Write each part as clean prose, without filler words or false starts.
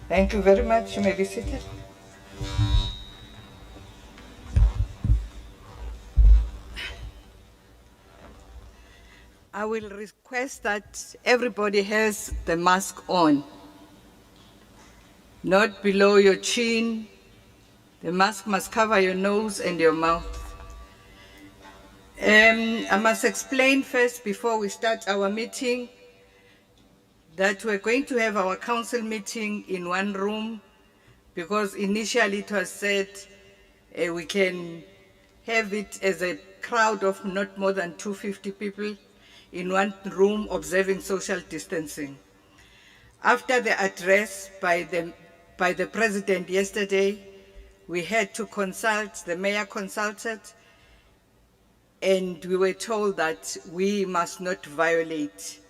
Thank you very much. You may be seated. I will request that everybody has the mask on, not below your chin. The mask must cover your nose and your mouth. I must explain first, before we start our meeting, that we're going to have our council meeting in one room, because initially it was said we can have it as a crowd of not more than 250 people in one room observing social distancing. After the address by the president yesterday, we had to consult, the mayor consulted, and we were told that we must not violate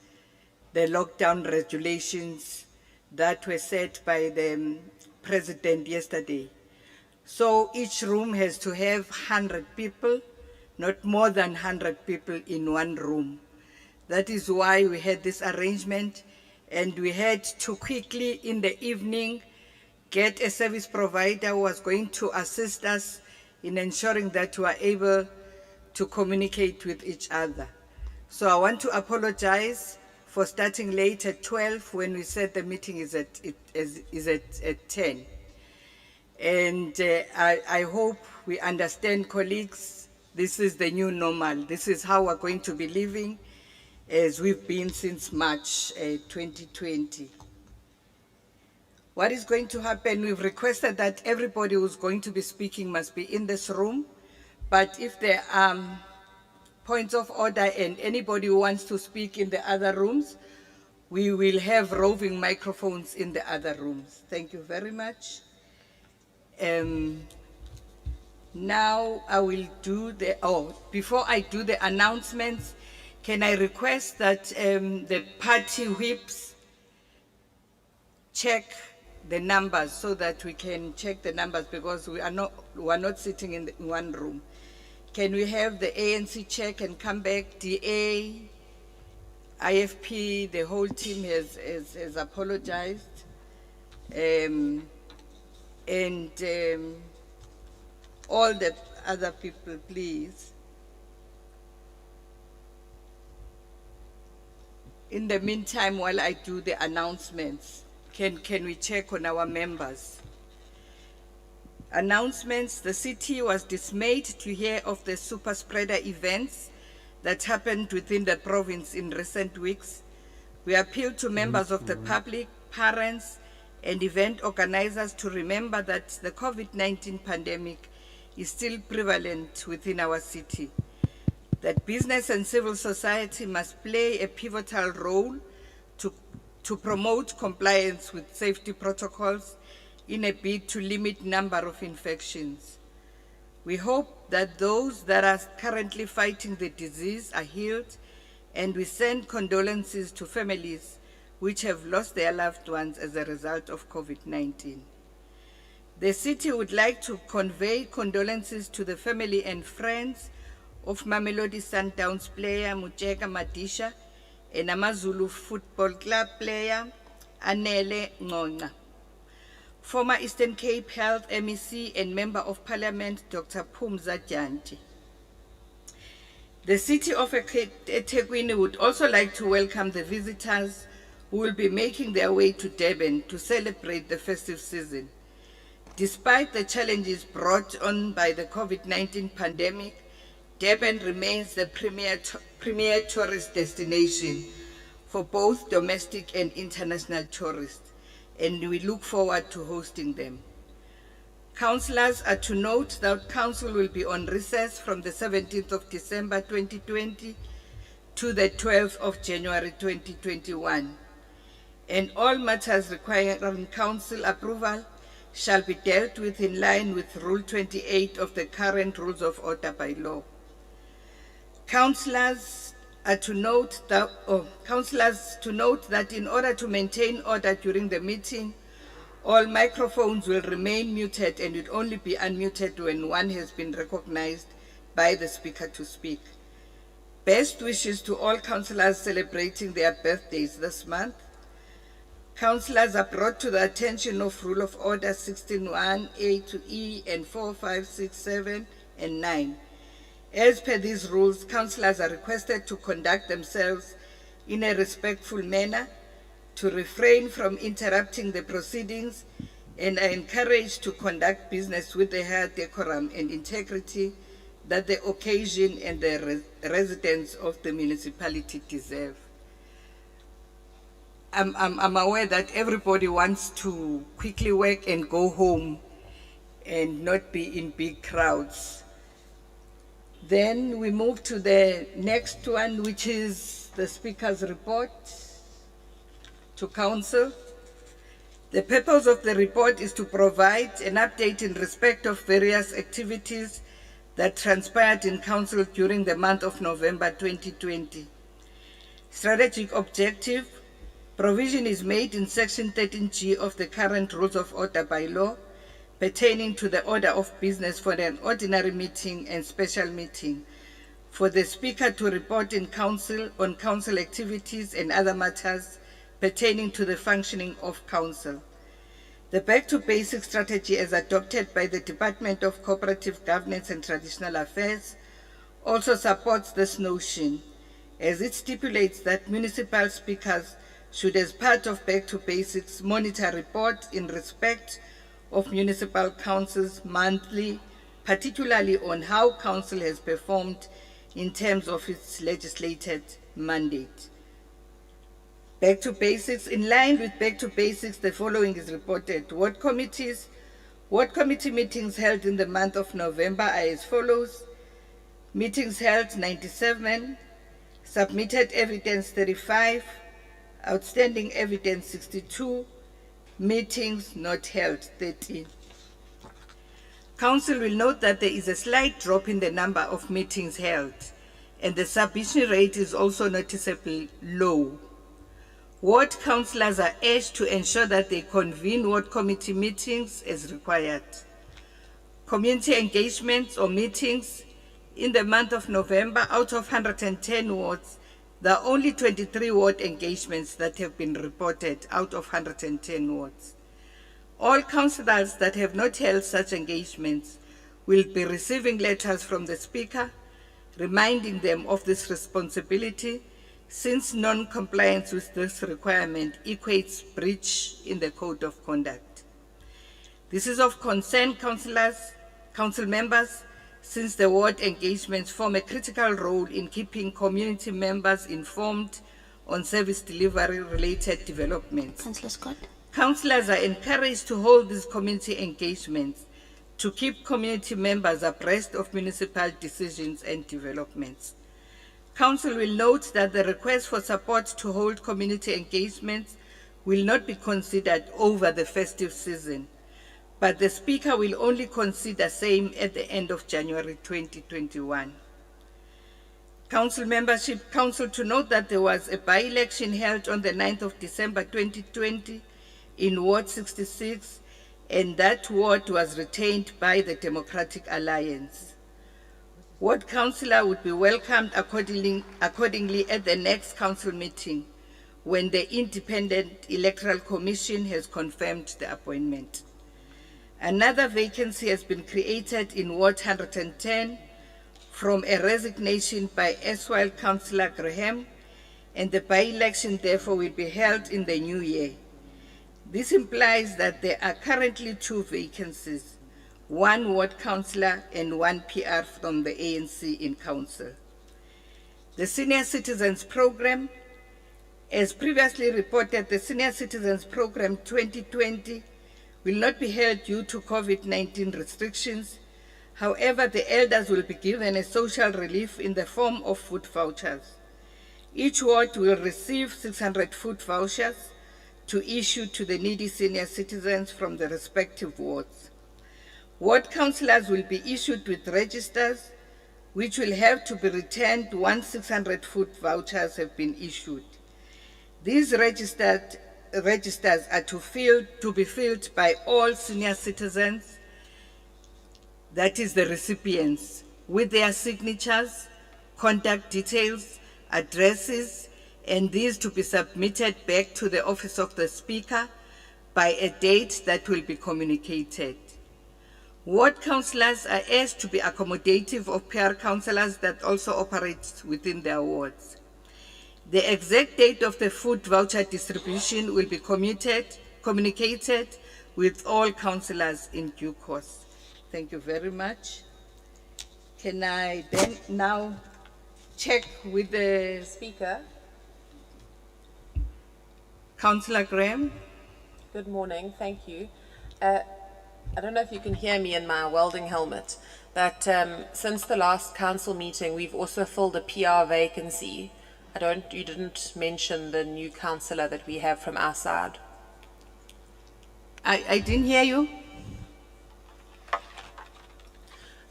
the lockdown regulations that were set by the president yesterday. So each room has to have 100 people, not more than 100 people in one room. That is why we had this arrangement, and we had to quickly in the evening get a service provider who was going to assist us in ensuring that we are able to communicate with each other. So I want to apologize for starting late at 12 when we said the meeting is at 10. And I hope we understand, colleagues, this is the new normal. This is how we're going to be living as we've been since March 2020. What is going to happen? We've requested that everybody who's going to be speaking must be in this room, but if there are points of order and anybody who wants to speak in the other rooms, we will have roving microphones in the other rooms. Thank you very much. Now I will do before I do the announcements, can I request that the party whips check the numbers so that we can check the numbers, because we are not sitting in one room. Can we have the ANC check and come back? DA, IFP, the whole team has apologized. All the other people, please. In the meantime, while I do the announcements, can we check on our members? Announcements: the city was dismayed to hear of the super spreader events that happened within the province in recent weeks. We appeal to members of the public, parents, and event organizers to remember that the COVID-19 pandemic is still prevalent within our city, that business and civil society must play a pivotal role to promote compliance with safety protocols in a bid to limit number of infections. We hope that those that are currently fighting the disease are healed, and we send condolences to families which have lost their loved ones as a result of COVID-19. The city would like to convey condolences to the family and friends of Mamelodi Sundowns player Mutshekga Madisha and AmaZulu Football Club player Anele Ngonqa. Former Eastern Cape Health MEC and Member of Parliament Dr. Phumza Jantyi. The city of eThekwini would also like to welcome the visitors who will be making their way to Durban to celebrate the festive season. Despite the challenges brought on by the COVID-19 pandemic, Durban remains the premier tourist destination for both domestic and international tourists, and we look forward to hosting them. Councillors are to note that Council will be on recess from the 17th of December 2020 to the 12th of January 2021, and all matters requiring Council approval shall be dealt with in line with Rule 28 of the current Rules of Order by law. Councillors to note that in order to maintain order during the meeting, all microphones will remain muted and will only be unmuted when one has been recognized by the speaker to speak. Best wishes to all councillors celebrating their birthdays this month. Councillors are brought to the attention of Rule of Order 16.1 A to E and 4, 5, 6, 7, and 9. As per these rules, councillors are requested to conduct themselves in a respectful manner, to refrain from interrupting the proceedings, and are encouraged to conduct business with the high decorum and integrity that the occasion and the residents of the municipality deserve. I'm aware that everybody wants to quickly work and go home and not be in big crowds. Then we move to the next one, which is the Speaker's report to Council. The purpose of the report is to provide an update in respect of various activities that transpired in Council during the month of November 2020. Strategic objective: provision is made in Section 13G of the current Rules of Order by law pertaining to the order of business for an ordinary meeting and special meeting for the Speaker to report in Council on Council activities and other matters pertaining to the functioning of Council. The Back to Basics strategy, as adopted by the Department of Cooperative Governance and Traditional Affairs, also supports this notion, as it stipulates that municipal speakers should, as part of Back to Basics, monitor reports in respect of municipal councils monthly, particularly on how council has performed in terms of its legislated mandate. Back to Basics. In line with Back to Basics, the following is reported. Ward committee meetings held in the month of November are as follows. Meetings held 97, submitted evidence 35, outstanding evidence 62, meetings not held 13. Council will note that there is a slight drop in the number of meetings held, and the submission rate is also noticeably low. Ward councillors are urged to ensure that they convene ward committee meetings as required. Community engagements or meetings in the month of November, out of 110 wards, there are only 23 ward engagements that have been reported out of 110 wards. All councillors that have not held such engagements will be receiving letters from the Speaker reminding them of this responsibility, since non-compliance with this requirement equates breach in the Code of Conduct. This is of concern, council members, since the ward engagements form a critical role in keeping community members informed on service delivery related developments. Councillor Scott. Councillors are encouraged to hold these community engagements to keep community members abreast of municipal decisions and developments. Council will note that the request for support to hold community engagements will not be considered over the festive season, but the Speaker will only consider same at the end of January 2021. Council membership, Council to note that there was a by-election held on the 9th of December 2020 in Ward 66, and that ward was retained by the Democratic Alliance. Ward councillor would be welcomed accordingly at the next council meeting when the Independent Electoral Commission has confirmed the appointment. Another vacancy has been created in Ward 110 from a resignation by erstwhile Councillor Graham, and the by-election therefore will be held in the new year. This implies that there are currently 2 vacancies, 1 ward councillor and 1 PR from the ANC in council. The Senior Citizens Program, as previously reported, the Senior Citizens Program 2020 will not be held due to COVID-19 restrictions. However, the elders will be given a social relief in the form of food vouchers. Each ward will receive 600 food vouchers to issue to the needy senior citizens from the respective wards. Ward councillors will be issued with registers, which will have to be returned once 600 food vouchers have been issued. These registers are to be filled by all senior citizens, that is the recipients, with their signatures, contact details, addresses, and these to be submitted back to the Office of the Speaker by a date that will be communicated. Ward councillors are asked to be accommodative of PR councillors that also operate within their wards. The exact date of the food voucher distribution will be communicated with all councillors in due course. Thank you very much. Can I then now check with the Speaker? Councillor Graham. Good morning, thank you. I don't know if you can hear me in my welding helmet, but since the last council meeting, we've also filled a PR vacancy. You didn't mention the new councillor that we have from our side. I didn't hear you.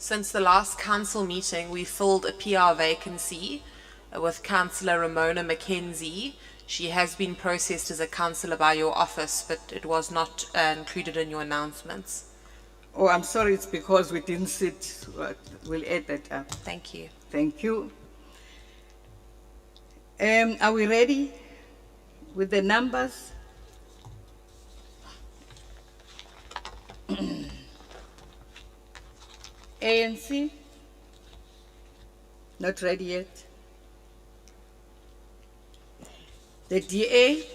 Since the last council meeting, we filled a PR vacancy with Councillor Ramona McKenzie. She has been processed as a councillor by your office, but it was not included in your announcements. Oh, I'm sorry, it's because we didn't sit. We'll add that up. Thank you. Thank you. Are we ready with the numbers? ANC? Not ready yet. The DA?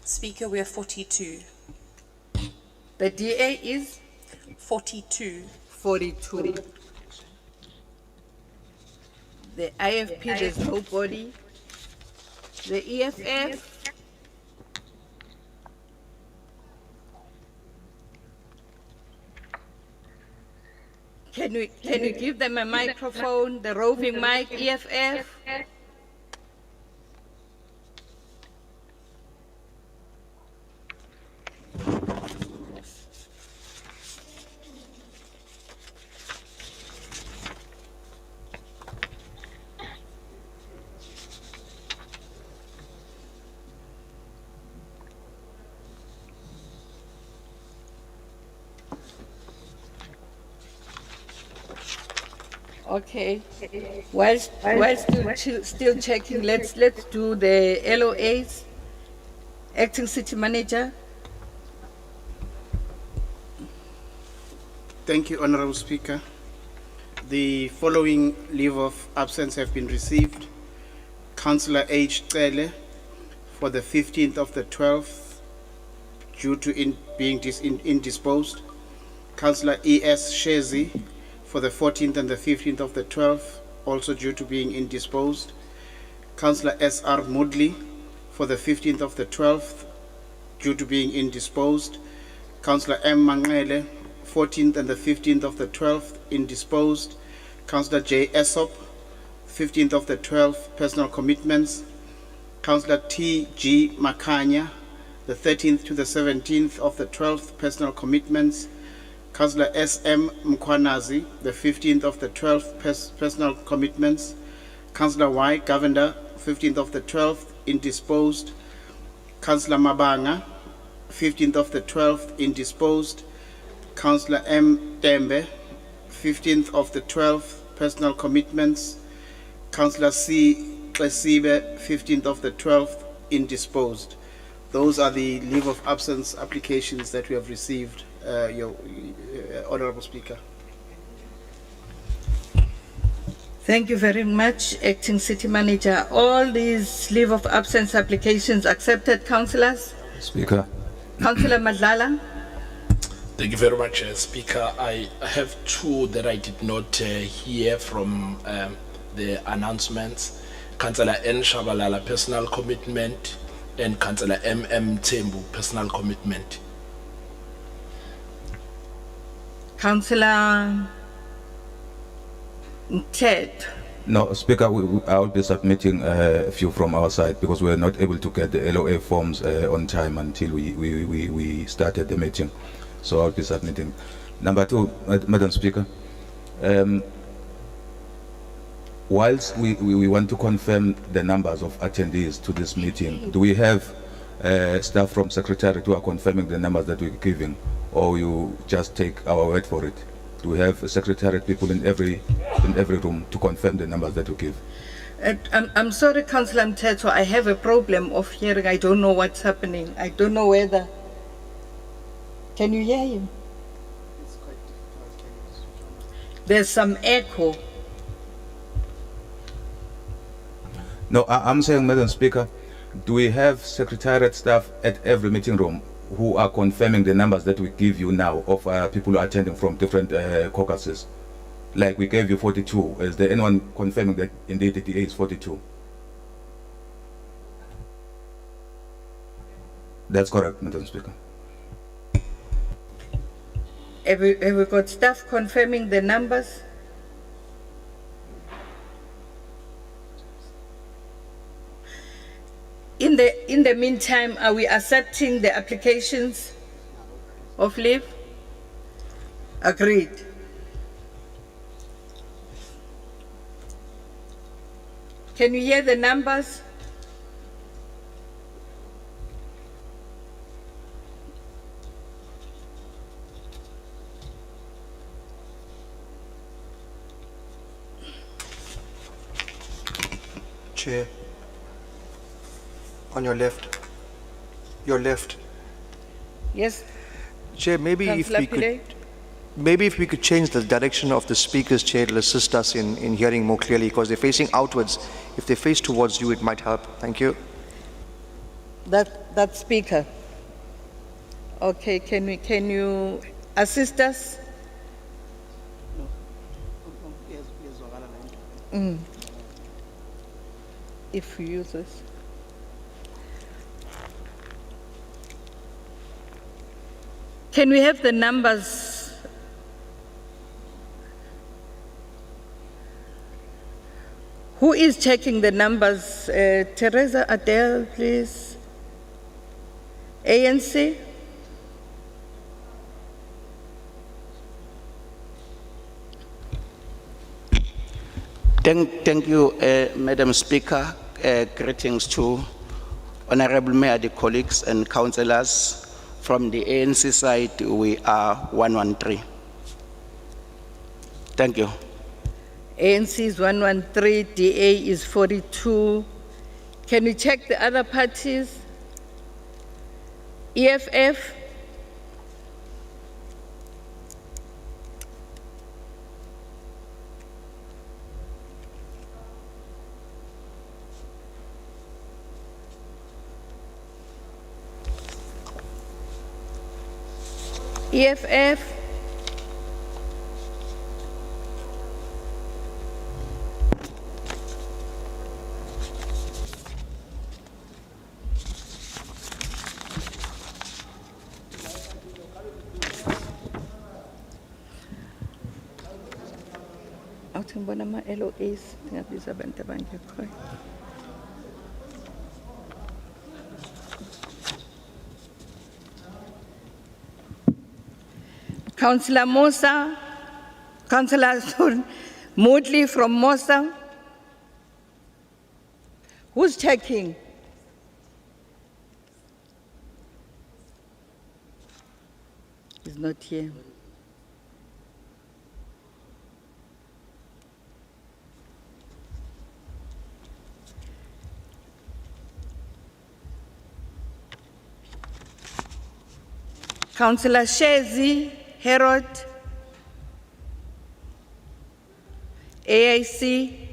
Speaker, we are 42. The DA is? 42. 42. The IFP, there's nobody. The EFF? Can you give them a microphone, the roving mic, EFF? Okay. While still checking, let's do the LOAs. Acting City Manager. Thank you, Honorable Speaker. The following leave of absence have been received. Councillor H. Cele for the 15th of the 12th, due to being indisposed. Councillor E.S. Shezi for the 14th and the 15th of the 12th, also due to being indisposed. Councillor S.R. Moodley for the 15th of the 12th, due to being indisposed. Councillor M. Mangele, 14th and the 15th of the 12th, indisposed. Councillor J. Esop, 15th of the 12th, personal commitments. Councillor T. G. Makanya, the 13th to the 17th of the 12th, personal commitments. Councillor S.M. Mkwanazi, the 15th of the 12th, personal commitments. Councillor Y. Govender, 15th of the 12th, indisposed. Councillor Mabanga, 15th of the 12th, indisposed. Councillor M. Tembe, 15th of the 12th, personal commitments. Councillor C. Klesibe, 15th of the 12th, indisposed. Those are the leave of absence applications that we have received, your Honourable Speaker. Thank you very much, Acting City Manager. All these leave of absence applications accepted, councillors? Speaker. Councillor Madlala? Thank you very much, Speaker. I have two that I did not hear from the announcements. Councillor N. Shabalala, personal commitment, and Councillor M.M. Tembu, personal commitment. Councillor Ted? No, Speaker, I will be submitting a few from our side because we were not able to get the LOA forms on time until we started the meeting. So I'll be submitting. Number two, Madam Speaker, whilst we want to confirm the numbers of attendees to this meeting, do we have staff from Secretariat who are confirming the numbers that we're giving, or you just take our word for it? Do we have Secretariat people in every room to confirm the numbers that we give? I'm sorry, Councillor Mteto, I have a problem of hearing. I don't know what's happening. I don't know whether... Can you hear him? It's quite difficult. There's some echo. No, I'm saying, Madam Speaker, do we have Secretariat staff at every meeting room who are confirming the numbers that we give you now of people attending from different caucuses? Like we gave you 42. Is there anyone confirming that indeed it is 42? That's correct, Madam Speaker. Have we got staff confirming the numbers? In the meantime, are we accepting the applications of leave? Agreed. Can you hear the numbers? Chair, on your left. Yes. Chair, maybe if Councillor we could change the direction of the speakers, Chair, it'll assist us in hearing more clearly, because they're facing outwards. If they face towards you, it might help. Thank you. That speaker. Okay, can you assist us? If you use this. Can we have the numbers? Who is checking the numbers? Teresa Adele, please. ANC? Thank you, Madam Speaker. Greetings to Honorable Mayor, the colleagues and councillors. From the ANC side, we are 113. Thank you. ANC is 113, DA is 42. Can we check the other parties? EFF? EFF? Awuthi ngibona ama-LOAs ngingabiza abantu abangekhoyo. Councillor Mosa, Councillor Moodley from Mosa. Who's checking? He's not here. Councillor Shezi Herod, AIC.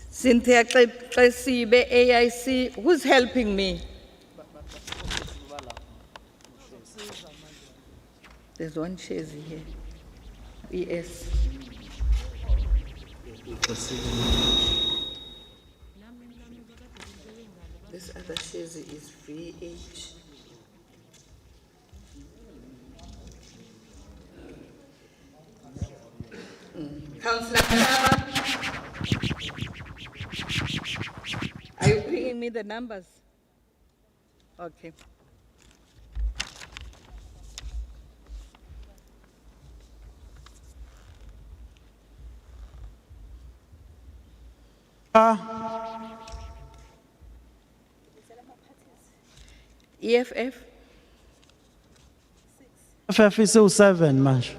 Cynthia Klesibe, AIC. Who's helping me? There's one Shezi here. ES. This other Shezi is VH. Councillor Kaba. Are you bringing me the numbers? Okay. EFF? EFF isiwu-7 manje.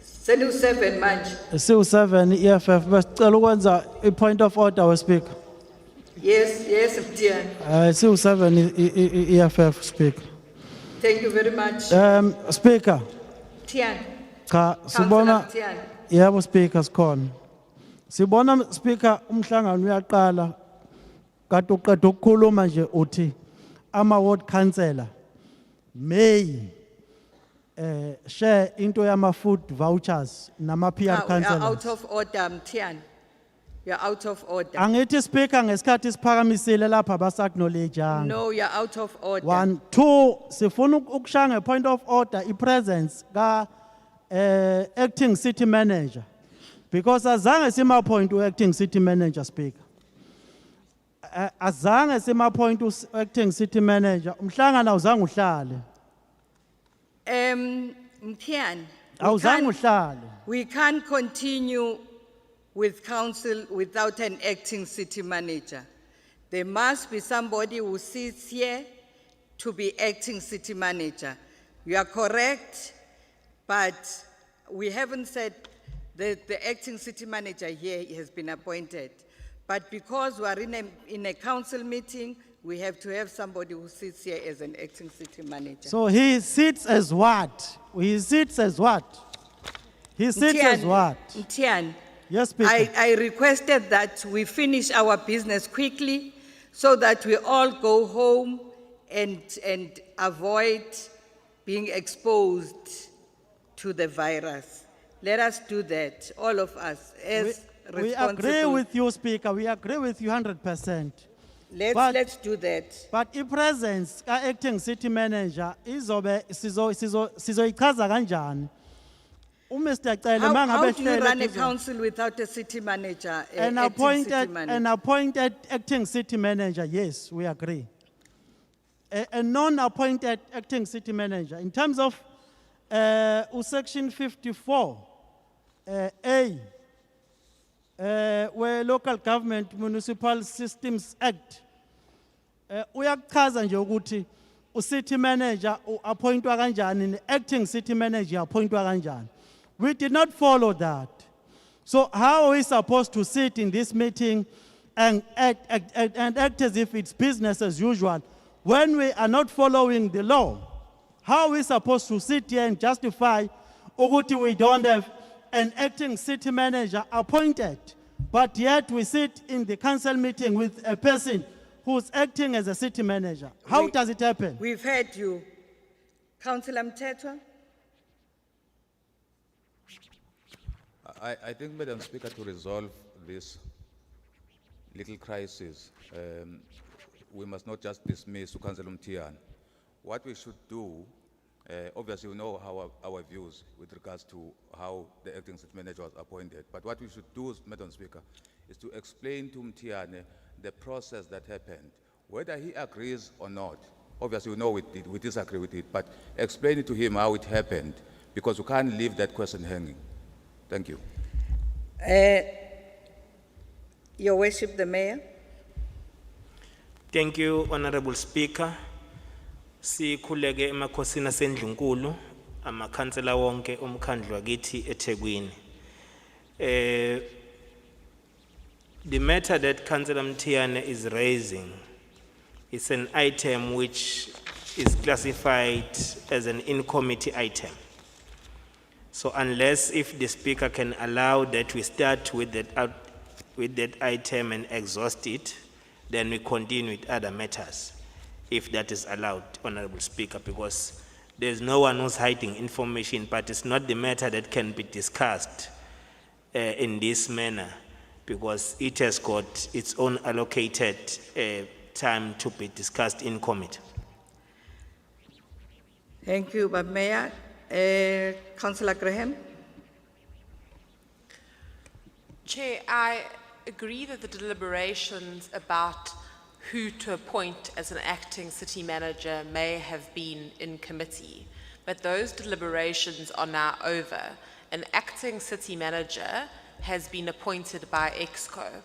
Selu 7 manje. Isiwu-7 i-EFF besicela ukwenza i-point of order we-speaker. Yes, dear. Isiwu-7 i-EFF speaker. Thank you very much. Speaker, Tian. cha Councillor sibona Tian. yebo speaker sikhona. Sibona speaker umhlangano uyaqala kade uqeda ukukhuluma nje uthi ama ward councillor may share into yama food vouchers nama PR You're out councillors. of order, Tian. You're out of order. Angithi speaker ngesikhathi siphakamisile lapha basacknowledgeanga. No, you're out of order. 1 2 sifuna ukushaya point of order i-presence ka acting city manager because azange sima point acting city manager speaker. Azange sima point acting city manager umhlangano awuzange uhlale. Tian. Awuzange uhlale. We can't continue with council without an acting city manager. There must be somebody who sits here to be acting city manager. You are correct, but we haven't said that the acting city manager here has been appointed. But because we are in a council meeting, we have to have somebody who sits here as an acting city manager. So he sits as what? He sits as what? He sits as what? Tian, Yes, speaker. I requested that we finish our business quickly so that we all go home and avoid being exposed to the virus. Let us do that, all of us, as We responsible. agree with you, speaker. We agree with you 100%. Let's do that. But i-presence ka-acting city manager izobe sizoyichaza kanjani? Mr. Cele How mangabe do you run a hlele council without a city manager? an acting city appointed manager? acting city manager, yes, we agree. A non-appointed acting city manager in terms of section 54 A where Local Government Municipal Systems Act uyakuchaza nje ukuthi city manager appointwa kanjani acting city manager appointwa kanjani. We did not follow that. So how are we supposed to sit in this meeting and act as if it's business as usual when we are not following the law? How are we supposed to sit here and justify ukuthi we don't have an acting city manager appointed, but yet we sit in the council meeting with a person who's acting as a city manager? How does it happen? We've heard you. Councillor Mtetwa? I think, Madam Speaker, to resolve this little crisis, we must not just dismiss Councillor Mtian. What we should do, obviously you know how our views with regards to how the acting city manager was appointed, but what we should do, Madam Speaker, is to explain to Mtian the process that happened, whether he agrees or not. Obviously, we know we disagree with it, but explain it to him how it happened, because we can't leave that question hanging. Thank you. Your Worship, the Mayor. Thank you, Honorable Speaker. Sikhuleke emakhosini asendlunkulu, amakhansela wonke omkhandlu wakithi eThekwini. The matter that Councillor Mtiane is raising is an item which is classified as an in-committee item. So unless if the Speaker can allow that we start with that item and exhaust it, then we continue with other matters, if that is allowed, Honorable Speaker, because there's no one who's hiding information, but it's not the matter that can be discussed in this manner, because it has got its own allocated time to be discussed in committee. Thank you, but Mayor. Councillor Graham. Chair, I agree that the deliberations about who to appoint as an acting city manager may have been in committee, but those deliberations are now over. An acting city manager has been appointed by EXCO.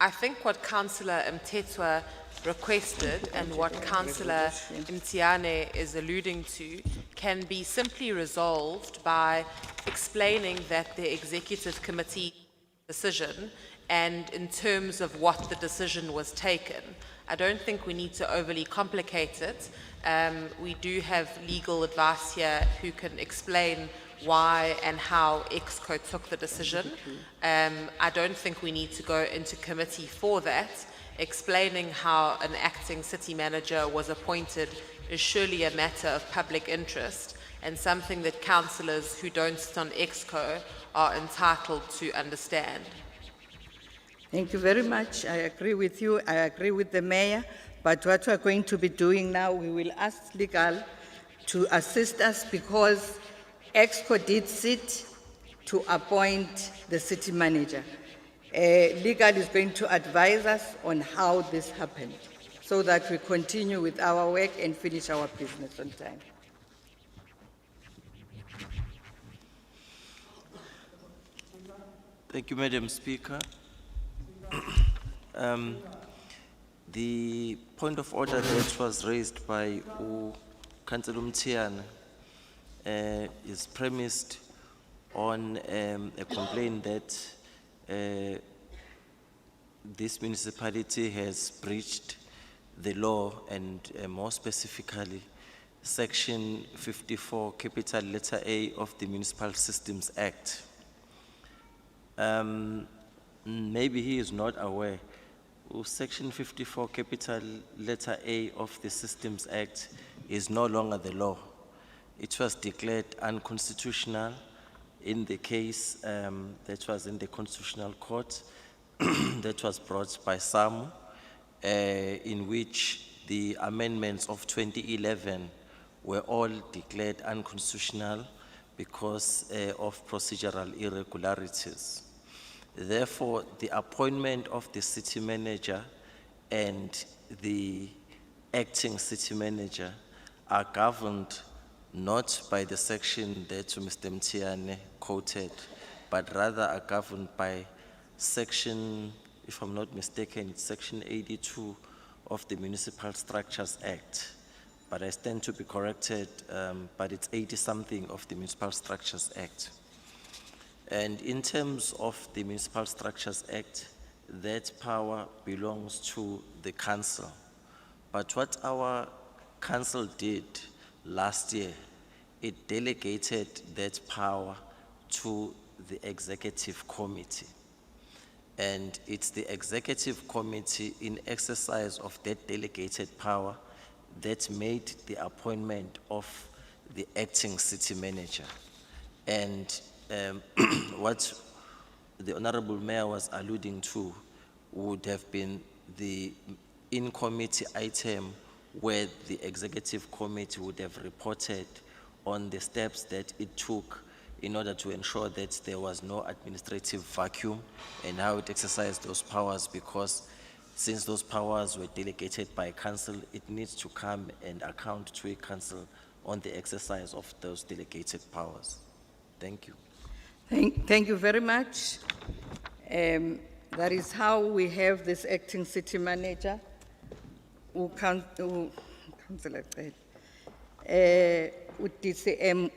I think what Councillor Mtetwa requested and what Councillor Mtiane is alluding to can be simply resolved by explaining that the executive committee decision and in terms of what the decision was taken. I don't think we need to overly complicate it. We do have legal advice here who can explain why and how EXCO took the decision. I don't think we need to go into committee for that. Explaining how an acting city manager was appointed is surely a matter of public interest and something that councillors who don't sit on EXCO are entitled to understand. Thank you very much. I agree with you. I agree with the Mayor. But what we're going to be doing now, we will ask legal to assist us because EXCO did sit to appoint the city manager. Legal is going to advise us on how this happened so that we continue with our work and finish our business on time. Thank you, Madam Speaker. The point of order that was raised by Councillor Mtiane is premised on a complaint that this municipality has breached the law and more specifically Section 54, capital letter A of the Municipal Systems Act. Maybe he is not aware. Section 54, capital letter A of the Systems Act is no longer the law. It was declared unconstitutional in the case that was in the Constitutional Court that was brought by SAMU, in which the amendments of 2011 were all declared unconstitutional because of procedural irregularities. Therefore, the appointment of the city manager and the acting city manager are governed not by the section that Mr. Mtiane quoted, but rather are governed by section, if I'm not mistaken, it's section 82 of the Municipal Structures Act. But I stand to be corrected, but it's 80-something of the Municipal Structures Act. And in terms of the Municipal Structures Act, that power belongs to the council. But what our council did last year, it delegated that power to the executive committee. And it's the executive committee in exercise of that delegated power that made the appointment of the acting city manager. And what the Honorable Mayor was alluding to would have been the in-committee item where the executive committee would have reported on the steps that it took in order to ensure that there was no administrative vacuum and how it exercised those powers, because since those powers were delegated by council, it needs to come and account to a council on the exercise of those delegated powers. Thank you. Thank you very much. That is how we have this acting city manager, Councillor Cele, DCM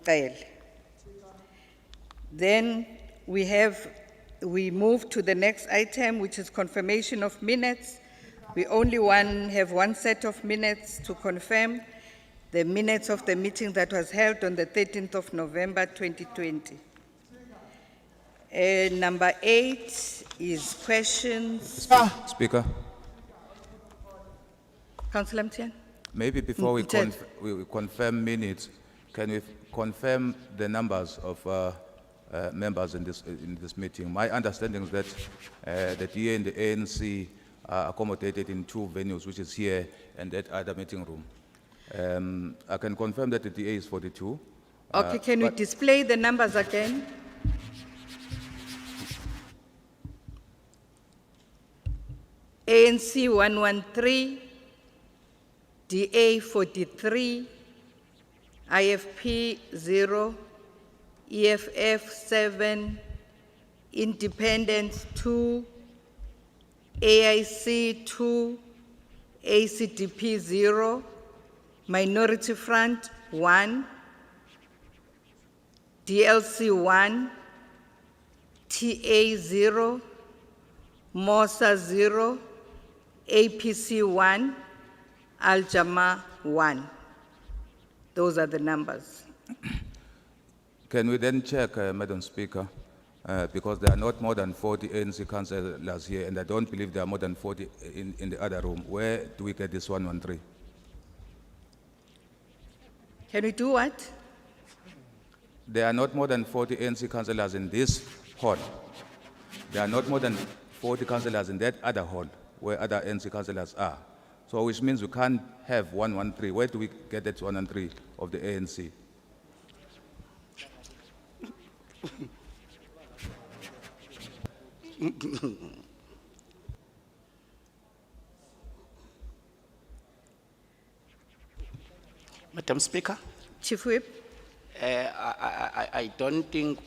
Cele. Then we move to the next item, which is confirmation of minutes. We only have one set of minutes to confirm, the minutes of the meeting that was held on the 13th of November 2020. Number 8 is questions. Speaker, Councillor Mtian? maybe before we Chair. we confirm minutes, can we confirm the numbers of members in this meeting? My understanding is that the DA and the ANC are accommodated in 2 venues, which is here and that other meeting room. I can confirm that the DA is 42. Okay, can we display the numbers again? ANC 113, DA 43, IFP 0, EFF 7, Independent 2, AIC 2, ACDP 0, Minority Front 1, DLC 1, TA 0, MOSA 0, APC 1, Al Jama 1. Those are the numbers. Can we then check, Madam Speaker, because there are not more than 40 ANC councillors here, and I don't believe there are more than 40 in the other room. Where do we get this 113? Can we do what? There are not more than 40 ANC councillors in this hall. There are not more than 40 councillors in that other hall where other ANC councillors are. So which means we can't have 113. Where do we get that 113 of the ANC? Madam Speaker, Chief Whip? I don't think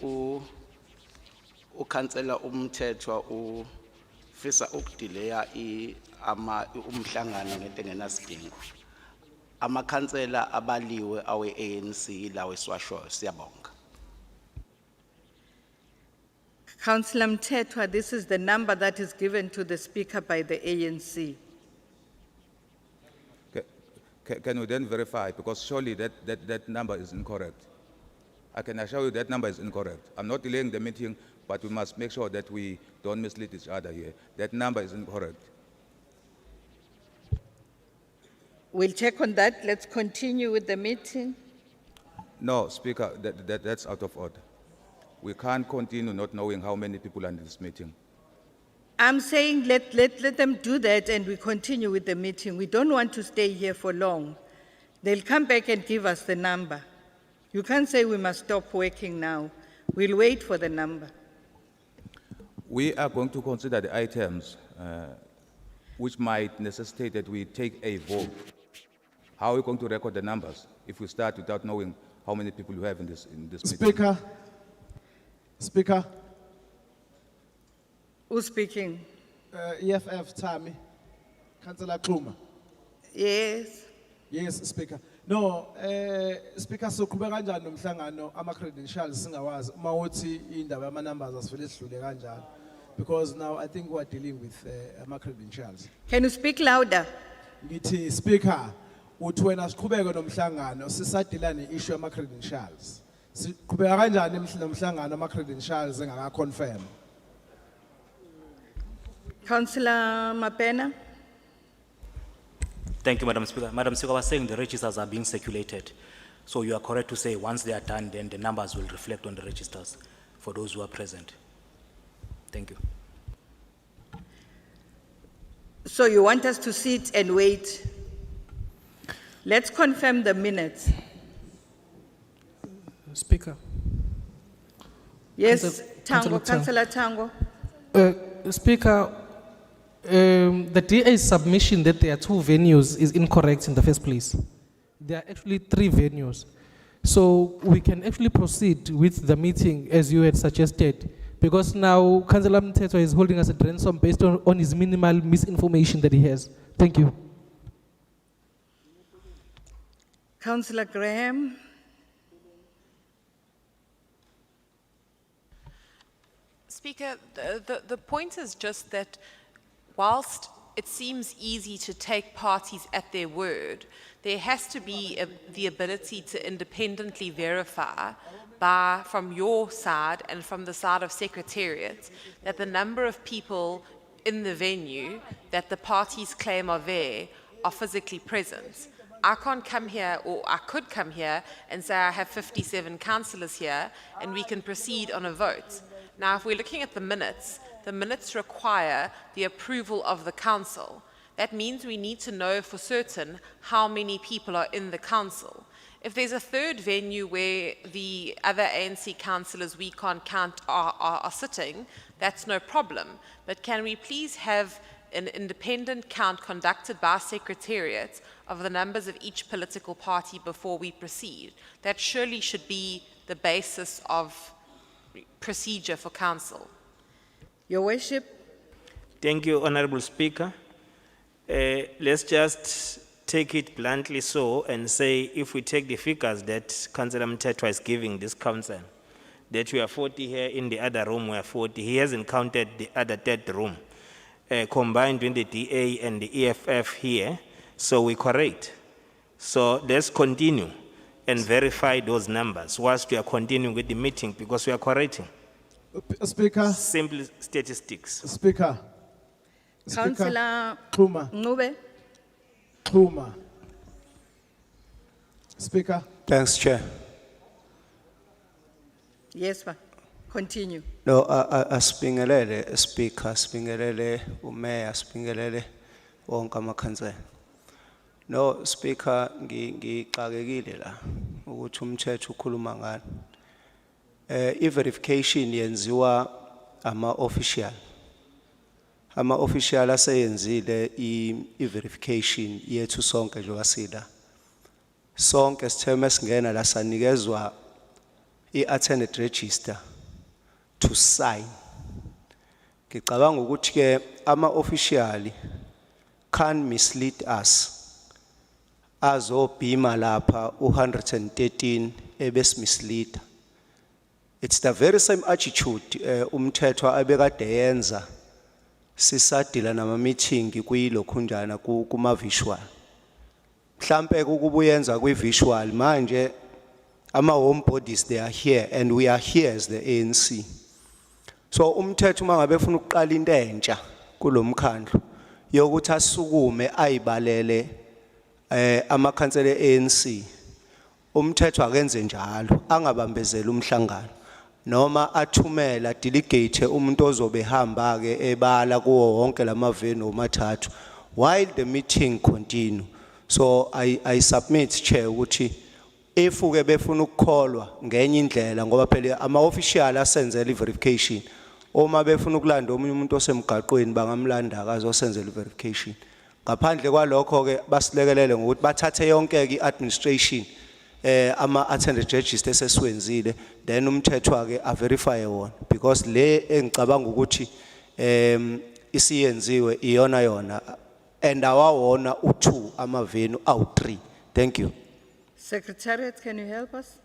Councillor Umthethwa ufisa ukudelaya umhlangano ngento engenasidingo. Amakhansela abaliwe awe ANC lawe swasho siyabonga. Councillor Mthethwa, this is the number that is given to the Speaker by the ANC. Can we then verify? Because surely that number is incorrect. I can assure you that number is incorrect. I'm not delaying the meeting, but we must make sure that we don't mislead each other here. That number is incorrect. We'll check on that. Let's continue with the meeting. No, Speaker, that's out of order. We can't continue not knowing how many people are in this meeting. I'm saying let them do that and we continue with the meeting. We don't want to stay here for long. They'll come back and give us the number. You can't say we must stop working now. We'll wait for the number. We are going to consider the items which might necessitate that we take a vote. How are we going to record the numbers if we start without knowing how many people we have in this meeting? Speaker, Who's speaking? EFF Tami, Councillor Kluma. Yes. Yes, Speaker. No, Speaker, soqhubeka kanjani nomhlangano ama credentials singawazi uma uthi indaba yama numbers asivele sidlule kanjani, because now I think we are dealing with ama credentials. Can you speak louder? Ngithi Speaker, uthi wena siqhubeke nomhlangano sisadila ne-issue yama credentials. Siqhubeka kanjani nomhlangano ama credentials engaka confirm? Councillor Mapena? Thank you, Madam Speaker. Madam Speaker, I was saying the registers are being circulated. So you are correct to say once they are done, then the numbers will reflect on the registers for those who are present. Thank you. So you want us to sit and wait? Let's confirm the minutes. Speaker. Yes, Tango, Councillor Tango. Speaker, The DA's submission that there are two venues is incorrect in the first place. There are actually three venues. So we can actually proceed with the meeting as you had suggested, because now Councillor Mthethwa is holding us at ransom based on his minimal misinformation that he has. Thank you. Councillor Graham. Speaker, the point is just that whilst it seems easy to take parties at their word, there has to be the ability to independently verify from your side and from the side of Secretariat that the number of people in the venue that the parties claim are there are physically present. I can't come here, or I could come here and say I have 57 councillors here and we can proceed on a vote. Now, if we're looking at the minutes require the approval of the council. That means we need to know for certain how many people are in the council. If there's a third venue where the other ANC councillors we can't count are sitting, that's no problem. But can we please have an independent count conducted by Secretariat of the numbers of each political party before we proceed? That surely should be the basis of procedure for council. Your Worship. Thank you, Honorable Speaker. Let's just take it bluntly so and say, if we take the figures that Councillor Mthethwa is giving this council, that we are 40 here, in the other room we are 40, he hasn't counted the other third room, combined between the DA and the EFF here, so we correct. So let's continue and verify those numbers whilst we are continuing with the meeting, because we are correcting. Speaker. Simple statistics. Speaker. Councillor Xuma. Ncube. Xuma. Speaker. Thanks, Chair. Yes, ma. Continue. No, asibingelele Speaker, asibingelele uMayor, asibingelele wonke amakhansela. No, Speaker, ngixakekile la ukuthi umthetho ukhuluma ngani. I-verification yenziwa ama-official. Ama-official aseyenzile i-verification yethu sonke njengoSida. Sonke sitheme esingena la sanikezwa i-attended register to sign. Ngicabanga ukuthi ke ama-official can mislead us. Azobhima lapha u-113 ebesmislead. It's the very same attitude umthetho abekade yenza sisadila nama meeting kuyilokhunjana kuma visual. Mhlambe ukubuyenza kwi visual manje ama home bodies they are here and we are here as the ANC. So umthetho mangabe ufuna ukuqala into entsha kulomkhandlu yokuthi asukume ayibalele amakhansela ANC. Umthetho akenze njalo, angabambezela umhlangano noma athumela delegate umuntu ozobe hamba ke ebala kuwo wonke lamaveni omathathu while the meeting continue. So I submit, Chair, ukuthi if uke befuna ukukholwa ngenye indlela ngoba phela ama official asenzela verification, uma befuna ukulanda omunye umuntu osemgaqweni bangamlanda akazosenzela verification. Ngaphandle kwalokho ke basilekelele ngokuthi bathathe yonke ke administration ama attended register sesiwenzile, then umthetho ke a verify wona, because le engicabanga ukuthi isiyenziwe iyona yona and awawona u2 amavenu awu3. Thank you. Secretariat, can you help us?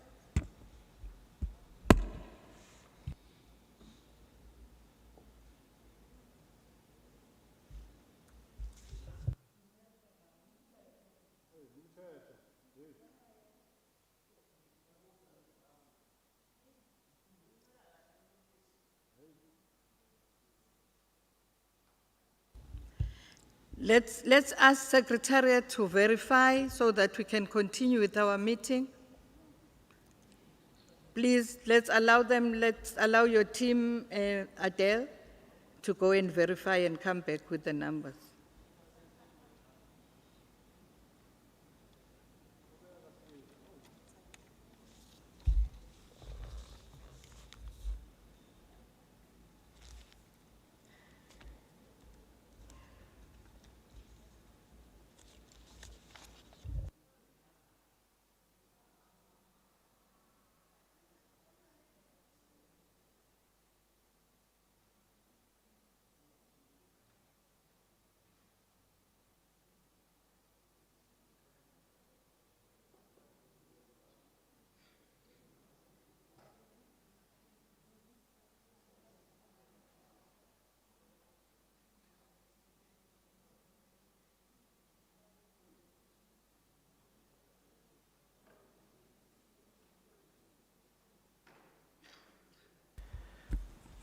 Let's ask Secretariat to verify so that we can continue with our meeting. Please, let's allow your team, Adele, to go and verify and come back with the numbers.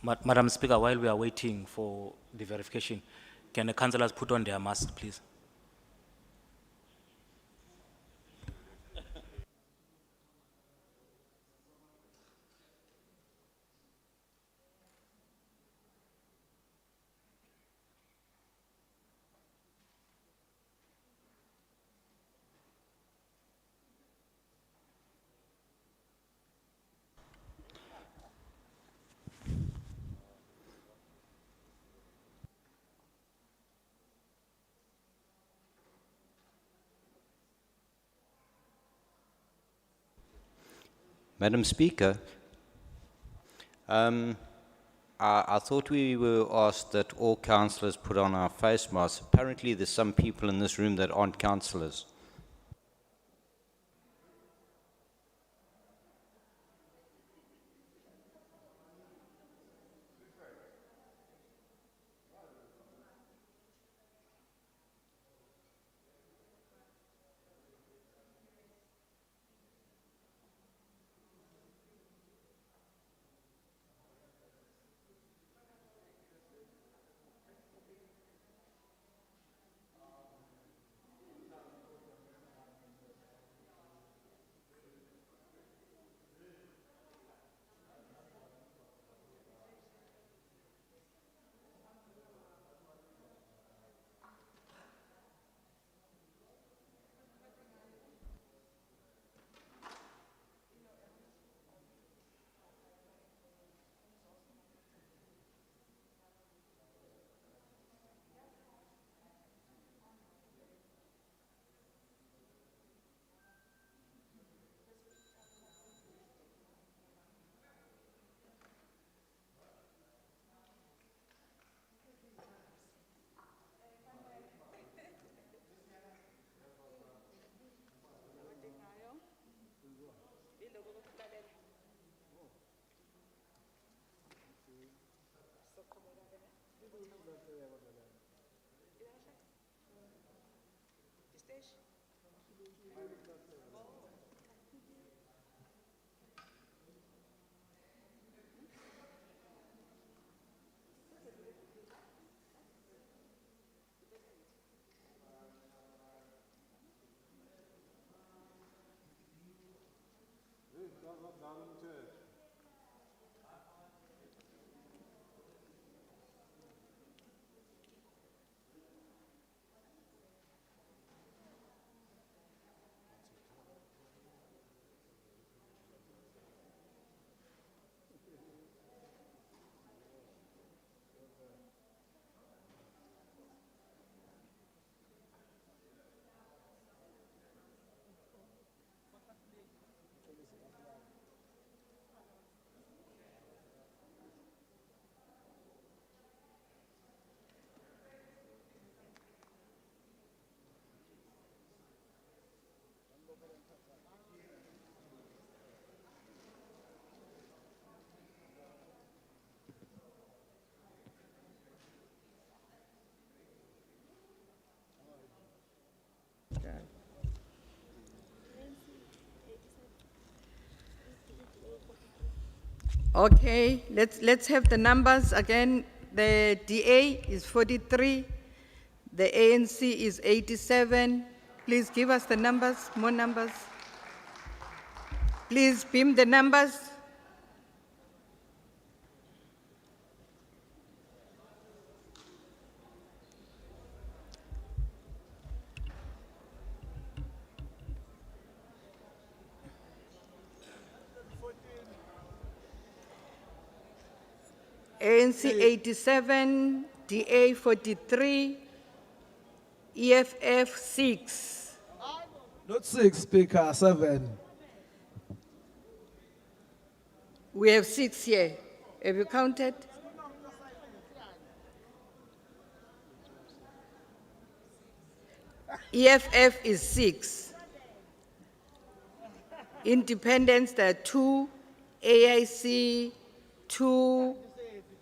Madam Speaker, while we are waiting for the verification, can the councillors put on their masks, please? Madam Speaker, I thought we were asked that all councillors put on our face masks. Apparently there's some people in this room that aren't councillors. Okay, let's have the numbers again. The DA is 43, the ANC is 87. Please give us the numbers, more numbers. Please beam the numbers. ANC 87, DA 43, EFF 6. Not 6, Speaker, 7. We have 6 here. Have you counted? EFF is 6. Independents, there are 2, AIC 2,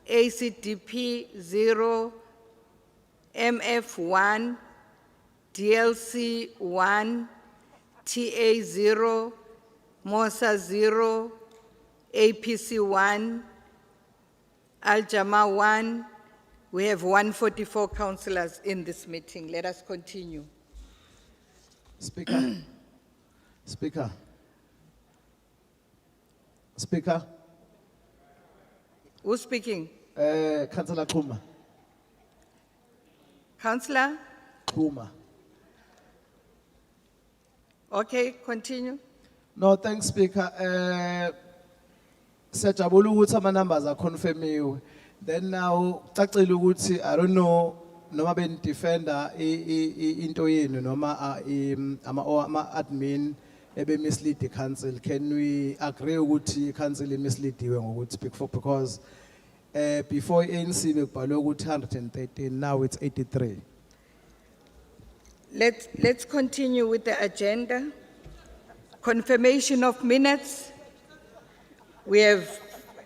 ACDP 0, MF 1, DLC 1, TA 0, MOSA 0, APC 1, Al Jama 1, we have 144 councillors in this meeting. Let us continue. Speaker. Speaker. Speaker. Who's speaking? Councillor Kuma. Councillor? Kuma. Okay, continue. No, thanks, Speaker. Siyajabula ukuthi ama numbers are confirmiwe. Then now, cacile ukuthi, I don't know, noma ben defender into yenu noma ama admin ebe mislead the council. Can we agree ukuthi council misleadiwe ngokuthi because before ANC bekubhalwe ukuthi 113, now it's 83. Let's continue with the agenda. Confirmation of minutes. We have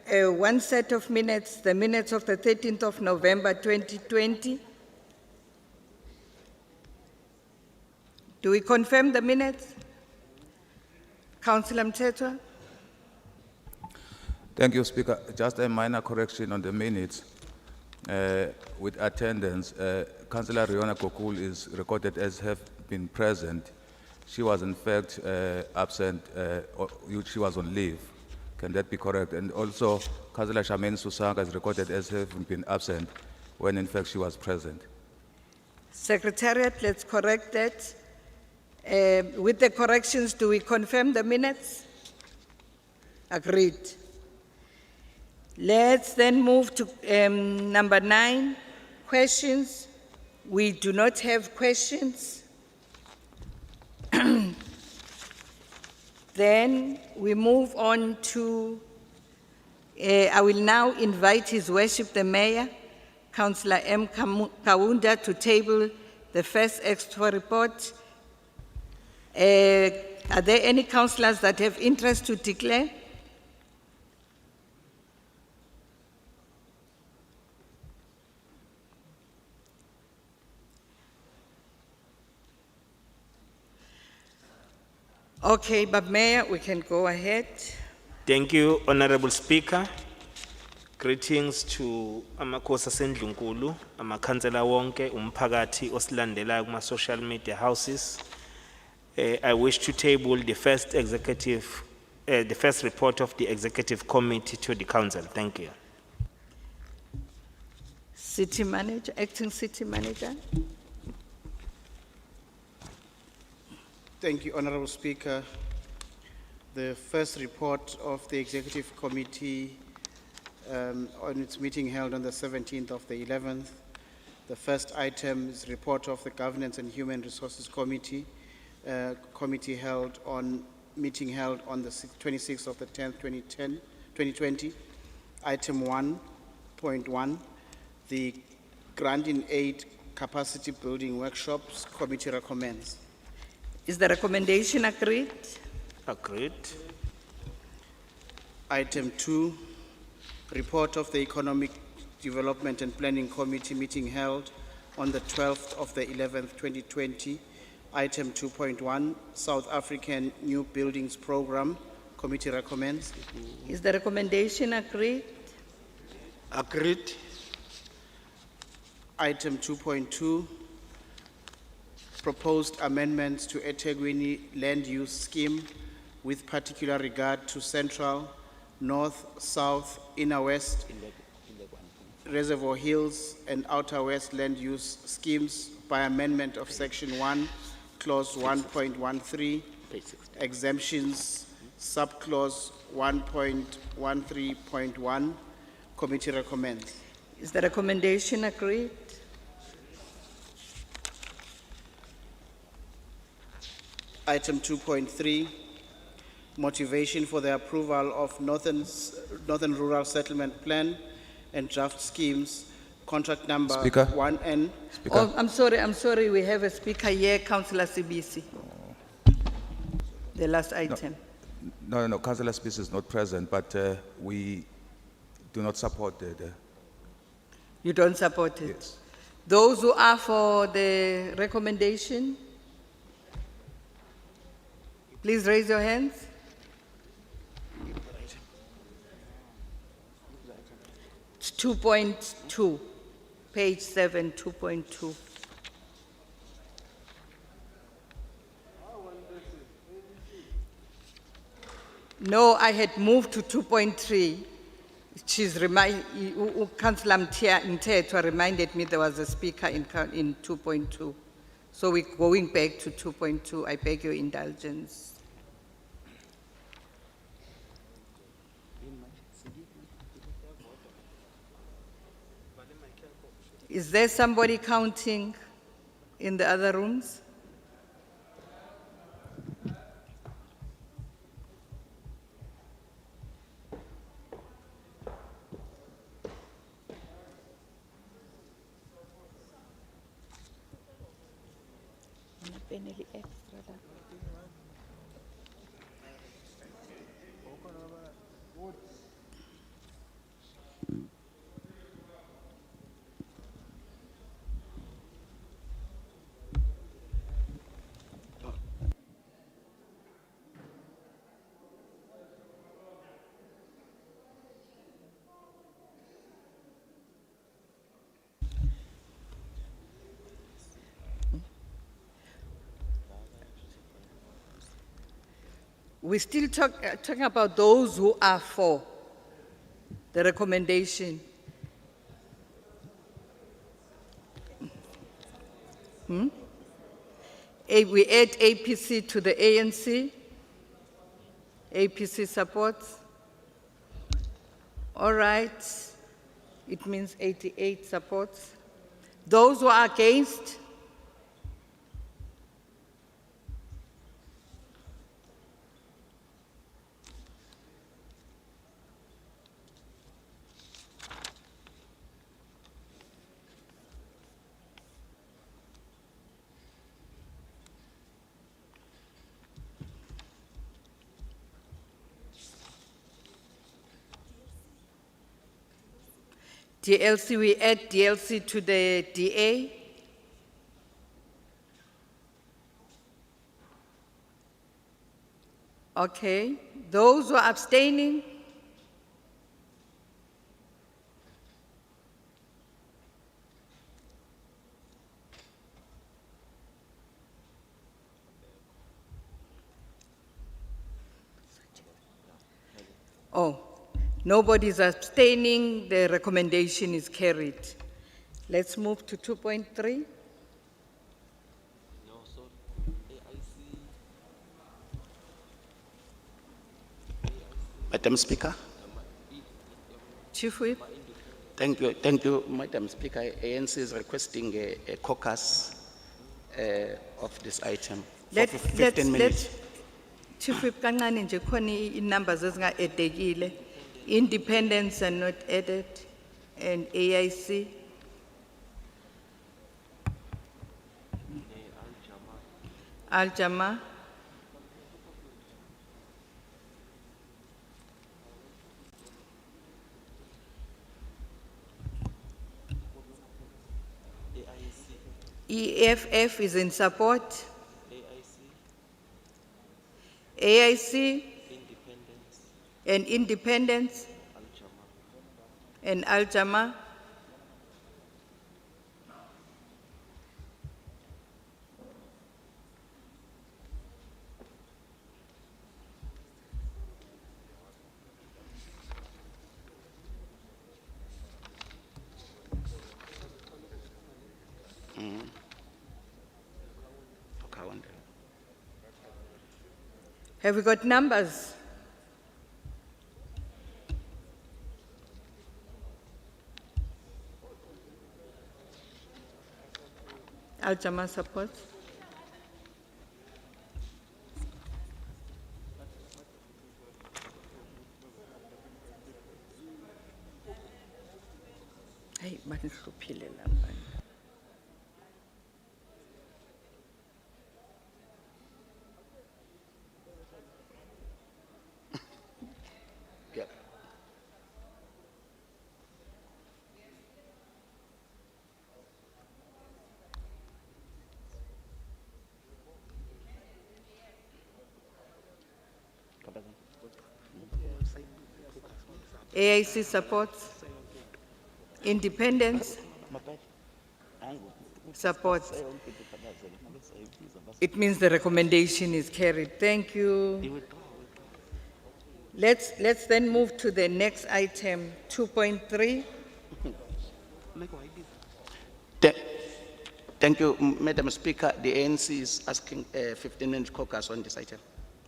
one set of minutes, the minutes of the 13th of November 2020. Do we confirm the minutes? Councillor Mthethwa? Thank you, Speaker. Just a minor correction on the minutes. With attendance, Councillor Riona Kokul is recorded as have been present. She was in fact absent, or she was on leave. Can that be correct? And also, Councillor Charmaine Susanga is recorded as having been absent when in fact she was present. Secretariat, let's correct that. With the corrections, do we confirm the minutes? Agreed. Let's then move to number 9, questions. We do not have questions. Then we move on to, I will now invite His Worship the Mayor, Councillor M. Kaunda, to table the first extra report. Are there any councillors that have interest to declare? Okay, but Mayor, we can go ahead. Thank you, Honorable Speaker. Greetings to amakhosi asendlunkulu, amakhansela wonke, umphakathi osilandelayo kuma social media houses. I wish to table the first report of the executive committee to the council. Thank you. City Manager, Acting City Manager. Thank you, Honorable Speaker. The first report of the Executive Committee on its meeting held on the 17th of the 11th. The first item is report of the Governance and Human Resources Committee, meeting held on the 26th of the 10th, 2020. Item 1.1, the Grant in Aid Capacity Building Workshops, Committee recommends. Is the recommendation agreed? Agreed. Item 2, report of the Economic Development and Planning Committee meeting held on the 12th of the 11th, 2020. Item 2.1, South African New Buildings Program, Committee recommends. Is the recommendation agreed? Agreed. Item 2.2, proposed amendments to eThekwini land use scheme with particular regard to Central, North, South, Inner West, Reservoir Hills, and Outer West land use schemes by amendment of Section 1, Clause 1.13, exemptions, subclause 1.13.1. Committee recommends. Is the recommendation agreed? Item 2.3, motivation for the approval of Northern Rural Settlement Plan and draft schemes, contract number Speaker. 1N. Speaker. Oh, I'm sorry, we have a speaker here, Councillor Sibisi. The last item. No, Councillor Spies is not present, but we do not support the You don't support it? yes. Those who are for the recommendation, please raise your hands. 2.2, page 7, 2.2. No, I had moved to 2.3. Councillor Mthethwa reminded me there was a speaker in 2.2. So we're going back to 2.2. I beg your indulgence. Is there somebody counting in the other rooms? We're still talking about those who are for the recommendation. We add APC to the ANC. APC supports. All right. It means 88 supports. Those who are against? DLC, we add DLC to the DA. Okay. Those who are abstaining? Oh. Nobody is abstaining. The recommendation is carried. Let's move to 2.3. Madam Speaker. Chief Whip. Thank you, Madam Speaker. ANC is requesting a caucus of this item for 15 minutes. Chief Whip, kancane nje khona numbers ezinga-edekile. Independents are not added, and AIC. Al-Jama. EFF is in support. AIC. And independence, and Al-Jama. Have we got numbers? Al-Jama supports. Hey, banihluphile lapha. AIC supports. Independence? Support? It means the recommendation is carried. Thank you. Let's then move to the next item, 2.3. Thank you, Madam Speaker. The ANC is asking a 15-minute caucus on this item.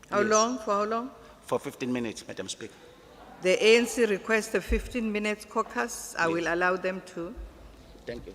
How long? For how long? For 15 minutes, Madam Speaker. The ANC requests a 15 minutes caucus. I will allow them to. Thank you.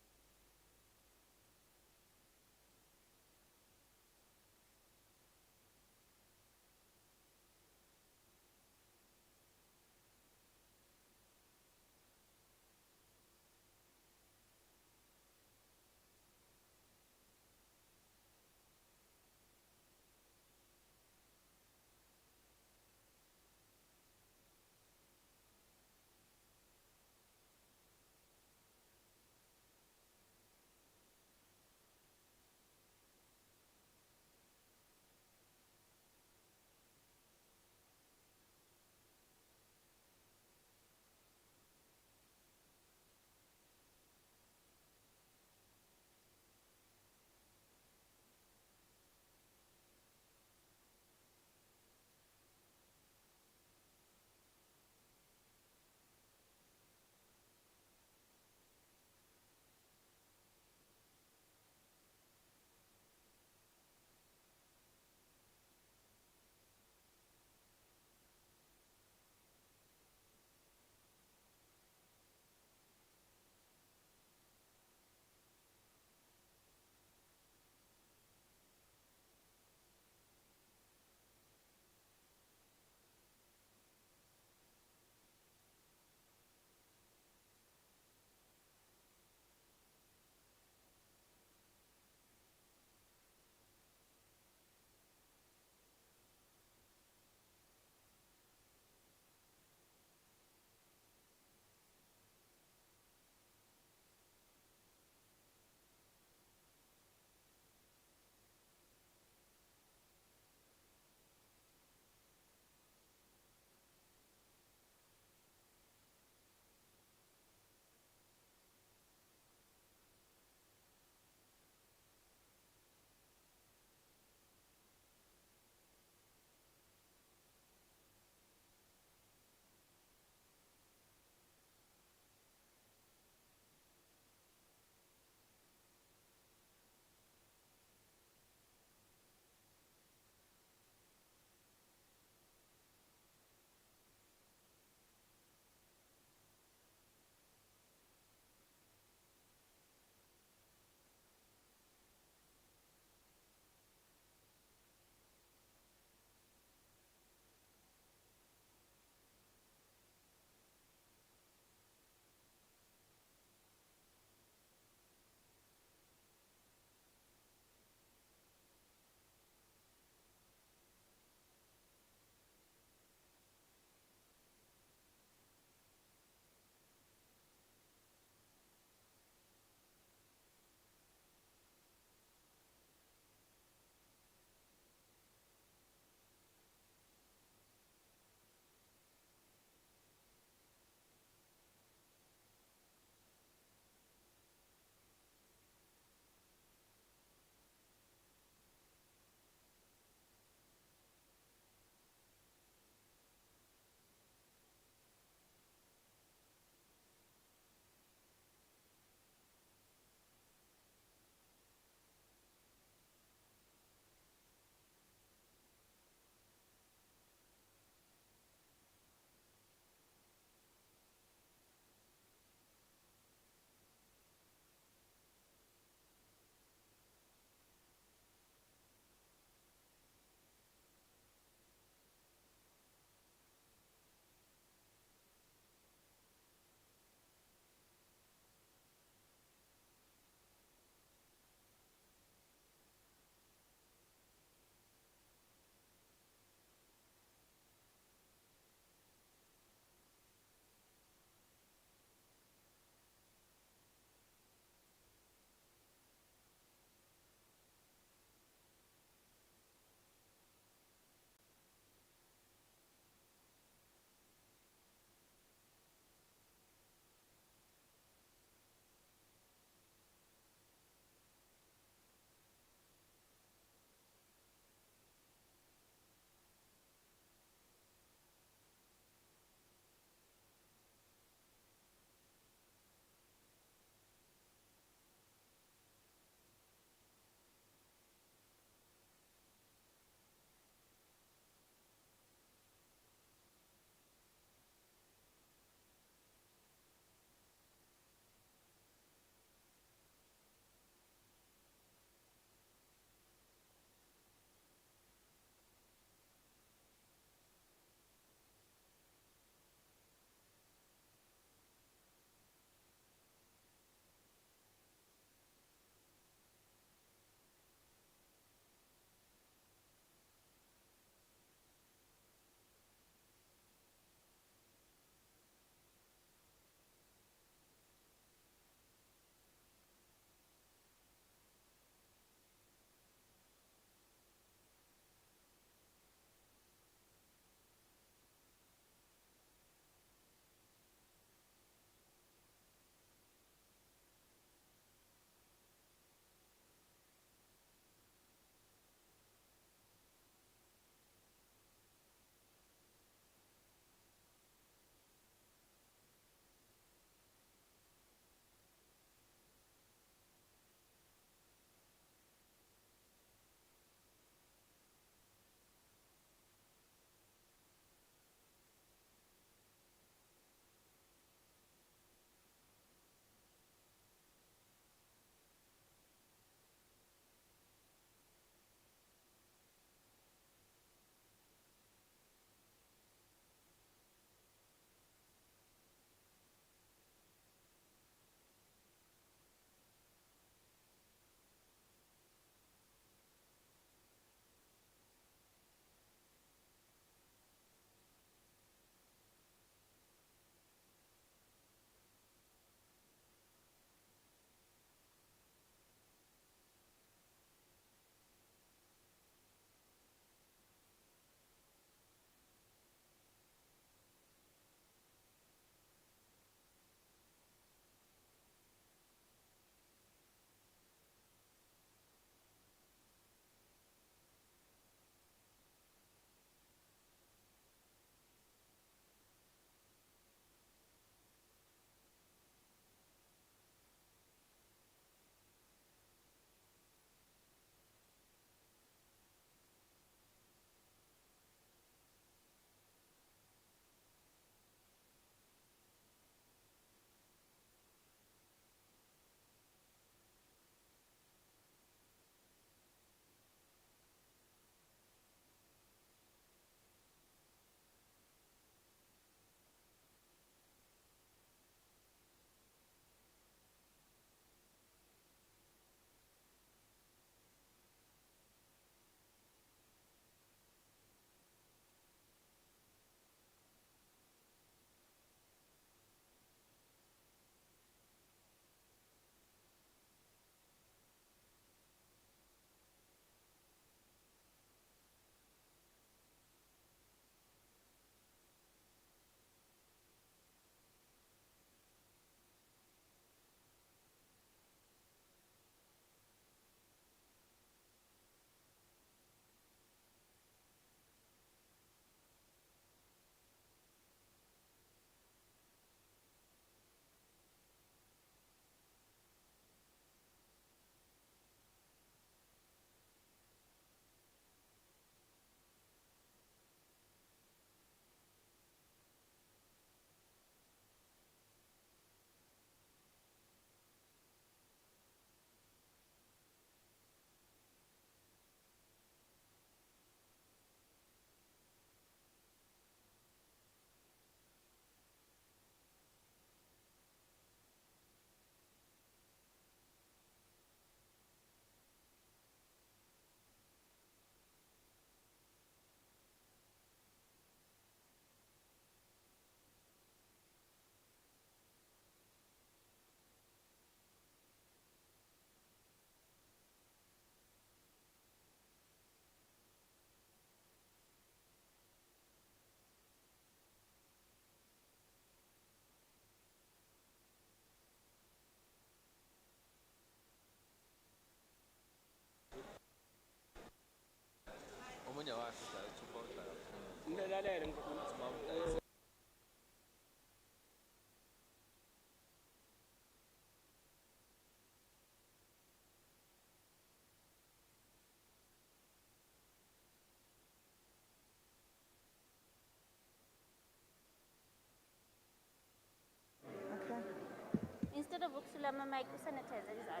Instead of ukusula mic usanitize izandla.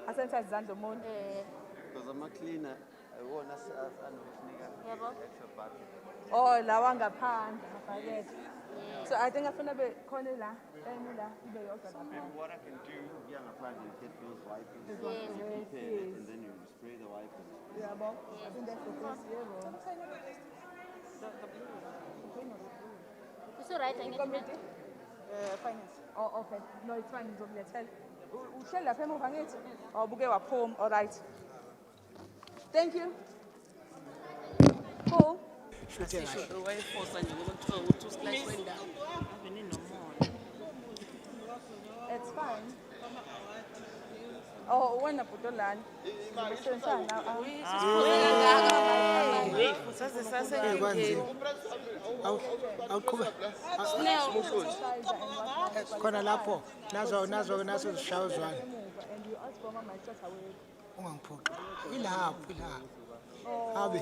Asanitize izandla umuntu. Because ama-cleaner, iwona anokusinika Yabo. extra bucket. Oh, lawa ngaphandle amabhakede. So I think afuna be khona la, enye la, ibe yodwa lapha. Maybe what I can do, yeah, ngaphandle, you get those wipers. Yes. You prepare it, Yes. and then you spray the wipers. Yabo. I think that's the best. Yebo. It's all right, I get Committee? Finance. Oh, okay. No, it's fine. Ngizokulethela. Uhleli lapha emuva ngithi? Oh, buke waphuma. All right. Thank you. Cool. It's fine. Oh, wena butolani. Ngibusebenzisana Awuqhubeka. Khona lapho nazo zishawa uzwane. and you ask for mama just away. Ungangiphoqi. Ilapho. Habe.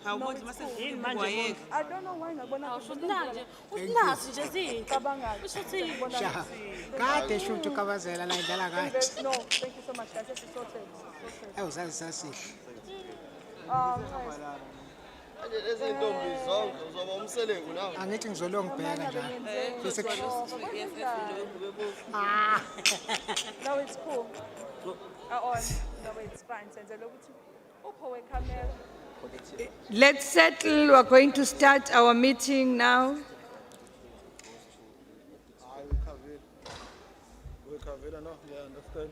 No, it's cool. I don't know why ngabona Unazi nje zinto. cabanga. Sha. Kade shuthu kabazela la idlala kathi. No, thank you so much guys. This is sorted. Awuzazi sasihle. Angithi ngizolongibheka njalo. Bese No, it's cool. On. No, it's fine. Senzela ukuthi upho wecamera. Let's settle. We're going to start our meeting now. We covered enough, yeah, understand.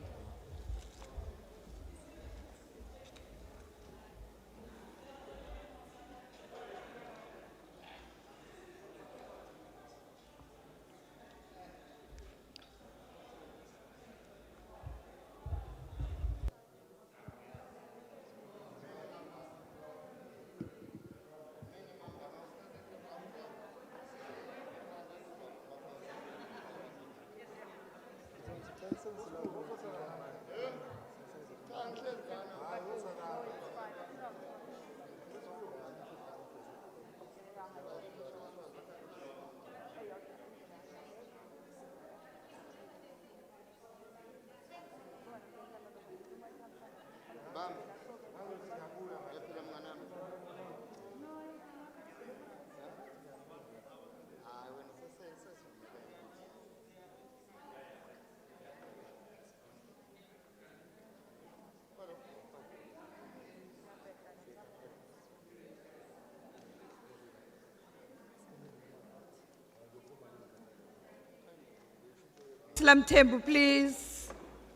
Slam Tembu, please.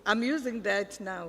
I'm using that now.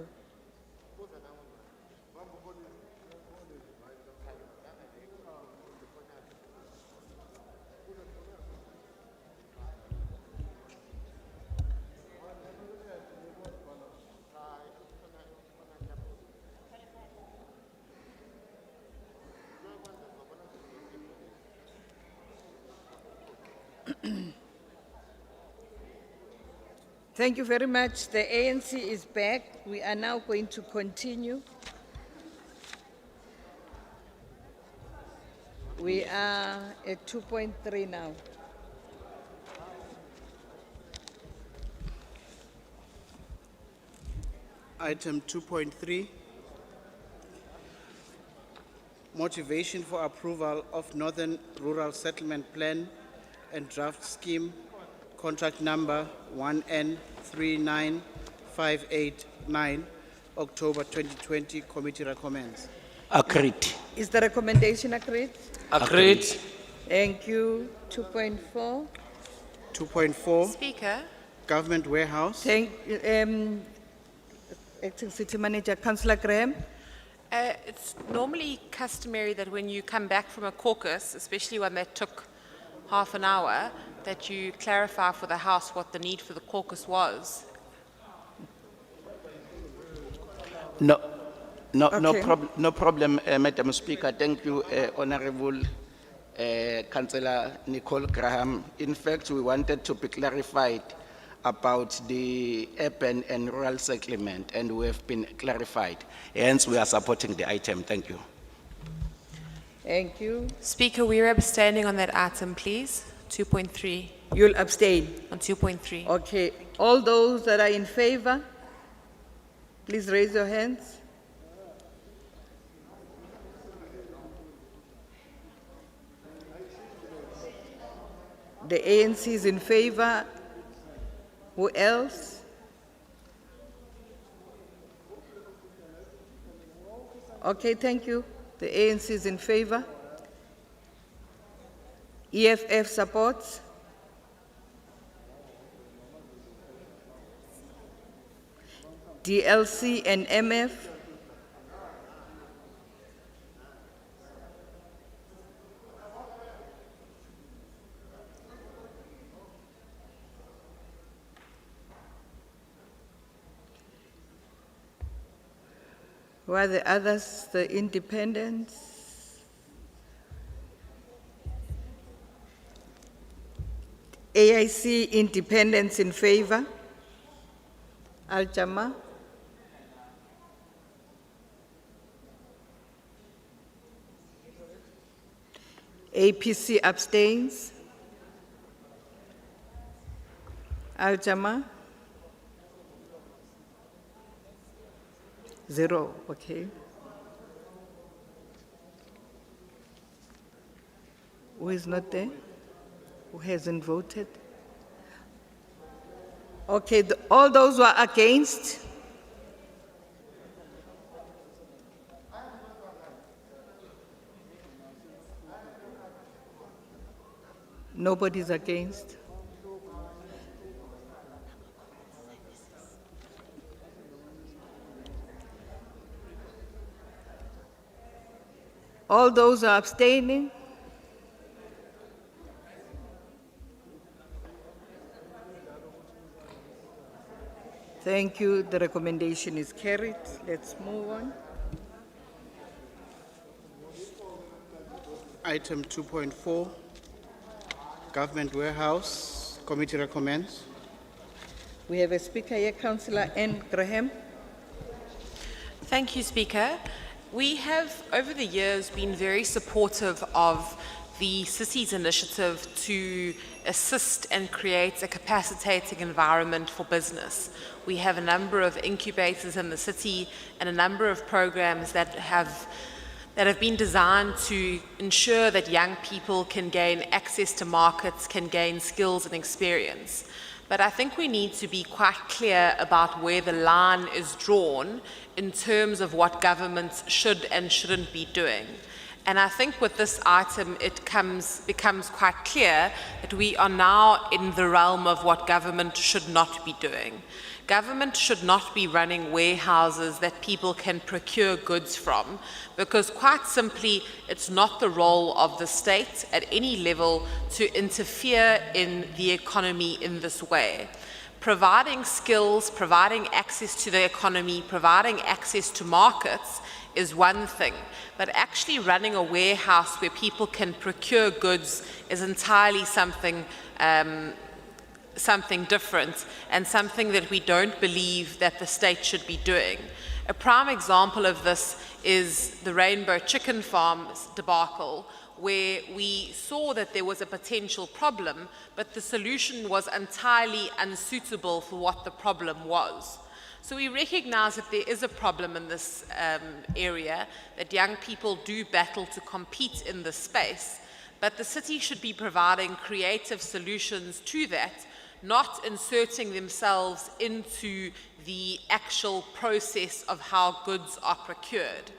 Thank you very much. The ANC is back. We are now going to continue. We are at 2.3 now. Item 2.3, motivation for approval of Northern Rural Settlement Plan and Draft Scheme, contract number 1N39589, October 2020, committee recommends. Agreed. Is the recommendation agreed? Agreed. Thank you. 2.4. 2.4, Speaker, Government Warehouse. Thank Acting City Manager, Councillor Graham. it's normally customary that when you come back from a caucus, especially one that took half an hour, that you clarify for the House what the need for the caucus was. No, No, Okay. no problem, Madam Speaker. Thank you, Honorable Councillor Nicole Graham. In fact, we wanted to be clarified about the urban and rural settlement, and we have been clarified. Hence, we are supporting the item. Thank you. Thank you. Speaker, we're abstaining on that item, please. 2.3. You'll abstain? On 2.3. Okay. All those that are in favor, please raise your hands. The ANC is in favor. Who else? Okay, thank you. The ANC is in favor. EFF supports. DLC and MF. Who are the others, the independents? AIC independents in favor. Al-Jama. APC abstains. Al-Jama. 0, okay. Who is not there? Who hasn't voted? Okay, all those who are against? Nobody's against? All those are abstaining? Thank you. The recommendation is carried. Let's move on. Item 2.4, Government Warehouse. Committee recommends. We have a speaker here, Councillor N. Graham. Thank you, Speaker. We have, over the years, been very supportive of the city's initiative to assist and create a capacitating environment for business. We have a number of incubators in the city and a number of programs that have been designed to ensure that young people can gain access to markets, can gain skills and experience. But I think we need to be quite clear about where the line is drawn in terms of what governments should and shouldn't be doing. And I think with this item, it becomes quite clear that we are now in the realm of what government should not be doing. Government should not be running warehouses that people can procure goods from, because quite simply, it's not the role of the state at any level to interfere in the economy in this way. Providing skills, providing access to the economy, providing access to markets is one thing, but actually running a warehouse where people can procure goods is entirely something different and something that we don't believe that the state should be doing. A prime example of this is the Rainbow Chicken Farms debacle, where we saw that there was a potential problem, but the solution was entirely unsuitable for what the problem was. So we recognize that there is a problem in this area, that young people do battle to compete in this space, but the city should be providing creative solutions to that, not inserting themselves into the actual process of how goods are procured.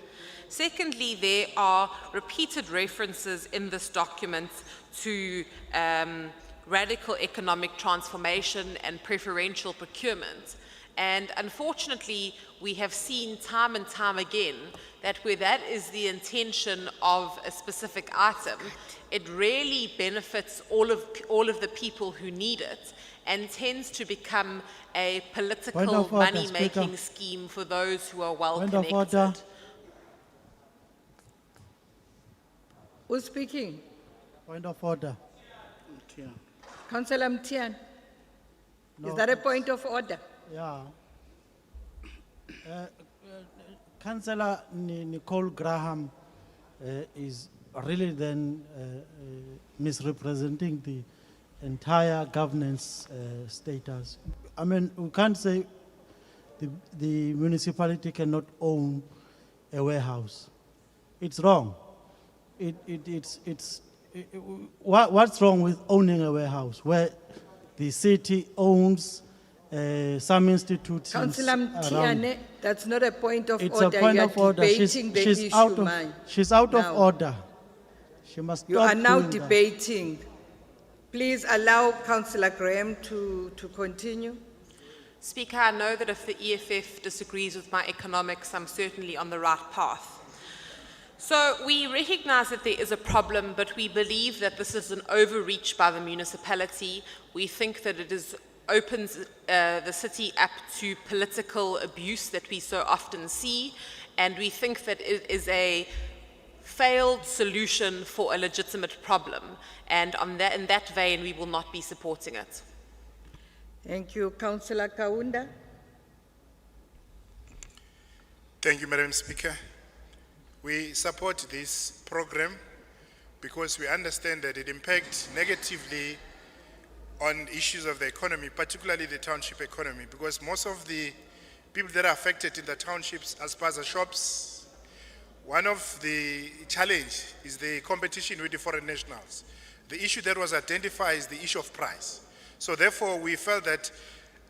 Secondly, there are repeated references in this document to radical economic transformation and preferential procurement. And unfortunately, we have seen time and time again that where that is the intention of a specific item, it really benefits all of the people who need it and tends to become a political money-making scheme for those who are well connected. Who's speaking? Point of order. Councillor Mtian? No, Is that a point of order? Yeah. Councillor Nicole Graham is really then misrepresenting the entire governance status. I mean, we can't say the municipality cannot own a warehouse. It's wrong. What's wrong with owning a warehouse where the city owns some institutes? Councillor Mtiane, that's not a point of It's order. a point You are of order. debating the issue, ma'am. She's out of Now. order. She must You stop are now doing that. debating. Please allow Councillor Graham to continue. Speaker, I know that if the EFF disagrees with my economics, I'm certainly on the right path. So we recognize that there is a problem, but we believe that this is an overreach by the municipality. We think that it opens the city up to political abuse that we so often see, and we think that it is a failed solution for a legitimate problem. And in that vein, we will not be supporting it. Thank you. Councillor Kaunda? Thank you, Madam Speaker. We support this program because we understand that it impacts negatively on issues of the economy, particularly the township economy, because most of the people that are affected in the townships are spaza shops. One of the challenge is the competition with the foreign nationals. The issue that was identified is the issue of price. So therefore, we felt that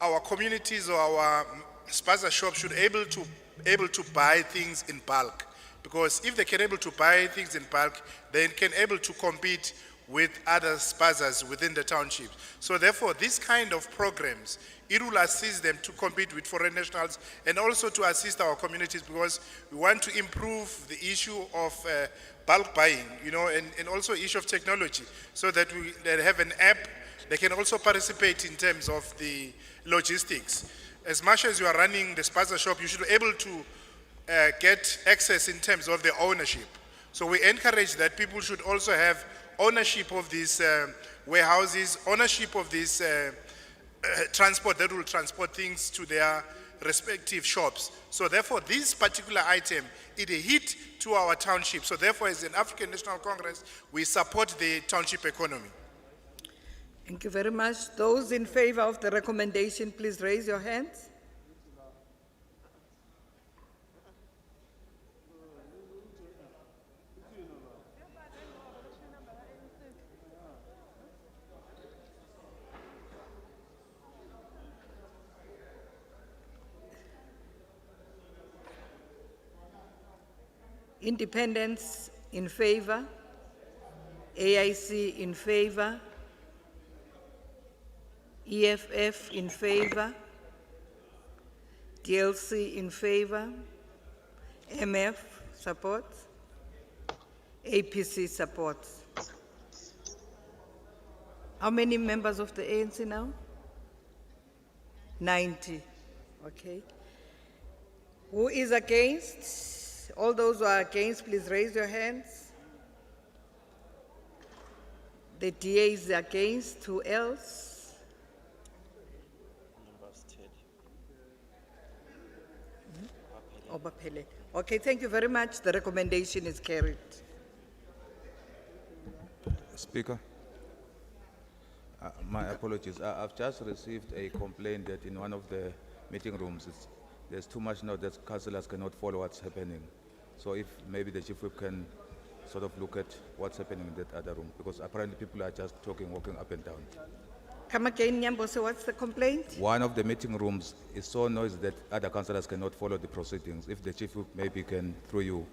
our communities or our spaza shops should able to buy things in bulk, because if they can able to buy things in bulk, they can able to compete with other spazas within the township. So therefore, these kind of programs, it will assist them to compete with foreign nationals and also to assist our communities, because we want to improve the issue of bulk buying, and also issue of technology, so that they have an app. They can also participate in terms of the logistics. As much as you are running the spaza shop, you should be able to get access in terms of the ownership. So we encourage that people should also have ownership of these warehouses, ownership of this transport that will transport things to their respective shops. So therefore, this particular item, it a hit to our township. So therefore, as an African National Congress, we support the township economy. Thank you very much. Those in favor of the recommendation, please raise your hands. Independents in favor, AIC in favor, EFF in favor, DLC in favor, MF supports, APC supports. How many members of the ANC now? 90, okay. Who is against? All those who are against, please raise your hands. The DA is against. Who else? Obapele. Okay, thank you very much. The recommendation is carried. Speaker, my apologies. I've just received a complaint that in one of the meeting rooms, there's too much now that councillors cannot follow what's happening. So if maybe the chief whip can sort of look at what's happening in that other room, because apparently people are just talking, walking up and down. Come again, Nyambose, what's the complaint? One of the meeting rooms is so noisy that other councillors cannot follow the proceedings. If the chief whip maybe can, through you,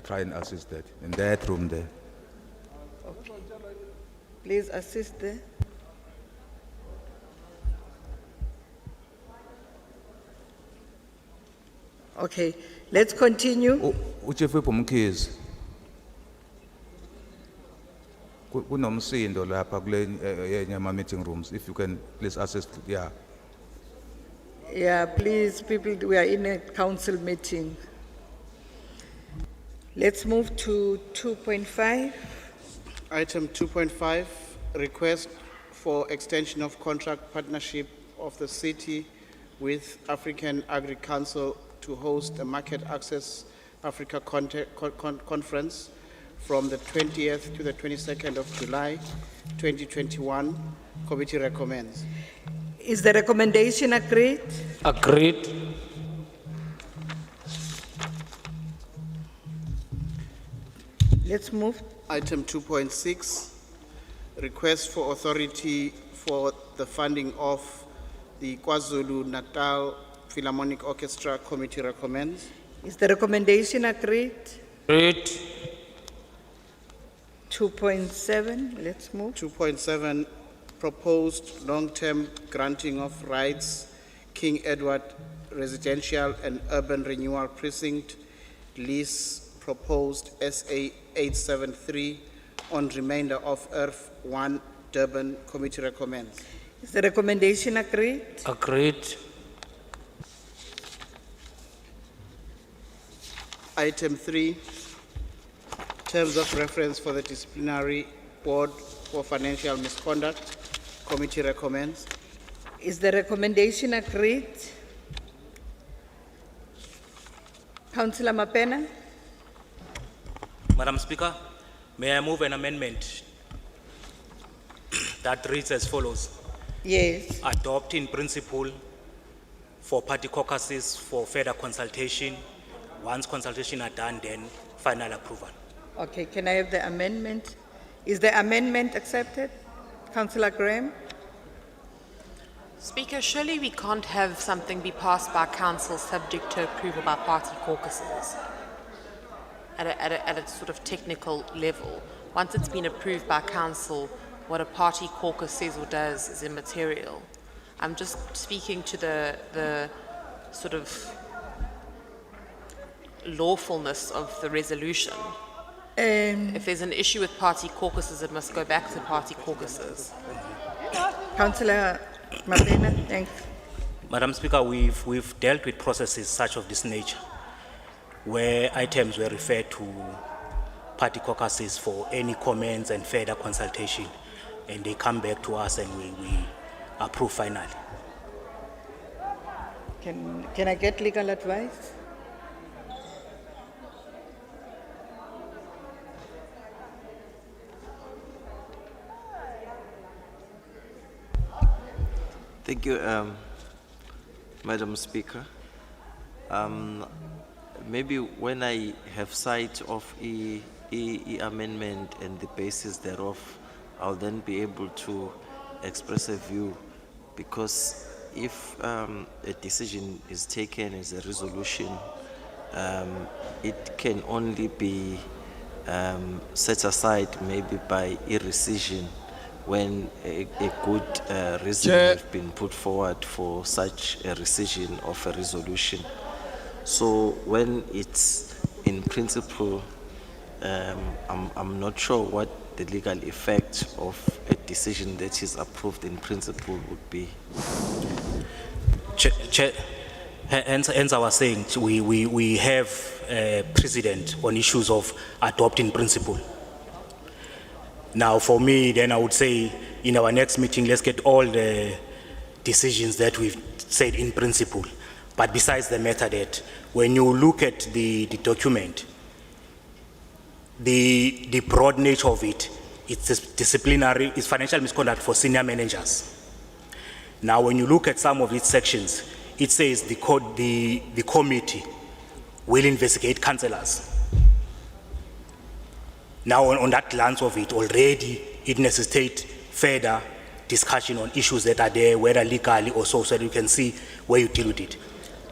try and assist that, in that room there. Okay. Please assist there. Okay, let's continue. Chief whip umkhizi. Kunomsindo lapha kule yenye meeting rooms. If you can please assist, yeah. Yeah, please, people, we are in a council meeting. Let's move to 2.5. Item 2.5, request for extension of contract partnership of the city with African Agri-Council to host a Market Access Africa Conference from the 20th to the 22nd of July 2021. Committee recommends. Is the recommendation agreed? Agreed. Let's move. Item 2.6, request for authority for the funding of the KwaZulu-Natal Philharmonic Orchestra. Committee recommends. Is the recommendation agreed? Agreed. 2.7, let's move. 2.7, proposed long-term granting of rights, King Edward Residential and Urban Renewal Precinct, lease proposed SA 873 on remainder of Earth 1, Durban. Committee recommends. Is the recommendation agreed? Agreed. Item 3, terms of reference for the disciplinary board for financial misconduct. Committee recommends. Is the recommendation agreed? Councillor Mapena? Madam Speaker, may I move an amendment that reads as follows. Yes. Adopt in principle for party caucuses for further consultation. Once consultation are done, then final approval. Okay, can I have the amendment? Is the amendment accepted? Councillor Graham? Speaker, surely we can't have something be passed by council subject to approval by party caucuses at a sort of technical level. Once it's been approved by council, what a party caucus says or does is immaterial. I'm just speaking to the sort of lawfulness of the resolution. If there's an issue with party caucuses, it must go back to party caucuses. Councillor Mapena, thanks. Madam Speaker, we've dealt with processes such of this nature, where items were referred to party caucuses for any comments and further consultation, and they come back to us and we approve finally. Can I get legal advice? Thank you, Madam Speaker. Maybe when I have sight of the amendment and the basis thereof, I'll then be able to express a view, because if a decision is taken as a resolution, it can only be set aside maybe by a rescission when a good reason has been put forward for such a rescission of a resolution. So when it's in principle, I'm not sure what the legal effect of a decision that is approved in principle would be. Chair, hence I was saying we have a precedent on issues of adopting principle. Now for me, then I would say in our next meeting, let's get all the decisions that we've said in principle. But besides the matter that when you look at the document, the broad nature of it, it's disciplinary, it's financial misconduct for senior managers. Now when you look at some of its sections, it says the committee will investigate councillors. Now on that glance of it, already it necessitates further discussion on issues that are there, whether legally or so that you can see where you deal with it.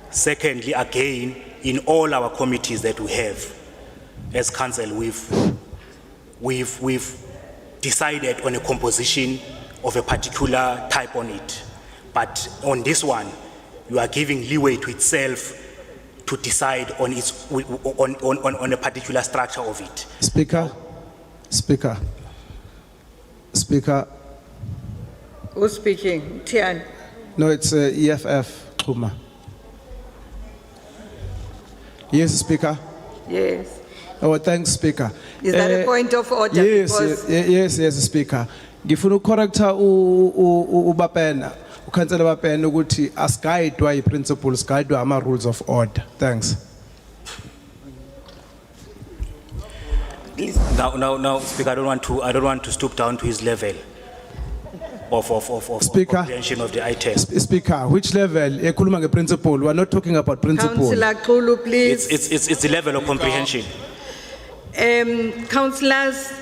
Secondly, again, in all our committees that we have as council, we've decided on a composition of a particular type on it. But on this one, you are giving leeway to itself to decide on its on a particular structure of it. Speaker. Who's speaking? Tian. No, it's EFF, Khuma. Yes, Speaker. Yes. Oh, thanks, Speaker. Is that a point of order? Yes, Because- yes, Speaker. Ngifuna ucorrecta uBapena, uKhansela Bapena ukuthi asiguidwa iprinciples, guidwa ama rules of order. Thanks. Now, Speaker, I don't want to stoop down to his level of Speaker. comprehension of the item. Speaker, which level? Ekhuluma ngeprinciple. We are not talking about principle. Councillor Kulu, please. It's the level of comprehension. Councillors,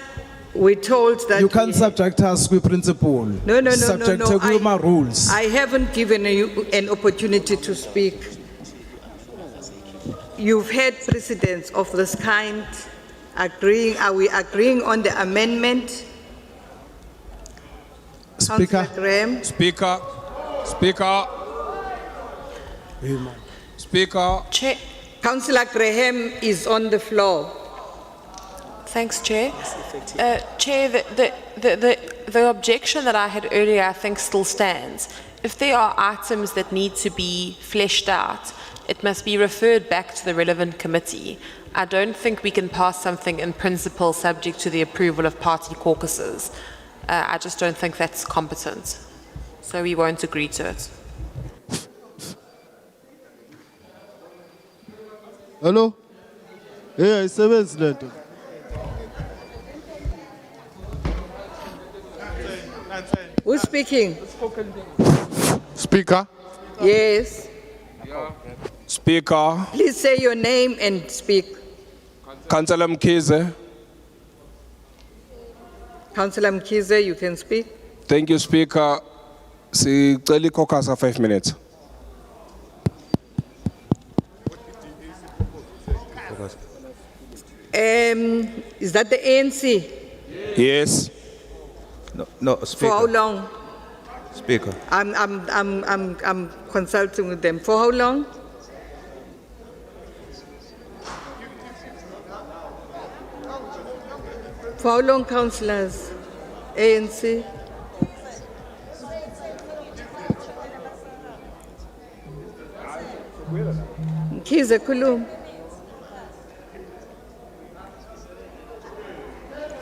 we're told that. You can't subject us with principle. No. Subject to my rules. I haven't given you an opportunity to speak. You've had precedents of this kind. Are we agreeing on the amendment? Speaker. Councillor Graham. Speaker. Chair. Councillor Graham is on the floor. Thanks, Chair. Chair, the objection that I had earlier, I think, still stands. If there are items that need to be fleshed out, it must be referred back to the relevant committee. I don't think we can pass something in principle subject to the approval of party caucuses. I just don't think that's competent. So we won't agree to it. Hello? Yeah, it's 7 letter. Who's speaking? Speaker. Yes. Speaker. Please say your name and speak. Councillor Mkhize. Councillor Mkhize, you can speak. Thank you, Speaker. Sicela caucus 5 minutes. Is that the ANC? Yes. No, For Speaker. how long? Speaker. I'm consulting with them. For how long? For how long, councillors? ANC? Mkhize, Kulum.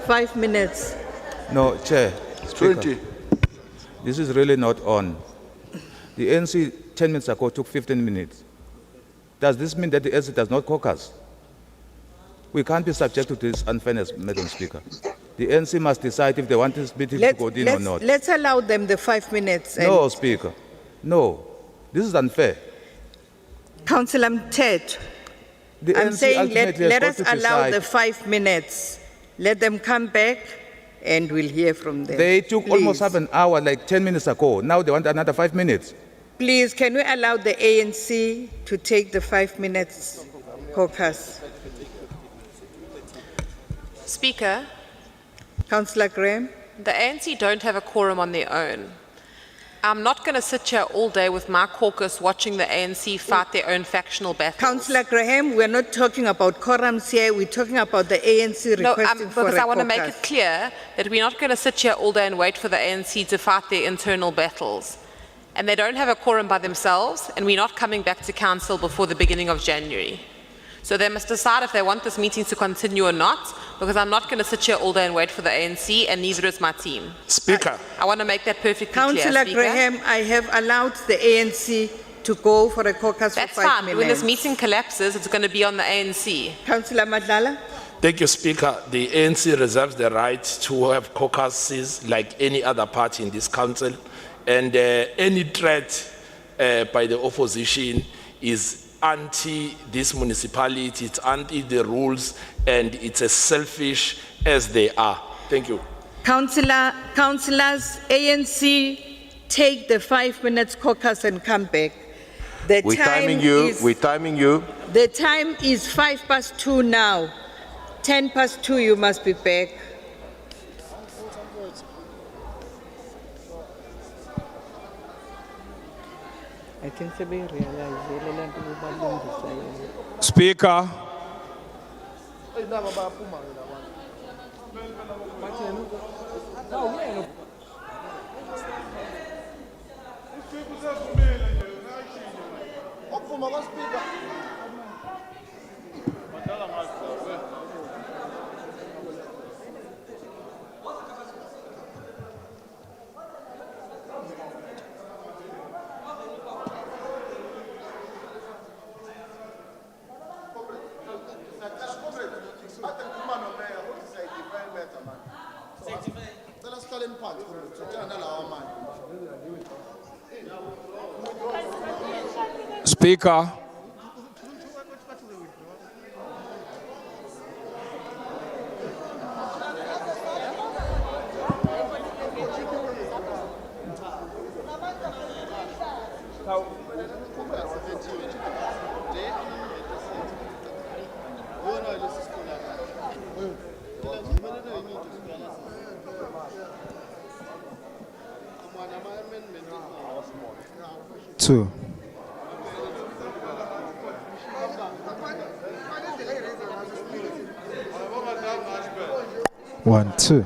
5 minutes. No, Chair. Speaker. This is really not on. The ANC 10 minutes ago took 15 minutes. Does this mean that the ANC does not caucus? We can't be subject to this unfairness, Madam Speaker. The ANC must decide if they want this meeting to go in or not. Let's allow them the 5 minutes. and- No, Speaker. No. This is unfair. Councillor Mtet, The I'm ANC saying ultimately let has us got to allow decide. the 5 minutes. Let them come back and we'll hear from them. They took almost Please. half an hour, like 10 minutes ago. Now they want another 5 minutes. Please, can we allow the ANC to take the 5 minutes caucus? Speaker, Councillor Graham. the ANC don't have a quorum on their own. I'm not going to sit here all day with my caucus watching the ANC fight their own factional battles. Councillor Graham, we're not talking about quorums here. We're talking about the ANC No, requesting for because a I want to make caucus. it clear that we're not going to sit here all day and wait for the ANC to fight their internal battles. And they don't have a quorum by themselves, and we're not coming back to council before the beginning of January. So they must decide if they want this meeting to continue or not, because I'm not going to sit here all day and wait for the ANC, and neither is my team. Speaker. I want to make that perfectly Councillor clear, Speaker. Graham, I have allowed the ANC to go for a caucus That's for 5 fine. minutes. When this meeting collapses, it's going to be on the ANC. Councillor Madlala. Thank you, Speaker. The ANC reserves the right to have caucuses like any other party in this council, and any threat by the opposition is anti this municipality, it's anti the rules, and it's as selfish as they are. Thank you. Councillors, ANC, take the 5 minutes caucus and come back. The We're time timing you. is- We're timing you. The time is 2:05 now. 2:10, you must be back. I think they realize Speaker. Speaker, Two. 1, 2.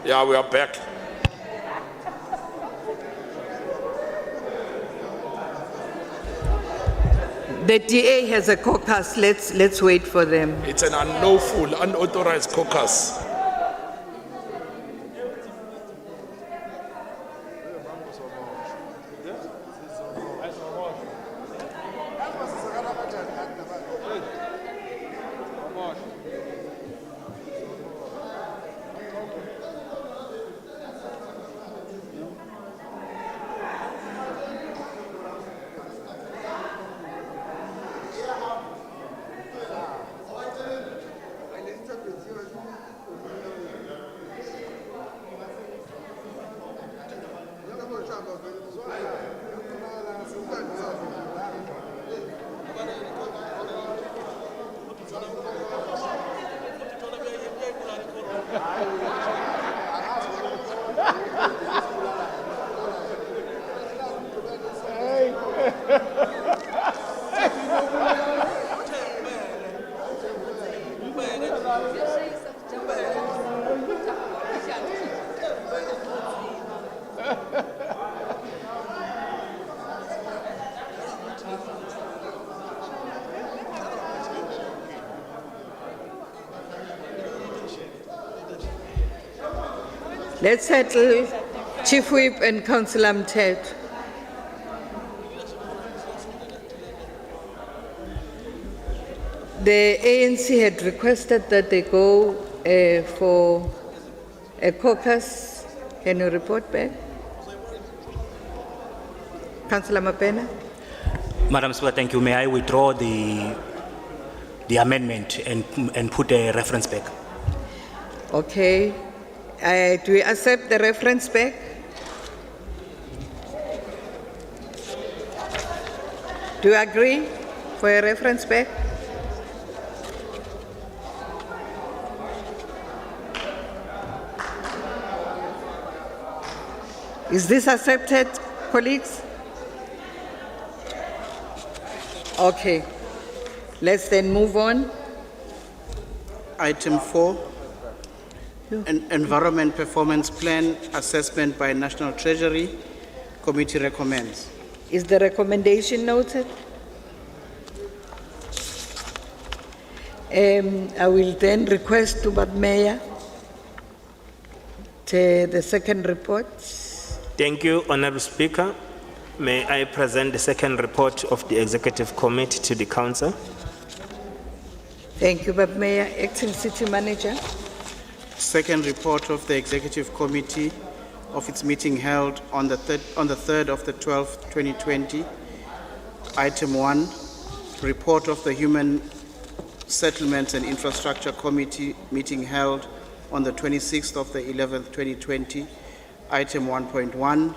Yeah, we are back. The DA has a caucus. Let's wait for them. It's an unlawful, unauthorized caucus. Let's settle Chief Whip and Councillor Mtet. The ANC had requested that they go for a caucus. Can you report back? Councillor Mapena? Madam Speaker, thank you. May I withdraw the amendment and put a reference back? Okay. Do we accept the reference back? Do you agree for a reference back? Is this accepted, colleagues? Okay. Let's then move on. Item 4, an Environment Performance Plan Assessment by National Treasury. Committee recommends. Is the recommendation noted? I will then request to Bab Mayor the second report. Thank you, Honorable Speaker. May I present the second report of the Executive Committee to the Council? Thank you, Bab Mayor. Acting City Manager. Second report of the Executive Committee of its meeting held on the 3rd of the 12th, 2020. Item 1, report of the Human Settlements and Infrastructure Committee meeting held on the 26th of the 11th, 2020. Item 1.1,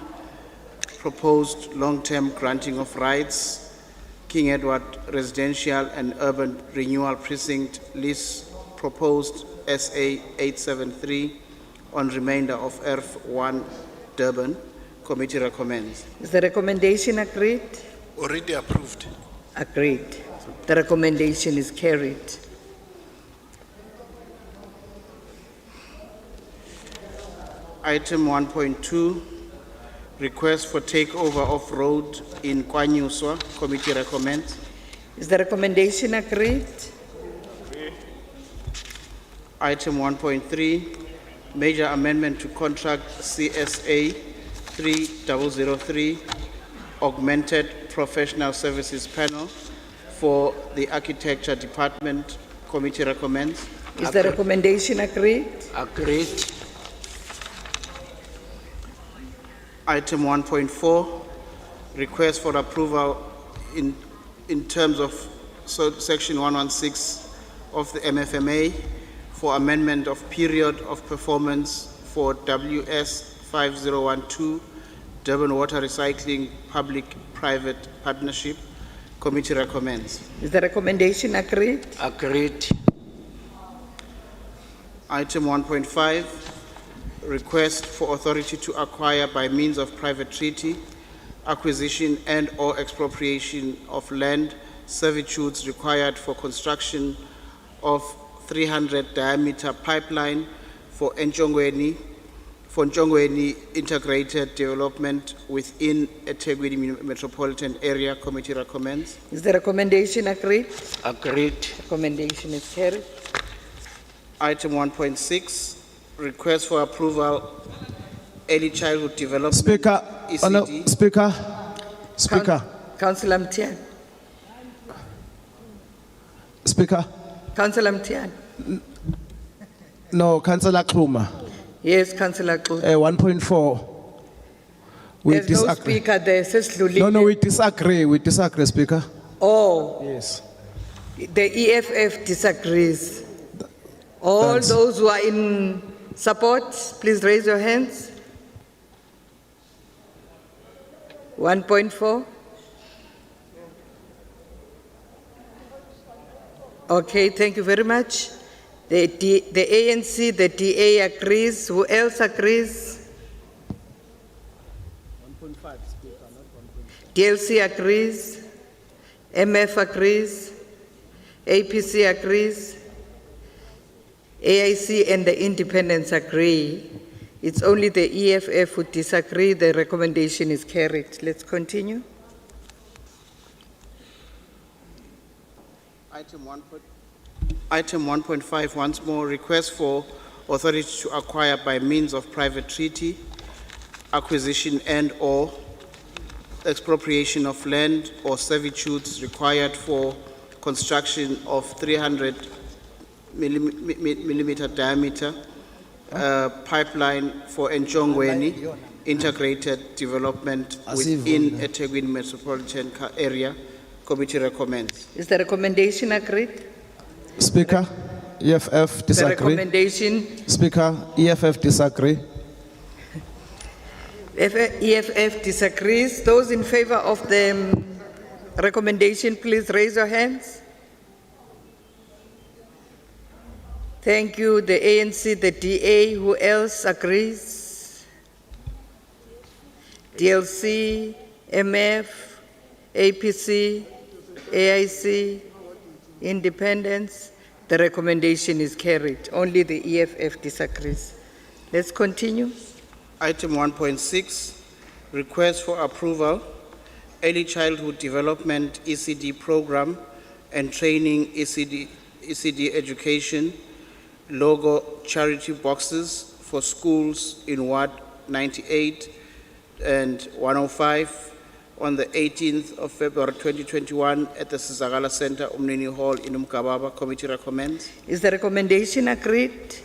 proposed long-term granting of rights, King Edward Residential and Urban Renewal Precinct lease proposed SA 873 on remainder of ERF1 Durban. Committee recommends. Is the recommendation agreed? Already approved. Agreed. The recommendation is carried. Item 1.2, request for takeover of road in Kwanyuswa. Committee recommends. Is the recommendation agreed? Item 1.3, major amendment to contract CSA 3003, augmented professional services panel for the architecture department. Committee recommends. Is the recommendation agreed? Agreed. Item 1.4, request for approval in terms of section 116 of the MFMA for amendment of period of performance for WS 5012 Durban Water Recycling Public-Private Partnership. Committee recommends. Is the recommendation agreed? Agreed. Item 1.5, request for authority to acquire by means of private treaty, acquisition and/or expropriation of land servitudes required for construction of 300 diameter pipeline for Nchongweni integrated development within eThekwini metropolitan area. Committee recommends. Is the recommendation agreed? Agreed. Recommendation is carried. Item 1.6, request for approval early childhood development. Speaker, ECD. Speaker. Councillor Mtian. Speaker. Councillor Mtian. No, Councillor Kluma. Yes, Councillor Kluma. 1.4. We There's no disagree. speaker there. No, we disagree. We disagree, Speaker. Oh, Yes. the EFF disagrees. All Thanks. those who are in support, please raise your hands. 1.4. Okay, thank you very much. The ANC, the DA agrees. Who else agrees? 1.5, Speaker, not 1.5. DLC agrees. MF agrees. APC agrees. AIC and the independents agree. It's only the EFF who disagree. The recommendation is carried. Let's continue. Item 1.5, once more, request for authority to acquire by means of private treaty, acquisition and/or expropriation of land or servitudes required for construction of 300 millimeter diameter pipeline for Nchongweni integrated development within eThekwini metropolitan area. Committee recommends. Is the recommendation agreed? Speaker, EFF The disagree. recommendation, Speaker, EFF disagree. EFF disagrees. Those in favor of the recommendation, please raise your hands. Thank you. The ANC, the DA, who else agrees? DLC, MF, APC, AIC, Independence. The recommendation is carried. Only the EFF disagrees. Let's continue. Item 1.6, request for approval, Early Childhood Development ECD Program and Training ECD Education, logo charity boxes for schools in Ward 98 and 105 on the 18th of February 2021 at the Sizakala Center, Umnini Hall in Umkababa. Committee recommends. Is the recommendation agreed?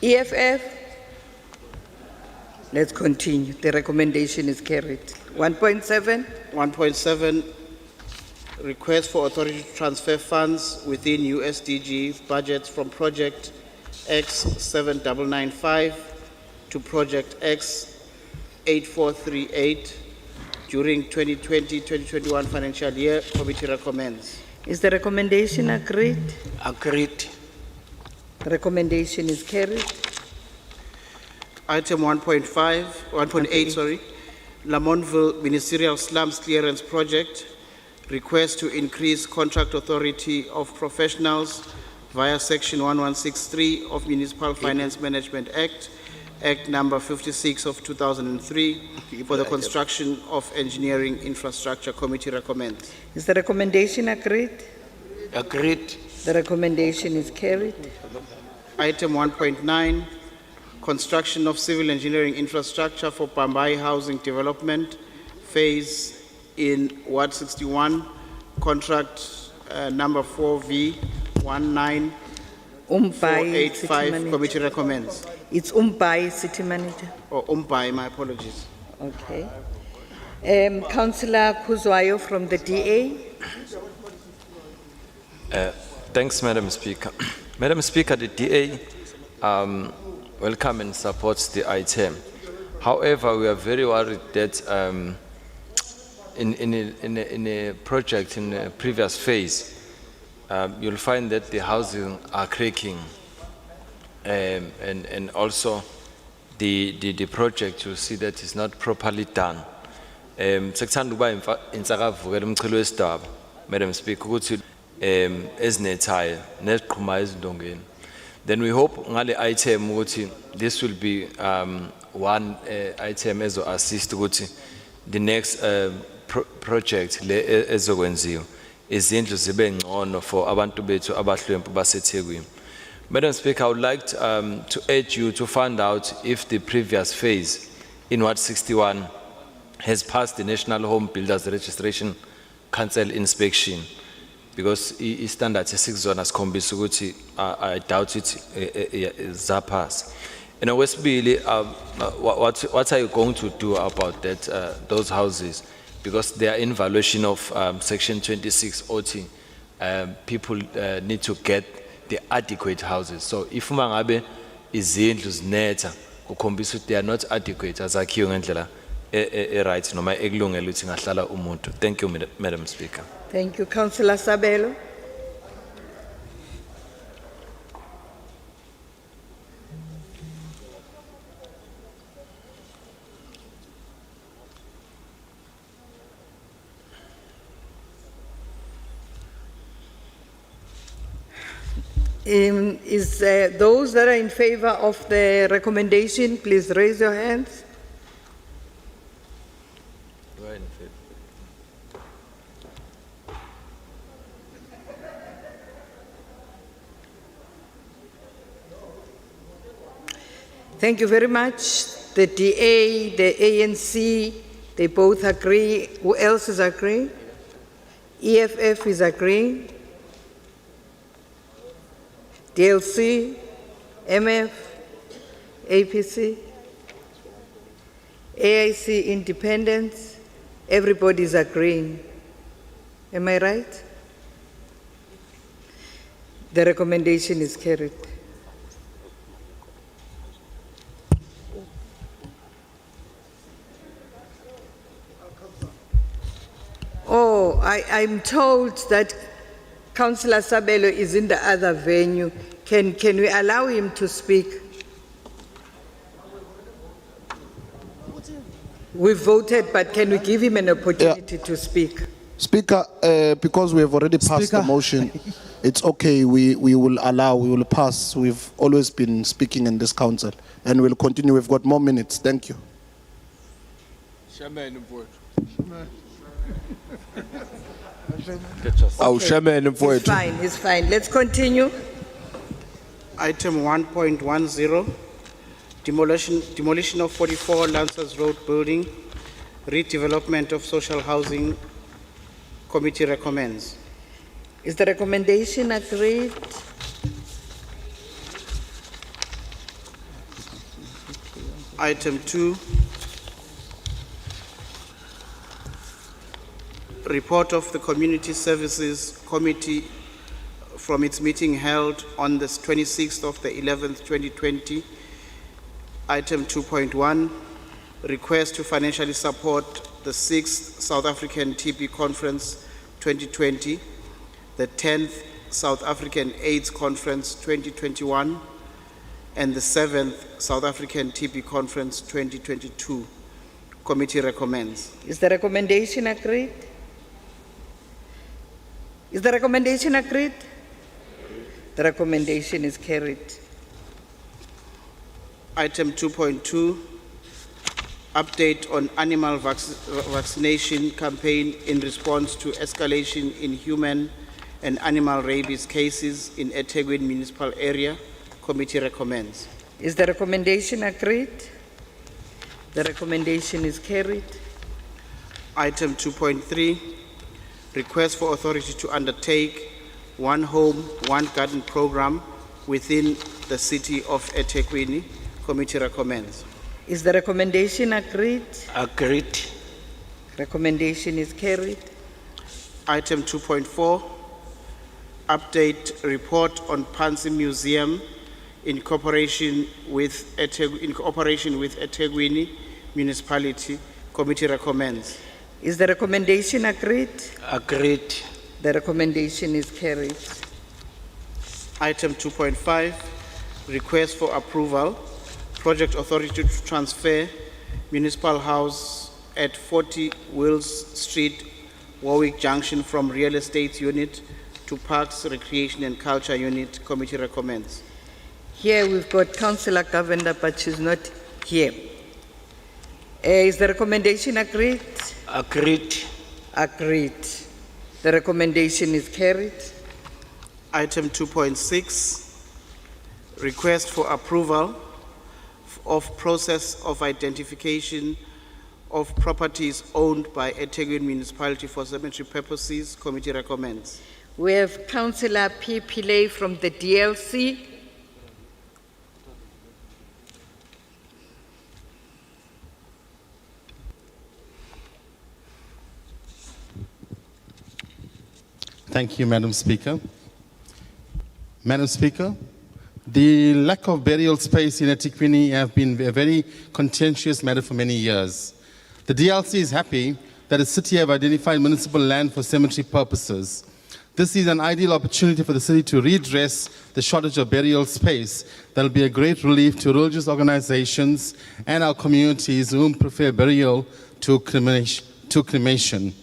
EFF? Let's continue. The recommendation is carried. 1.7, 1.7, request for authority to transfer funds within USDG budgets from Project X7995 to Project X8438 during 2020-2021 financial year. Committee recommends. is the recommendation agreed? Agreed. The recommendation is carried. Item 1.8, sorry, Lamontville Ministerial Slums Clearance Project, request to increase contract authority of professionals via Section 1163 of Municipal Finance Management Act, Act number 56 of 2003, for the construction of engineering infrastructure. Committee recommends. Is the recommendation agreed? Agreed. The recommendation is carried. Item 1.9, construction of civil engineering infrastructure for Pambai Housing Development phase in Ward 61, contract number 4V19485. City Manager. Committee recommends. It's Umbai, City Manager. Or Umbai, my apologies. Okay. Councillor Kuzwayo from the DA. Thanks, Madam Speaker. Madam Speaker, the DA welcome and supports the item. However, we are very worried that in a project in a previous phase, you'll find that the housing are cracking, and also the project, you'll see that it's not properly done. Sekuthanda ukuba insakavukela umchilo wesidaba, Madam Speaker, ukuthi ezinethayo neziqhuma ezindongeni. Then we hope ngale item ukuthi this will be one item ezo assist ukuthi the next project le ezokwenziwa izindlu zibe ngcono for abantu bethu abahlwempu baseThekwini. Madam Speaker, I would like to urge you to find out if the previous phase in Ward 61 has passed the National Home Builders Registration Council inspection, because standards esikuzona sikhombisa ukuthi I doubt it zapass. And wesibili, what are you going to do about that those houses, because they are in violation of Section 26 OT. People need to get the adequate houses. So if mangabe izindlu zinetha kukhombisa ukuthi they are not adequate azakhiwe ngendlela right noma ekulungela ukuthi ngahlala umuntu. Thank you, Madam Speaker. Thank you, Councillor Sabelo. Those that are in favor of the recommendation, please raise your hands. Thank you very much. The DA, the ANC, they both agree. Who else is agreeing? EFF is agreeing. DLC, MF, APC, AIC Independence, Everybody's agreeing. Am I right? The recommendation is carried. Oh, I'm told that Councillor Sabelo is in the other venue. Can we allow him to speak? We voted, but can we give him an opportunity to speak? Speaker, because we have already passed the motion, it's okay, we will pass. We've always been speaking in this council and we'll continue. We've got more minutes. Thank you. It's fine. Let's continue. Item 1.10, demolition of 44 Lancers Road building, redevelopment of social housing. Committee recommends. Is the recommendation agreed? Item 2, report of the Community Services Committee from its meeting held on the 26th of the 11th, 2020. Item 2.1, request to financially support the 6th South African TB Conference 2020, the 10th South African AIDS Conference 2021, and the 7th South African TB Conference 2022. Committee recommends. Is the recommendation agreed? Is the recommendation agreed? The recommendation is carried. Item 2.2, update on animal vaccination campaign in response to escalation in human and animal rabies cases in eThekwini municipal area. Committee recommends. Is the recommendation agreed? The recommendation is carried. Item 2.3, request for authority to undertake one home, one garden program within the city of eThekwini. Committee recommends. Is the recommendation agreed? Agreed. Recommendation is carried. Item 2.4, update report on Pansy Museum in cooperation with eThekwini municipality. Committee recommends. Is the recommendation agreed? Agreed. The recommendation is carried. Item 2.5, request for approval, project authority to transfer municipal house at 40 Wills Street, Warwick Junction from real estate unit to Parks, Recreation and Culture unit. Committee recommends. Here we've got Councillor Govender, but she's not here. Is the recommendation agreed? Agreed. Agreed. The recommendation is carried. Item 2.6, request for approval of process of identification of properties owned by eThekwini municipality for cemetery purposes. Committee recommends. We have Councillor P. Pillay from the DLC. Thank you, Madam Speaker. Madam Speaker, the lack of burial space in eThekwini have been a very contentious matter for many years. The DLC is happy that the city have identified municipal land for cemetery purposes. This is an ideal opportunity for the city to redress the shortage of burial space that will be a great relief to religious organizations and our communities who prefer burial to cremation.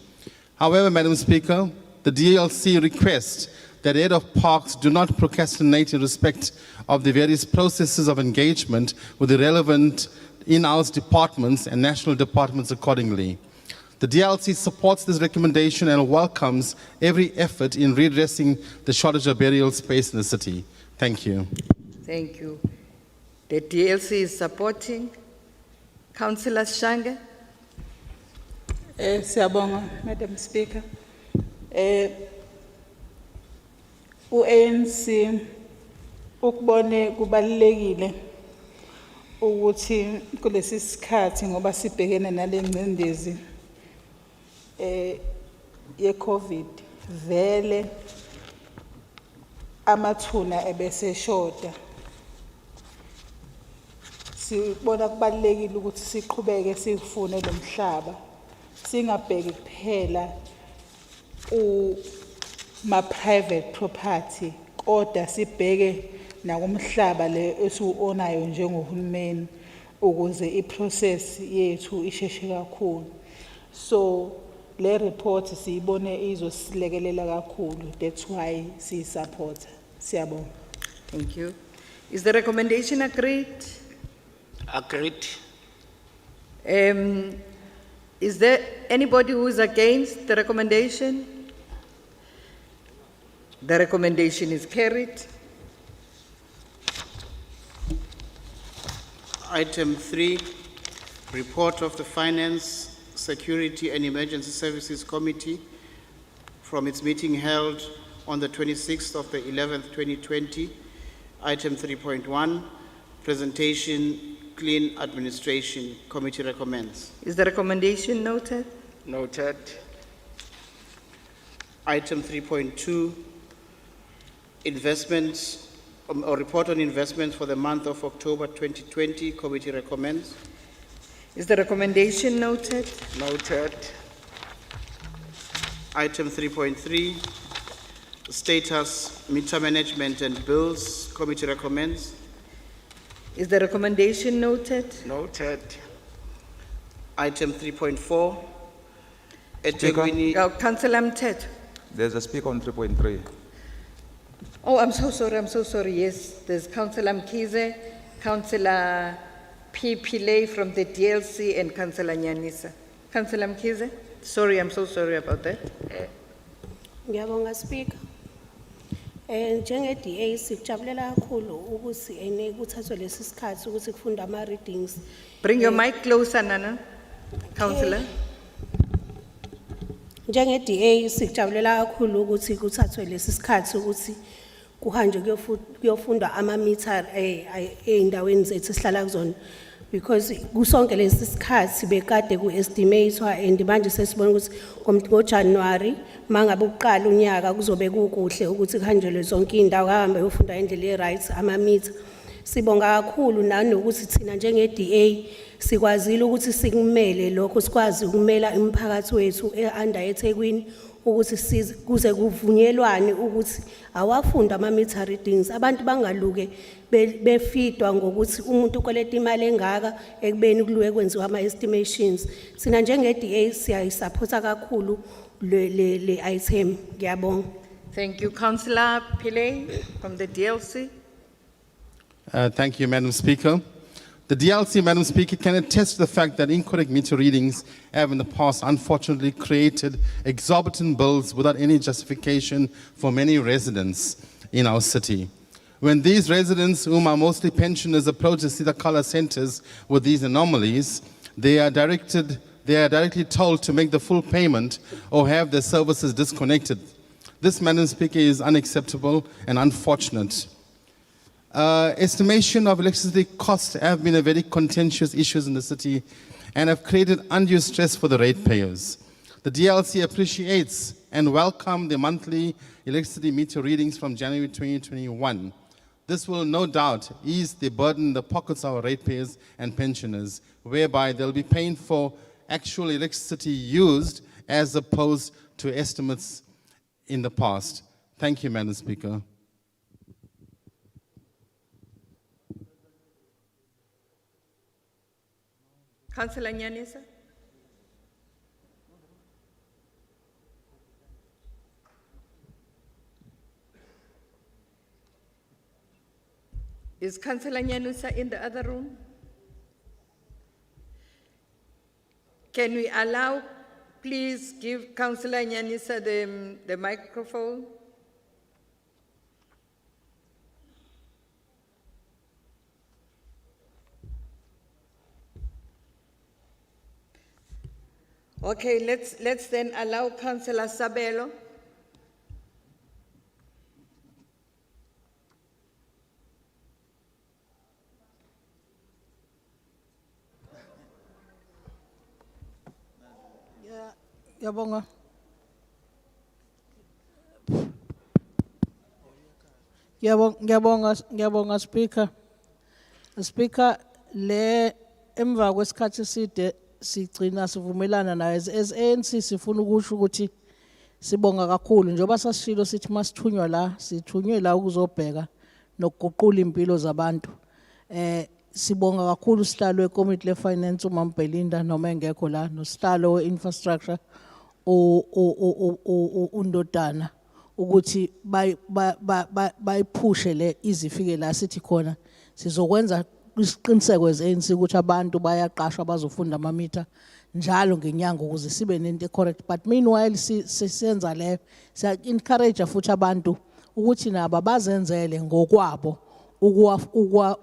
However, Madam Speaker, the DLC requests that head of parks do not procrastinate in respect of the various processes of engagement with the relevant in-house departments and national departments accordingly. The DLC supports this recommendation and welcomes every effort in redressing the shortage of burial space in the city. Thank you. Thank you. The DLC is supporting. Councillor Shange. Siyabonga, Madam Speaker. U-ANC ukubone kubalulekile ukuthi kulesi sikhathi ngoba sibhekene nale ngcindezi ye COVID vele amathuna ebese shota. Sibona kubalekile ukuthi siqhubeke sifune lo mhlaba. Singabheki kuphela ma private property kodwa sibheke nakumhlaba le esiwonayo njengohulumeni ukuze iprocess yethu isheshe kakhulu. So le report siyibone izosilekelela kakhulu. That's why si support. Siyabonga. Thank you. Is the recommendation agreed? Agreed. Is there anybody who is against the recommendation? The recommendation is carried. Item 3, report of the Finance, Security and Emergency Services Committee from its meeting held on the 26th of the 11th, 2020. Item 3.1, presentation, clean administration. Committee recommends. Is the recommendation noted? Noted. Item 3.2, investments or report on investments for the month of October 2020. Committee recommends. Is the recommendation noted? Noted. Item 3.3, status, meter management and bills. Committee recommends. Is the recommendation noted? Noted. Item 3.4, Speaker. Councillor Mtet. There's a speaker on 3.3. Oh, I'm so sorry. Yes, there's Councillor Mkize, Councillor P. Pillay from the DLC, and Councillor Nyanisa. Councillor Mkize, sorry, I'm so sorry about that. Ngiyabonga Speaker. Njenge DA sikujabulela kakhulu ukuthi kuthathwe lesi sikhathi ukuthi kufunda ama readings. Bring your mic closer, Nana. Councillor. Njenge DA sikujabulela kakhulu ukuthi kuthathwe lesi sikhathi ukuthi kuhanjwe kuyofunda ama meter eindaweni zethu sihlala kuzona, because kusonke lesi sikhathi bekade ku-estimatewa and manje sesibona ukuthi ngoJanuary mangabe uqala unyaka kuzobe kukuhle ukuthi kuhanjelwe zonke indawo kahambe yofunda indlela ye-right ama-meter. Sibonga kakhulu nanokuthi thina njenge-DA sikwazile ukuthi sikumele lokho, sikwazi ukumela imiphakathi wethu under eThekwini ukuthi kuze kuvunyelwane ukuthi awafunda ama-meter readings, abantu bangaluke befidwa ngokuthi umuntu ukoleta imali engaka ekubeni kuluke kwenziwa ama-estimations. Sina njenge-DA siyayisupporta kakhulu le item. Ngiyabonga. Thank you. Councillor Pillay from the DLC. Thank you, Madam Speaker. The DLC, Madam Speaker, can attest to the fact that incorrect meter readings have in the past unfortunately created exorbitant bills without any justification for many residents in our city. When these residents, whom are mostly pensioners, approach the Sitakala centers with these anomalies, they are directly told to make the full payment or have their services disconnected. This, Madam Speaker, is unacceptable and unfortunate. Estimation of electricity costs have been a very contentious issue in the city and have created undue stress for the ratepayers. The DLC appreciates and welcomes the monthly electricity meter readings from January 2021. This will no doubt ease the burden in the pockets of our ratepayers and pensioners, whereby they'll be paying for actual electricity used as opposed to estimates in the past. Thank you, Madam Speaker. Councillor Nyanisa. Is Councillor Nyanisa in the other room? Can we allow, please give Councillor Nyanisa the microphone? Okay, let's then allow Councillor Sabelo. Ngiyabonga. Ngiyabonga Speaker. Speaker, le emva kwesikhathi eside sigcina sivumelana naye as ANC sifuna ukusho ukuthi sibonga kakhulu njoba sasishilo sithi masithunywa la sithunywe la ukuzobheka nokuguqula impilo zabantu. Sibonga kakhulu sihlalo weCommittee leFinance uMambelinda noma engekho la nosihlalo weInfrastructure uNdodana ukuthi bayiphushe le izifike la sithi khona sizokwenza isiqiniseko as-ANC ukuthi abantu bayaqashwa bazofunda amamitha njalo ngenyanga ukuze sibe nento correct. But meanwhile sisenza le siya encourage futhi abantu ukuthi nabo bazenzele ngokwabo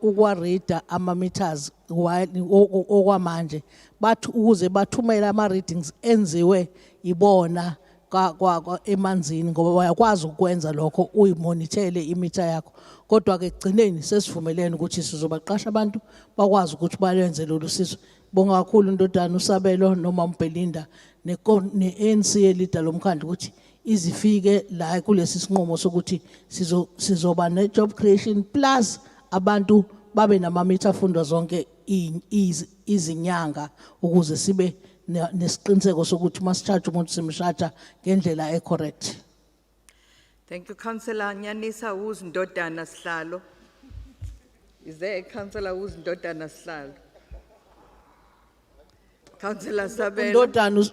ukwa-reader ama-meters okwamanje bathi ukuze bathumele ama-readings enziwe ibona emanzini ngoba bayakwazi ukwenza lokho uyimonithele imitha yakho. Kodwa ke gcineni sesivumelene ukuthi sizobaqasha abantu bakwazi ukuthi balenze lolu sizo. Bonga kakhulu Ndodana uSabelo noma uMbelinda ne-ANC leader lomkhandlu ukuthi izifike la kulesi sinqumo sokuthi sizoba ne-job creation plus abantu babe namamitha afundwa zonke izinyanga ukuze sibe nesiqiniseko sokuthi masicharge umuntu simshaja ngendlela ecorrect. Thank you, Councillor Nyanisa who's Ndodana Sihlalo. Is there a councillor who's Ndodana Sihlalo? Councillor Sabelo.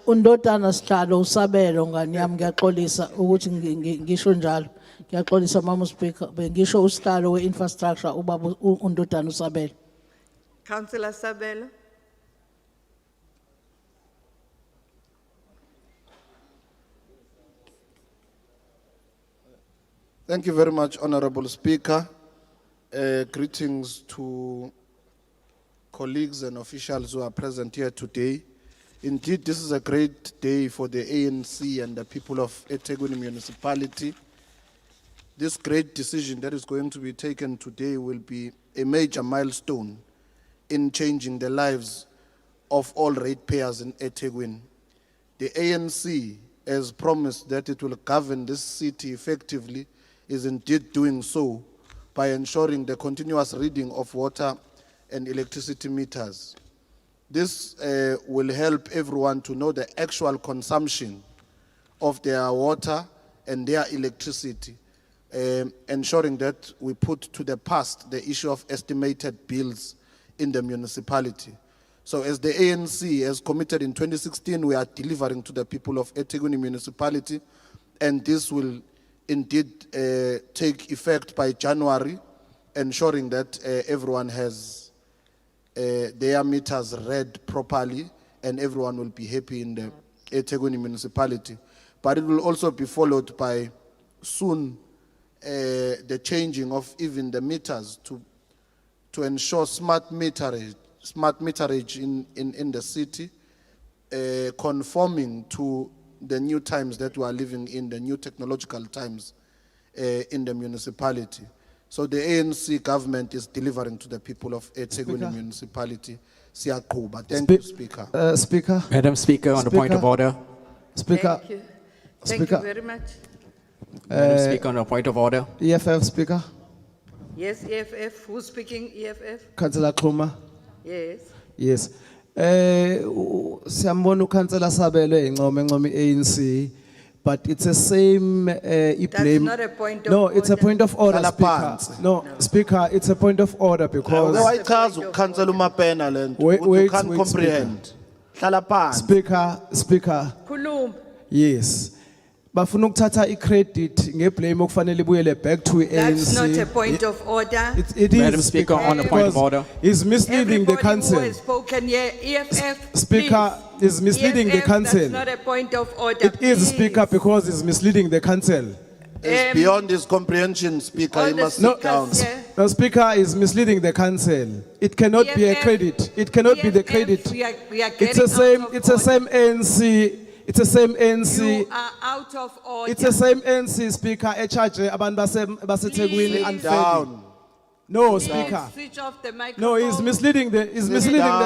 Undodana Sihlalo uSabelo ngani yami ngiyaxolisa ukuthi ngisho njalo. Ngiyaxolisa Mama Speaker bengisho usihlalo weInfrastructure ubaba uNdodana uSabelo. Councillor Sabelo. Thank you very much, Honorable Speaker. Greetings to colleagues and officials who are present here today. Indeed, this is a great day for the ANC and the people of eThekwini Municipality. This great decision that is going to be taken today will be a major milestone in changing the lives of all ratepayers in eThekwini. The ANC has promised that it will govern this city effectively, is indeed doing so by ensuring the continuous reading of water and electricity meters. This will help everyone to know the actual consumption of their water and their electricity, ensuring that we put to the past the issue of estimated bills in the municipality. So as the ANC has committed in 2016, we are delivering to the people of eThekwini Municipality, and this will indeed take effect by January, ensuring that everyone has their meters read properly and everyone will be happy in the eThekwini Municipality. But it will also be followed by soon the changing of even the meters to ensure smart meterage in the city, conforming to the new times that we are living in, the new technological times in the municipality. So the ANC government is delivering to the people of eThekwini Municipality. Siyaqhuba. Thank you, Speaker. Speaker. Madam Speaker, on the point of order. Speaker. Thank you. Thank you very much. Madam Speaker, on a point of order. EFF Speaker. Yes, EFF. Who's speaking? EFF? Councillor Kluma. Yes. Yes. Siyambona uKhansela Sabelo enqome ANC, but it's the same blame. not a point of No, it's a order. point of order, Hlala Speaker. phansi. No, Speaker, it's a point of order because Wayichaza ukukhansela umapena lento. Wait, You wait, can't wait, comprehend. Hlala phansi. Speaker, Khuluma. yes. Bafuna ukuthatha icredit ngeblame okufanele ibuyele back to That's not a ANC. point of order. It is Madam Speaker, on a point of because order. He's misleading the Everybody who council. has spoken here, EFF. Speaker please. is misleading the EFF, council. That's not a point of order. It is, please. Speaker, because it's misleading the council. It's beyond his comprehension, Speaker. all He the must sit speakers down. here. The Speaker is misleading the council. It cannot be a EFF credit. It cannot be the EFF, credit. we are It's getting the same. out of It's the same ANC. It's the same ANC. You are out of order. It's the same ANC Speaker. A charge abantu baseThekwini Sit unfairly. down. No, Please Speaker. switch off the microphone. No, he's misleading the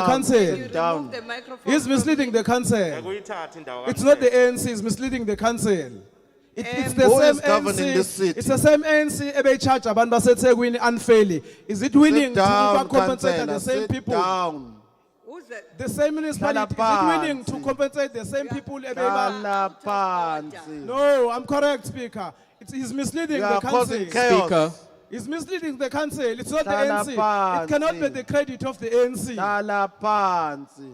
council. Remove the microphone. He's misleading the council. It's not the ANC, he's misleading the council. It's the Who same is governing this ANC. city? It's the same ANC ebe charge abantu baseThekwini unfairly. Is it willing to down, compensate Councillor, the same sit people? down. Who's that? The same municipality, is it willing to compensate the same people? Hlala phansi. No, I'm correct, Speaker. He's misleading You the are council. causing chaos. Speaker. He's misleading the council. It's not the Hlala ANC. It phansi. cannot be the credit of the ANC. Hlala phansi.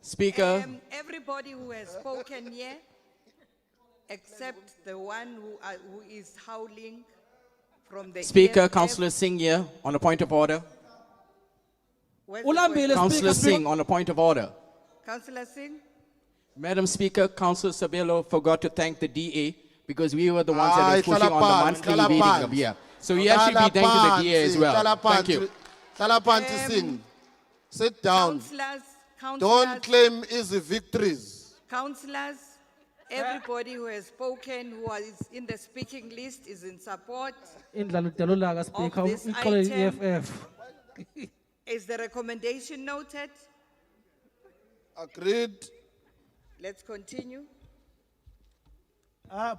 Speaker. Everybody who has spoken here, except the one who is howling from the Speaker, EFF. Councillor Singh here on a point of order. Where's the question? Councillor Singh on a point of order. Councillor Singh? Madam Speaker, Councillor Sabelo forgot to thank the DA because we were the ones that were pushing on the monthly reading of here. So he actually be thanking the DA as well. Thank you. Hlala phansi, Singh. Sit down. Councillors, Don't claim easy victories. councillors, everybody who has spoken, who is in the speaking list, is in support of this item. EFF. Is the recommendation noted? Agreed. Let's continue.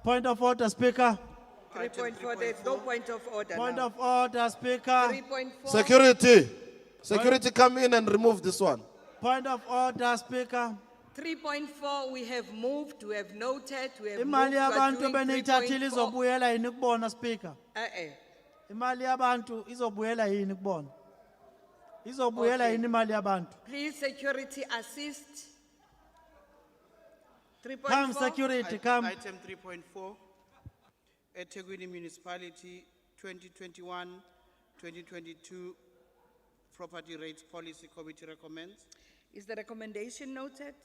Point of order, Speaker. 3.4, there's no point of order Point now. of order, Speaker. 3.4. Security. Security, come in and remove this one. Point of order, Speaker. 3.4, we have moved, we have noted, we have moved. Imali we are yabantu doing beneyithathile 3.4. izobuyela yini kubona, Speaker? Eh. Imali yabantu izobuyela yini kubona? Izobuyela Okay. yini imali yabantu? Please, security, assist. 3.4. Come, security, come. Item 3.4, eThekwini Municipality 2021-2022 Property Rates Policy Committee recommends. Is the recommendation noted?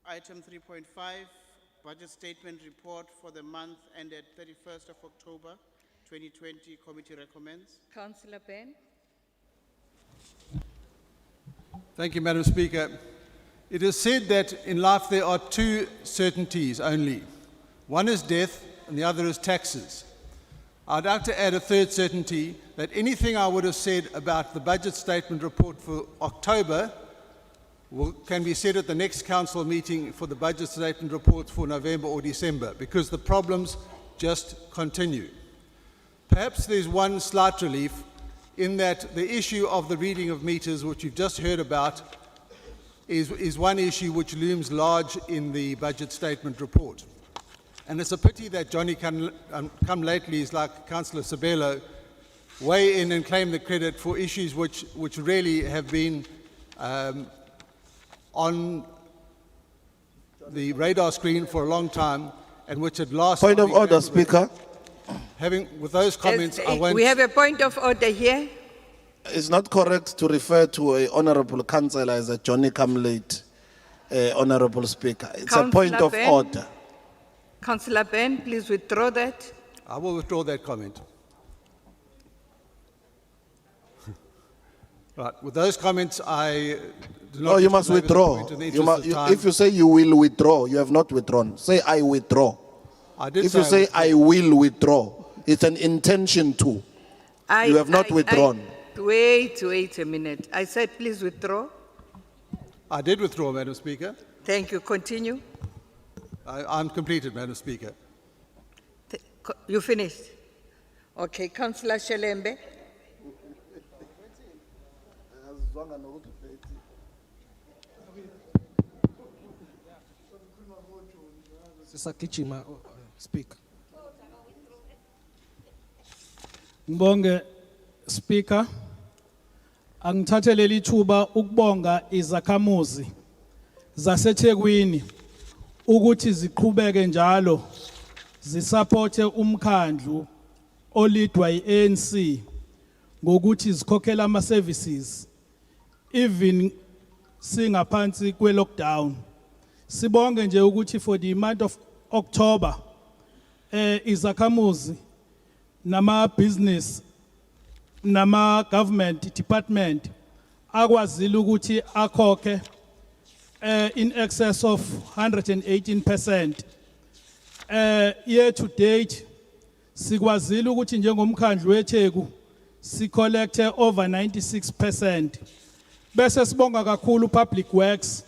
Item 3.5, Budget Statement Report for the month ended 31st of October 2020, committee recommends. Councillor Ben? Thank you, Madam Speaker. It is said that in life there are two certainties only. One is death and the other is taxes. I'd like to add a third certainty, that anything I would have said about the budget statement report for October can be said at the next council meeting for the budget statement reports for November or December, because the problems just continue. Perhaps there's one slight relief in that the issue of the reading of meters, which you've just heard about, is one issue which looms large in the budget statement report. And it's a pity that Johnny come lately is like Councillor Sabelo, weigh in and claim the credit for issues which really have been on the radar screen for a long time and which at last... Point of order, Speaker. With those comments, I won't... We have a point of order here. It's not correct to refer to a honorable councillor as a Johnny come late, honorable Speaker. It's a point Councillor of Ben. order. Councillor Ben, please withdraw that. I will withdraw that comment. Right, with those comments, I do not... No, you wish must to belabor the withdraw. point in the You interest must, of time. if you say you will withdraw, you have not withdrawn. Say I withdraw. I did If you say I will withdraw, it's an intention to. You have not withdrawn. Wait a minute. I said please withdraw. I did withdraw, Madam Speaker. Thank you. Continue. I'm completed, Madam Speaker. You finished? Okay, Councillor Shelembe. Sisagijima, Speaker. Ngibonge Speaker. Angithathe leli thuba ukubonga izakhamuzi zaseThekwini ukuthi ziqhubeke njalo zisupporte umkhandlu olidwa iANC ngokuthi zikhokhela ama services even singaphansi kwe lockdown. Sibonge nje ukuthi for the month of October izakhamuzi nama business nama government department akwazile ukuthi akhokhe in excess of 118%. Year to date sikwazile ukuthi njengomkhandlu weTheku sicollecte over 96%. Bese sibonga kakhulu Public Works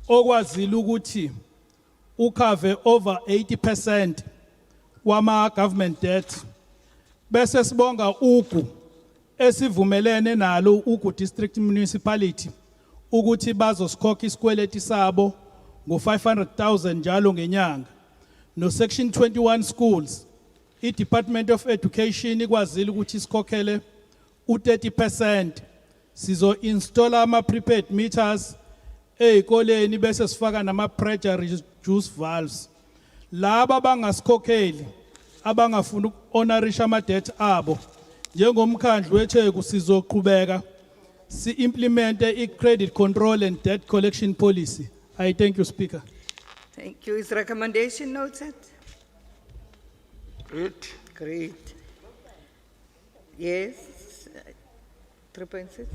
okwazile ukuthi ukhave over 80% wama government debt. Bese sibonga ugu esivumelene nalo ugu district municipality ukuthi bazosikhoka isikweleti sabo ngo-500,000 njalo ngenyanga. No section 21 schools, i-Department of Education ikwazile ukuthi isikhokhele u-30%. Sizo-installa ama-prepaid meters ey'koleni bese sifaka nama-pressure reduce valves. Laba bangasikhokheli abangafuna uku-honorisha ama-debt abo, njengomkhandlu weTheku sizoqhubeka si-implemente i-credit control and debt collection policy. I thank you, Speaker. Thank you. Is recommendation noted? Great. Great. Yes. 3.6.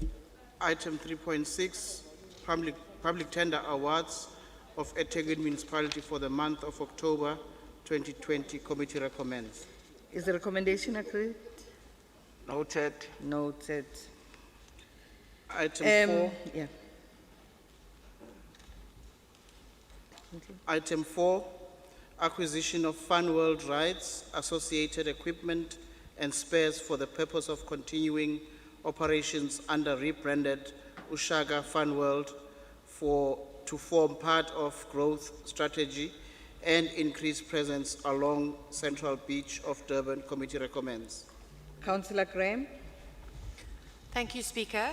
Item 3.6, public tender awards of eThekwini Municipality for the month of October 2020. Committee recommends. Is the recommendation agreed? Noted. Noted. Item 4. Yeah. Item 4, acquisition of FunWorld rights, associated equipment and spares for the purpose of continuing operations under rebranded Ushaka FunWorld to form part of growth strategy and increase presence along Central Beach of Durban. Committee recommends. Councillor Graham. Thank you, Speaker.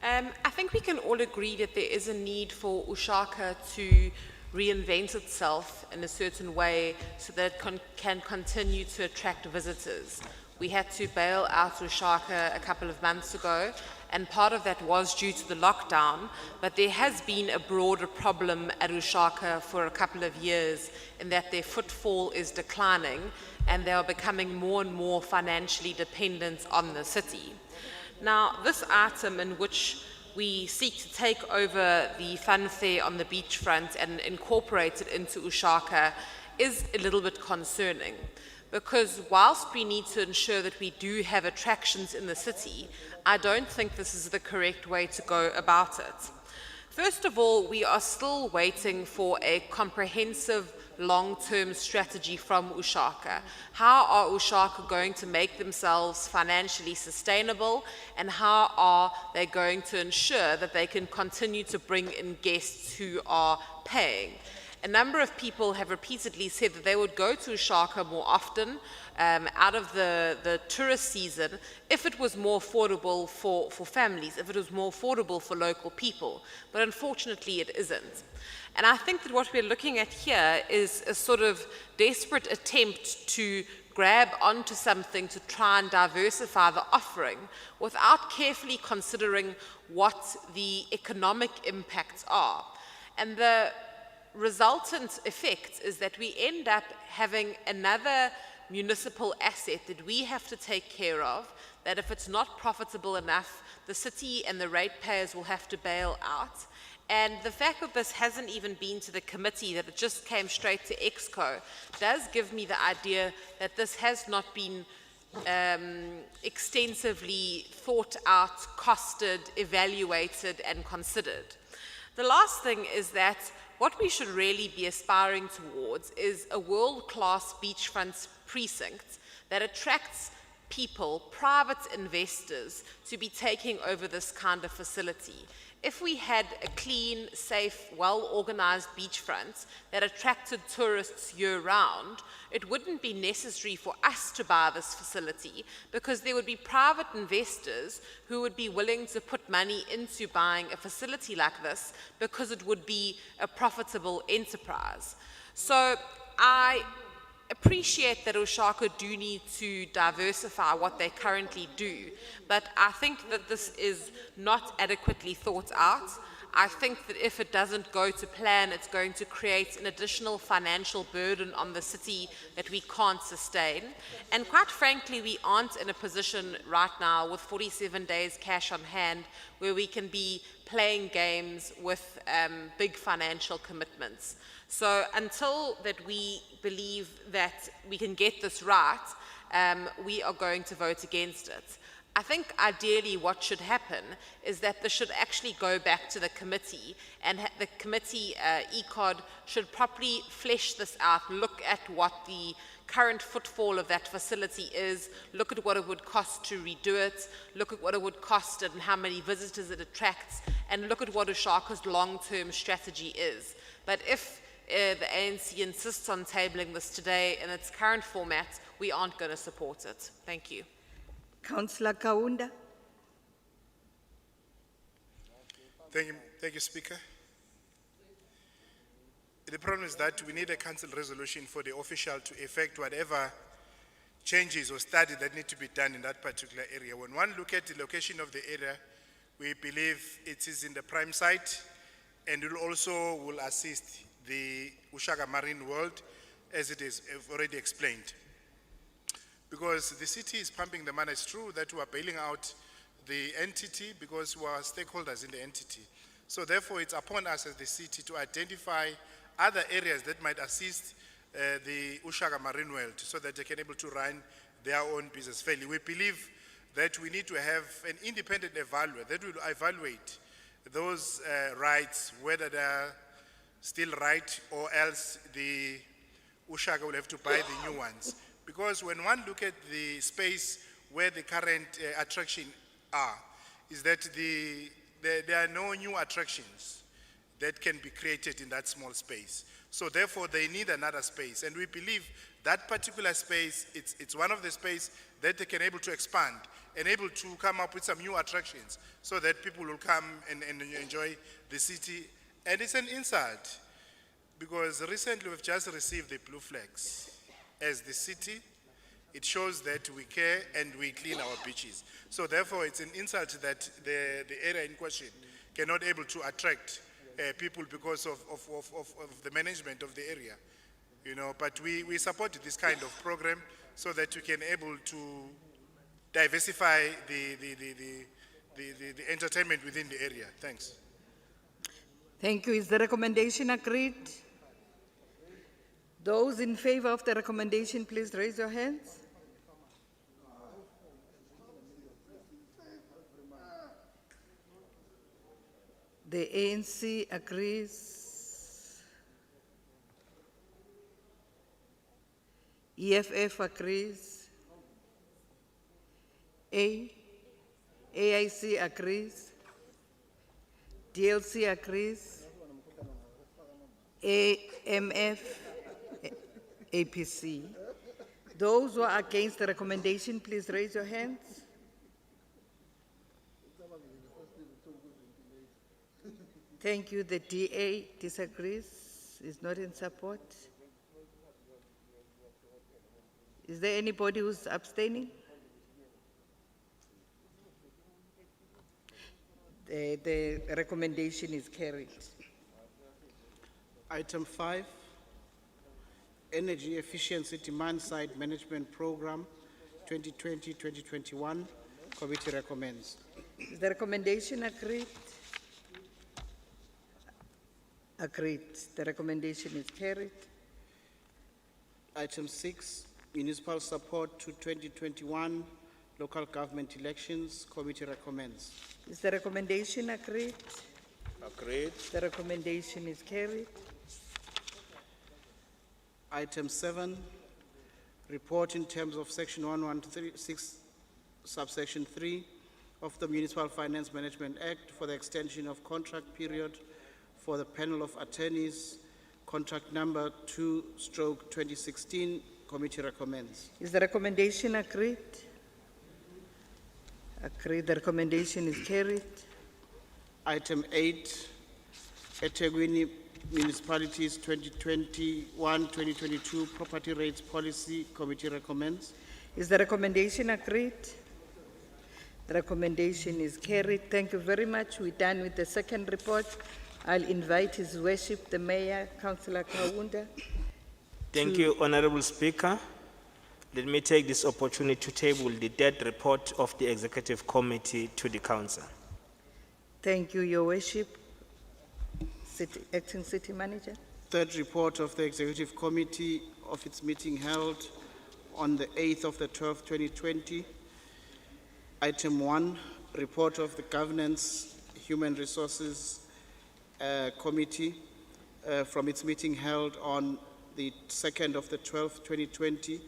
I think we can all agree that there is a need for Ushaka to reinvent itself in a certain way so that it can continue to attract visitors. We had to bail out Ushaka a couple of months ago, and part of that was due to the lockdown, but there has been a broader problem at Ushaka for a couple of years in that their footfall is declining and they are becoming more and more financially dependent on the city. Now, this item in which we seek to take over the fun fair on the beachfront and incorporate it into Ushaka is a little bit concerning, because whilst we need to ensure that we do have attractions in the city, I don't think this is the correct way to go about it. First of all, we are still waiting for a comprehensive long-term strategy from Ushaka. How are Ushaka going to make themselves financially sustainable, and how are they going to ensure that they can continue to bring in guests who are paying? A number of people have repeatedly said that they would go to Ushaka more often out of the tourist season if it was more affordable for families, if it was more affordable for local people. But unfortunately, it isn't. And I think that what we're looking at here is a sort of desperate attempt to grab onto something to try and diversify the offering without carefully considering what the economic impacts are. And the resultant effect is that we end up having another municipal asset that we have to take care of, that if it's not profitable enough, the city and the ratepayers will have to bail out. And the fact that this hasn't even been to the committee, that it just came straight to EXCO, does give me the idea that this has not been extensively thought out, costed, evaluated, and considered. The last thing is that what we should really be aspiring towards is a world-class beachfront precinct that attracts people, private investors, to be taking over this kind of facility. If we had a clean, safe, well-organized beachfront that attracted tourists year-round, it wouldn't be necessary for us to buy this facility, because there would be private investors who would be willing to put money into buying a facility like this because it would be a profitable enterprise. So I appreciate that Ushaka do need to diversify what they currently do, but I think that this is not adequately thought out. I think that if it doesn't go to plan, it's going to create an additional financial burden on the city that we can't sustain. And quite frankly, we aren't in a position right now with 47 days cash on hand where we can be playing games with big financial commitments. So until that we believe that we can get this right, we are going to vote against it. I think ideally what should happen is that this should actually go back to the committee, and the committee, ECOD, should properly flesh this out, look at what the current footfall of that facility is, look at what it would cost to redo it, look at what it would cost and how many visitors it attracts, and look at what Ushaka's long-term strategy is. But if the ANC insists on tabling this today in its current format, we aren't going to support it. Thank you. Councillor Kaunda. Thank you, Speaker. The problem is that we need a council resolution for the official to effect whatever changes or study that need to be done in that particular area. When one look at the location of the area, we believe it is in the prime site, and it also will assist the Ushaka Marine World, as it is already explained. Because the city is pumping the money. It's true that we are bailing out the entity because we are stakeholders in the entity. So therefore, it's upon us as the city to identify other areas that might assist the Ushaka Marine World so that they can able to run their own business fairly. We believe that we need to have an independent evaluator that will evaluate those rights, whether they are still right or else the Ushaka will have to buy the new ones. Because when one look at the space where the current attractions are, is that there are no new attractions that can be created in that small space. So therefore they need another space. And we believe that particular space, it's one of the space that they can able to expand and able to come up with some new attractions so that people will come and enjoy the city. And it's an insult because recently we've just received the blue flags. As the city, it shows that we care and we clean our beaches. So therefore, it's an insult that the area in question cannot able to attract people because of the management of the area. You know, but we support this kind of program so that we can able to diversify the entertainment within the area. Thanks. Thank you. Is the recommendation agreed? Those in favor of the recommendation, please raise your hands. The ANC agrees. EFF agrees. AIC agrees. DLC agrees. AMF, APC. Those who are against the recommendation, please raise your hands. Thank you. The DA disagrees, is not in support. Is there anybody who's abstaining? The recommendation is carried. Item 5, Energy Efficiency Demand Side Management Program 2020-2021. Committee recommends. Is the recommendation agreed? Agreed. The recommendation is carried. Item 6, Municipal Support to 2021 Local Government Elections. Committee recommends. Is the recommendation agreed? Agreed. The recommendation is carried. Item 7, report in terms of section 1136, subsection 3 of the Municipal Finance Management Act for the extension of contract period for the panel of attorneys, contract number 2/2016. Committee recommends. Is the recommendation agreed? Agreed. The recommendation is carried. Item 8, eThekwini Municipalities 2021-2022 Property Rates Policy. Committee recommends. Is the recommendation agreed? The recommendation is carried. Thank you very much. We're done with the second report. I'll invite His Worship, the Mayor, Councillor Kaunda. Thank you, Honorable Speaker. Let me take this opportunity to table the third report of the Executive Committee to the Council. Thank you, Your Worship. Acting City Manager. Third report of the Executive Committee of its meeting held on the 8th of the 12th, 2020. Item 1, report of the Governance, Human Resources Committee from its meeting held on the 2nd of the 12th, 2020.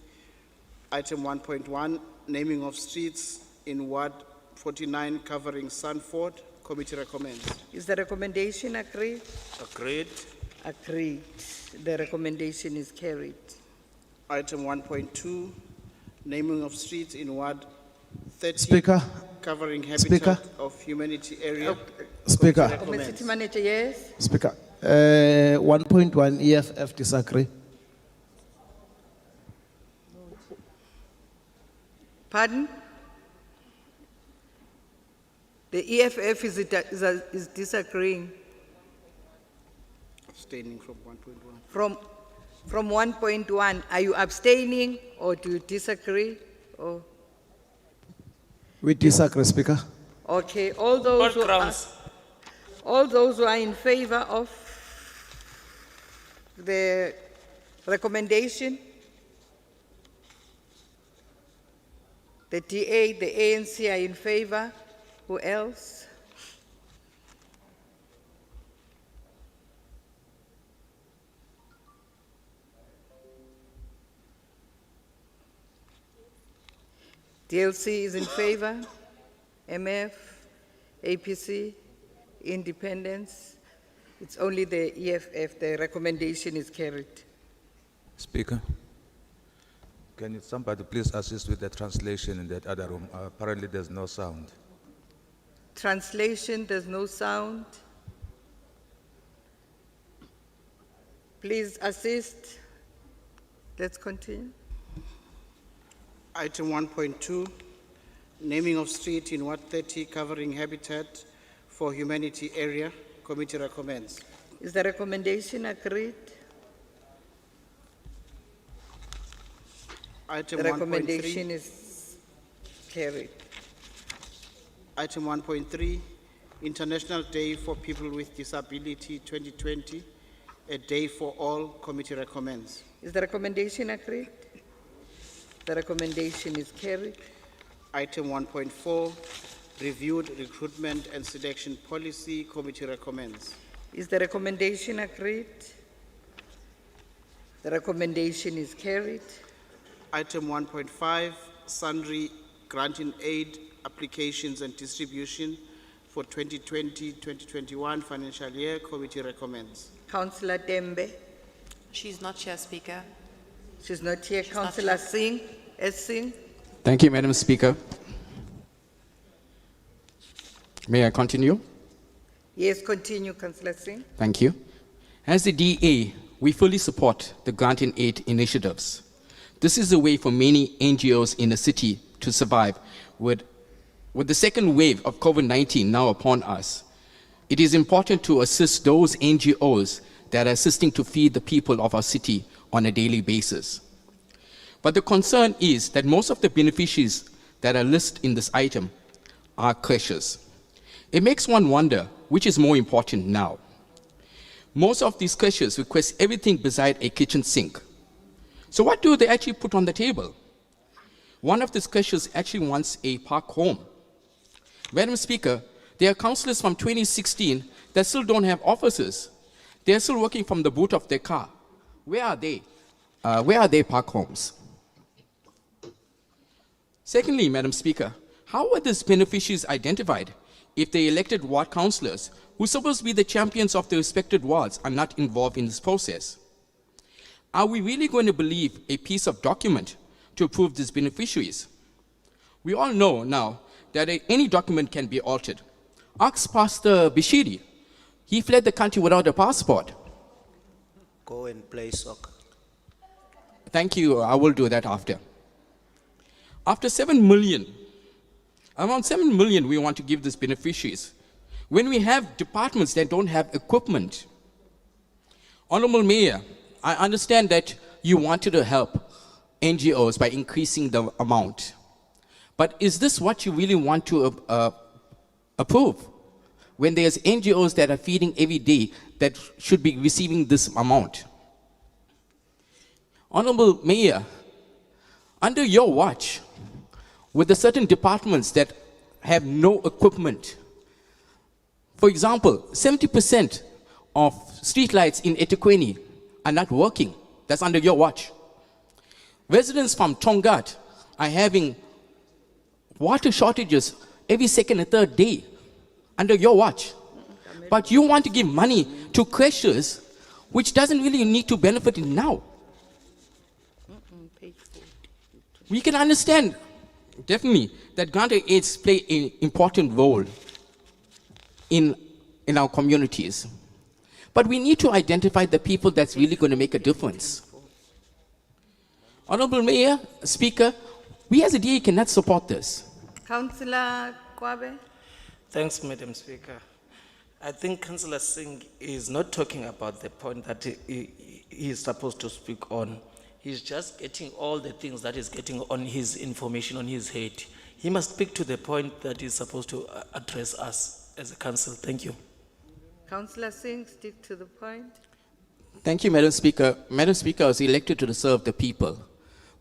Item 1.1, naming of streets in Ward 49 covering Sanford. Committee recommends. Is the recommendation agreed? Agreed. Agreed. The recommendation is carried. Item 1.2, naming of streets in Ward 30 Speaker. covering Speaker. Habitat of Humanity area. Speaker. City Manager, yes. Speaker, 1.1 EFF disagree. Pardon? The EFF is disagreeing. Abstaining from 1.1. From 1.1, are you abstaining or do you disagree? Or We disagree, Speaker. okay, all those who are in favor of the recommendation, the DA, the ANC are in favor. Who else? DLC is in favor. MF, APC, Independence. It's only the EFF. The recommendation is carried. Speaker, can somebody please assist with the translation in that other room? Apparently there's no sound. Translation, there's no sound. Please assist. Let's continue. Item 1.2, naming of street in Ward 30 covering Habitat for Humanity area. Committee recommends. Is the recommendation agreed? Item The 1.3. recommendation is carried. Item 1.3, International Day for People with Disability 2020, a day for all. Committee recommends. Is the recommendation agreed? The recommendation is carried. Item 1.4, reviewed recruitment and selection policy. Committee recommends. Is the recommendation agreed? The recommendation is carried. Item 1.5, sundry granting aid applications and distribution for 2020-2021 financial year. Committee recommends. Councillor Dembe. She's not here, Speaker. She's not here. She's not Councillor here. Singh. Singh. Thank you, Madam Speaker. May I continue? Yes, continue, Councillor Singh. Thank you. As the DA, we fully support the grant and aid initiatives. This is a way for many NGOs in the city to survive. With the second wave of COVID-19 now upon us, it is important to assist those NGOs that are assisting to feed the people of our city on a daily basis. But the concern is that most of the beneficiaries that are listed in this item are creches. It makes one wonder which is more important now. Most of these creches request everything beside a kitchen sink. So what do they actually put on the table? One of these creches actually wants a park home. Madam Speaker, there are councillors from 2016 that still don't have offices. They're still working from the boot of their car. Where are they? Where are their park homes? Secondly, Madam Speaker, how were these beneficiaries identified if the elected ward councillors, who are supposed to be the champions of the respected wards, are not involved in this process? Are we really going to believe a piece of document to approve these beneficiaries? We all know now that any document can be altered. Ask Pastor Bishiri. He fled the country without a passport. Go and play soccer. Thank you. I will do that after. After 7 million Around 7 million we want to give these beneficiaries. When we have departments that don't have equipment. Honorable Mayor, I understand that you wanted to help NGOs by increasing the amount. But is this what you really want to approve? When there's NGOs that are feeding every day that should be receiving this amount. Honorable Mayor, under your watch, with the certain departments that have no equipment, for example, 70% of streetlights in Etequeni are not working. That's under your watch. Residents from Tongat are having water shortages every second and third day under your watch. But you want to give money to creches which doesn't really need to benefit now. We can understand, definitely, that granted aids play an important role in our communities. But we need to identify the people that's really going to make a difference. Honorable Mayor, Speaker, we as a DA cannot support this. Councillor Kwabe. Thanks, Madam Speaker. I think Councillor Singh is not talking about the point that he is supposed to speak on. He's just getting all the things that he's getting on his information on his head. He must speak to the point that he's supposed to address us as a council. Thank you. Councillor Singh, stick to the point. Thank you, Madam Speaker. Madam Speaker, I was elected to serve the people.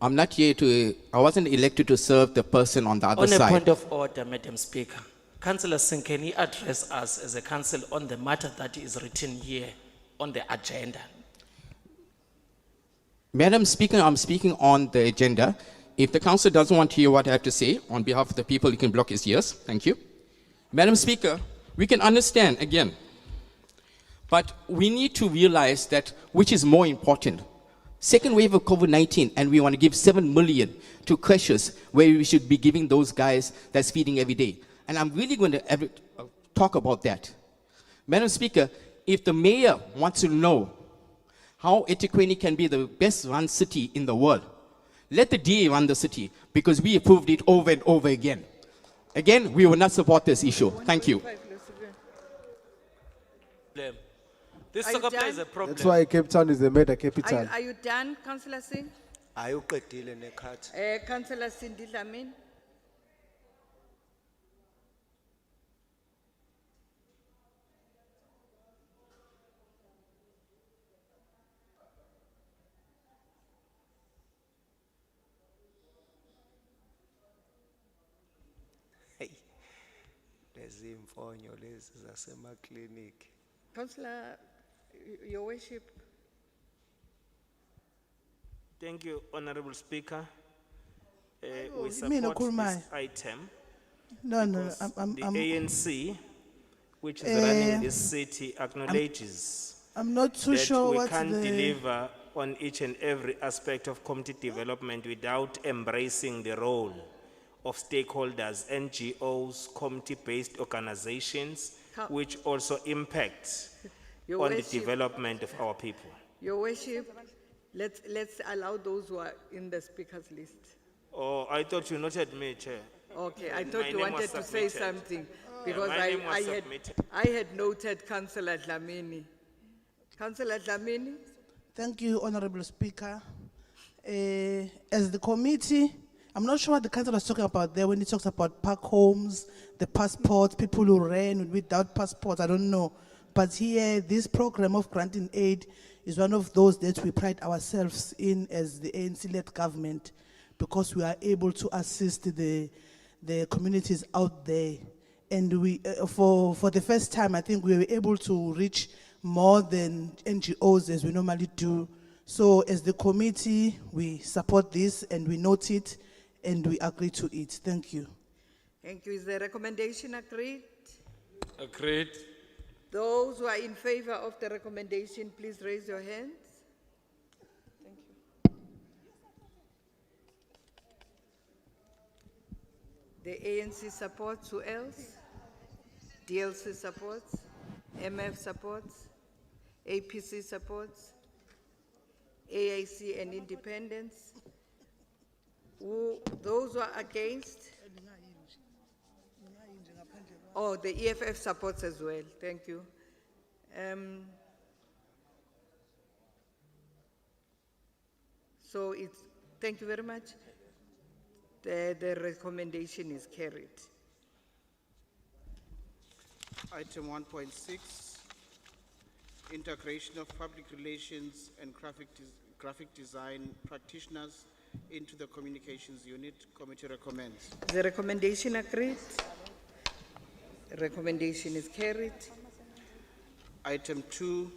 I'm not here to, I wasn't elected to serve the person on the other On side. a point of order, Madam Speaker, Councillor Singh, can you address us as a council on the matter that is written here on the agenda? Madam Speaker, I'm speaking on the agenda. If the council doesn't want to hear what I have to say, on behalf of the people, you can block his ears. Thank you. Madam Speaker, we can understand again, but we need to realize that which is more important. Second wave of COVID-19, and we want to give 7 million to creches where we should be giving those guys that's feeding every day. And I'm really going to talk about that. Madam Speaker, if the mayor wants to know how Etequeni can be the best run city in the world, let the DA run the city, because we approved it over and over again. Again, we will not support this issue. Thank you. This Are you soccer plays done? a problem. That's why Cape Town is the meta capital. Are you done, Councillor Singh? Ayuqedile nekhathi. Councillor Cindy Dlamini. Lezi imfonyo lezi zasemaklinikhi. Councillor, Your Worship. Thank you, Honorable Speaker. Ayiwo, We yimina support okhulumayo. this item. No, no, because I'm- the I'm- ANC, which is running this city, acknowledges I'm not too that sure we what's can't the- deliver on each and every aspect of community development without embracing the role of stakeholders, NGOs, community-based organizations, which also impact Your on the Worship. development of our people. Your Worship, let's allow those who are in the speakers list. Oh, I thought you noted me, Chair. Okay, I My thought you name was wanted to say submitted. something, Yeah, because my name was submitted. I had noted Councillor Dlamini. Councillor Dlamini? Thank you, Honorable Speaker. As the committee, I'm not sure what the council was talking about there when he talks about park homes, the passports, people who ran without passports, I don't know. But here, this program of granting aid is one of those that we pride ourselves in as the ANC-led government, because we are able to assist the communities out there. And we, for the first time, I think we were able to reach more than NGOs as we normally do. So as the committee, we support this and we note it and we agree to it. Thank you. Thank you. Is the recommendation agreed? Agreed. Those who are in favor of the recommendation, please raise your hands. The ANC supports, who else? DLC supports, MF supports, APC supports, AIC and independents. Those who are against? Oh, the EFF supports as well, thank you. So it's, thank you very much. The recommendation is carried. Item 1.6, integration of public relations and graphic design practitioners into the communications unit. Committee recommends. The recommendation agreed. Recommendation is carried. Item 2,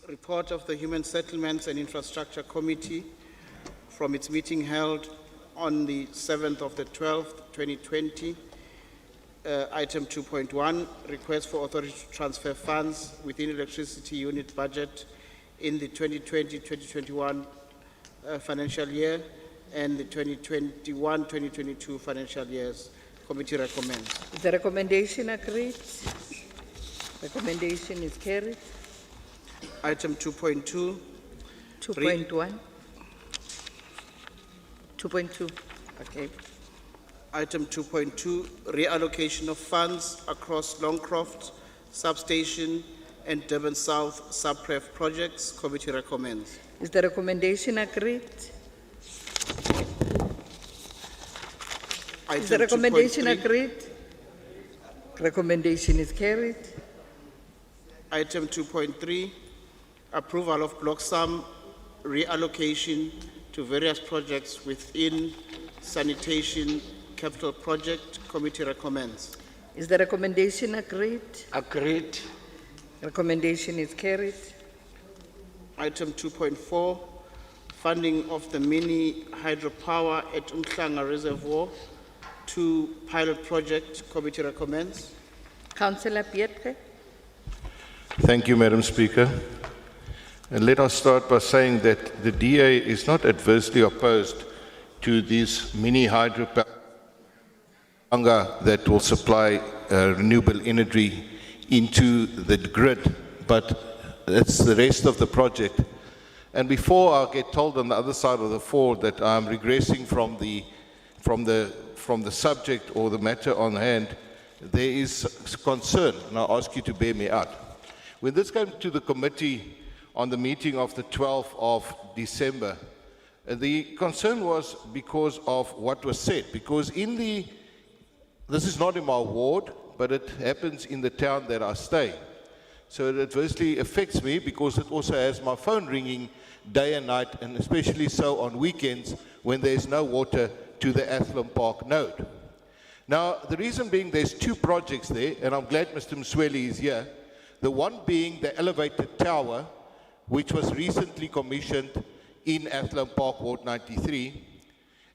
report of the Human Settlements and Infrastructure Committee from its meeting held on the 7th of the 12th, 2020. Item 2.1, request for authority to transfer funds within electricity unit budget in the 2020-2021 financial year and the 2021-2022 financial years. Committee recommends. The recommendation agreed. Recommendation is carried. Item 2.2. 2.1. 2.2, okay. Item 2.2, reallocation of funds across Longcroft Substation and Durban South Subpref projects. Committee recommends. Is the recommendation agreed? Is the recommendation 2.3. agreed? Recommendation is carried. Item 2.3, approval of block sum reallocation to various projects within sanitation capital project. Committee recommends. Is the recommendation agreed? Agreed. Recommendation is carried. Item 2.4, funding of the mini hydropower at Umhlanga Reservoir to pilot project. Committee recommends. Councillor Pietre. Thank you, Madam Speaker. And let us start by saying that the DA is not adversely opposed to these mini hydropower that will supply renewable energy into the grid, but it's the rest of the project. And before I get told on the other side of the floor that I'm regressing from the subject or the matter on hand, there is concern, and I ask you to bear me out. When this came to the committee on the meeting of the 12th of December, the concern was because of what was said, because this is not in my ward, but it happens in the town that I stay. So it adversely affects me because it also has my phone ringing day and night, and especially so on weekends when there's no water to the Athlone Park node. Now, the reason being there's two projects there, and I'm glad Mr. Msweli is here. The one being the elevated tower, which was recently commissioned in Athlone Park, Ward 93,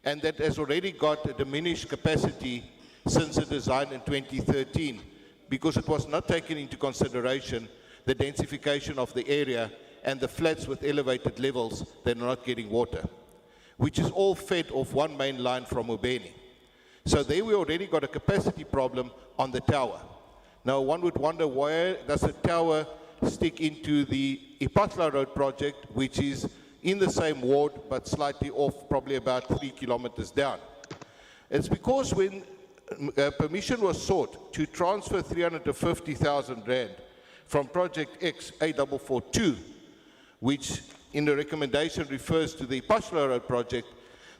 and that has already got a diminished capacity since the design in 2013, because it was not taken into consideration the densification of the area and the flats with elevated levels that are not getting water, which is all fed off one main line from Ubeni. So there we already got a capacity problem on the tower. Now one would wonder, where does the tower stick into the Ipatla Road project, which is in the same ward but slightly off, probably about 3 kilometers down? It's because when permission was sought to transfer 350,000 rand from project X A442, which in the recommendation refers to the Ipatla Road project,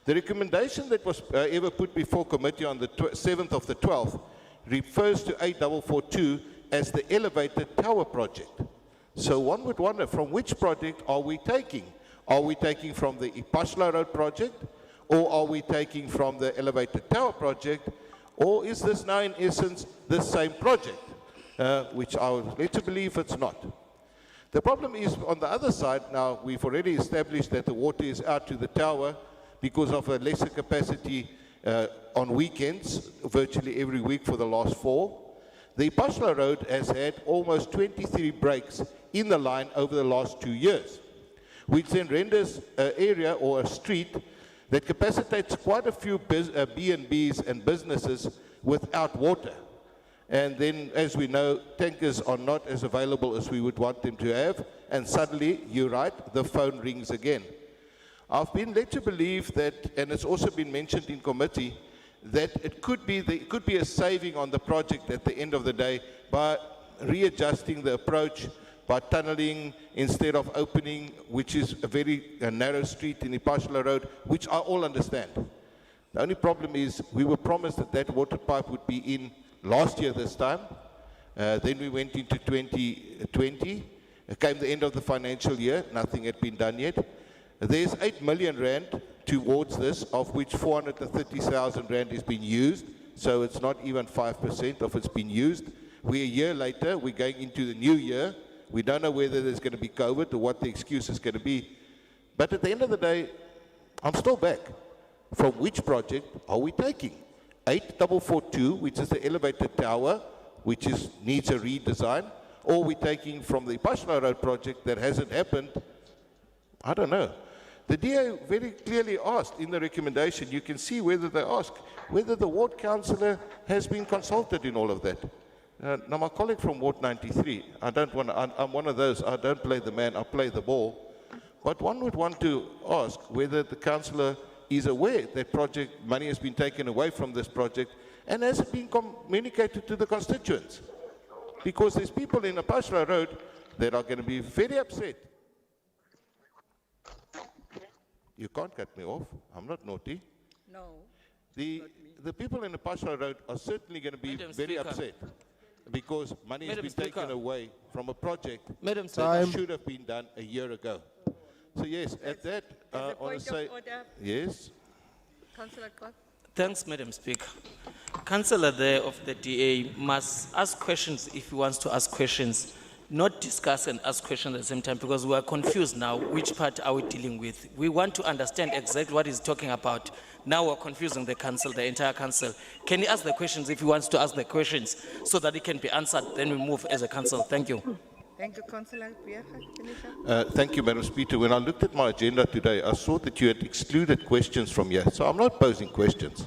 the recommendation that was ever put before committee on the 7th of the 12th refers to A442 as the elevated tower project. So one would wonder, from which project are we taking? Are we taking from the Ipatla Road project, or are we taking from the elevated tower project, or is this now in essence the same project, which I would led to believe it's not. The problem is on the other side. Now we've already established that the water is out to the tower because of a lesser capacity on weekends, virtually every week for the last 4. The Ipatla Road has had almost 23 breaks in the line over the last 2 years, which then renders an area or a street that capacitates quite a few B&Bs and businesses without water. And then, as we know, tankers are not as available as we would want them to have, and suddenly, you're right, the phone rings again. I've been led to believe that, and it's also been mentioned in committee, that it could be a saving on the project at the end of the day by readjusting the approach, by tunneling instead of opening, which is a very narrow street in Ipashla Road, which I all understand. The only problem is we were promised that that water pipe would be in last year this time. Then we went into 2020. Came the end of the financial year, nothing had been done yet. There's 8 million rand towards this, of which 430,000 rand is being used. So it's not even 5% of it's been used. We're a year later, we're going into the new year. We don't know whether there's going to be COVID or what the excuse is going to be. But at the end of the day, I'm still back. From which project are we taking? 8442, which is the elevated tower, which needs a redesign, or we're taking from the Ipashla Road project that hasn't happened? I don't know. The DA very clearly asked in the recommendation, you can see whether they ask, whether the ward councillor has been consulted in all of that. Now my colleague from Ward 93, I'm one of those, I don't play the man, I play the ball. But one would want to ask whether the councillor is aware that project money has been taken away from this project, and has it been communicated to the constituents? Because there's people in Ipashla Road that are going to be very upset. You can't cut me off. I'm not naughty. No. The people in Ipashla Road are certainly going to be very upset because money has been taken away from a project that should have been done a year ago. So yes, at that, I want to say, yes. Councillor Clark. Thanks, Madam Speaker. Councillor there of the DA must ask questions if he wants to ask questions, not discuss and ask questions at the same time, because we are confused now. Which part are we dealing with? We want to understand exactly what he's talking about. Now we're confusing the council, the entire council. Can he ask the questions if he wants to ask the questions so that it can be answered? Then we move as a council. Thank you. Thank you, Councillor Piacha. Thank you, Madam Speaker. When I looked at my agenda today, I saw that you had excluded questions from here. So I'm not posing questions.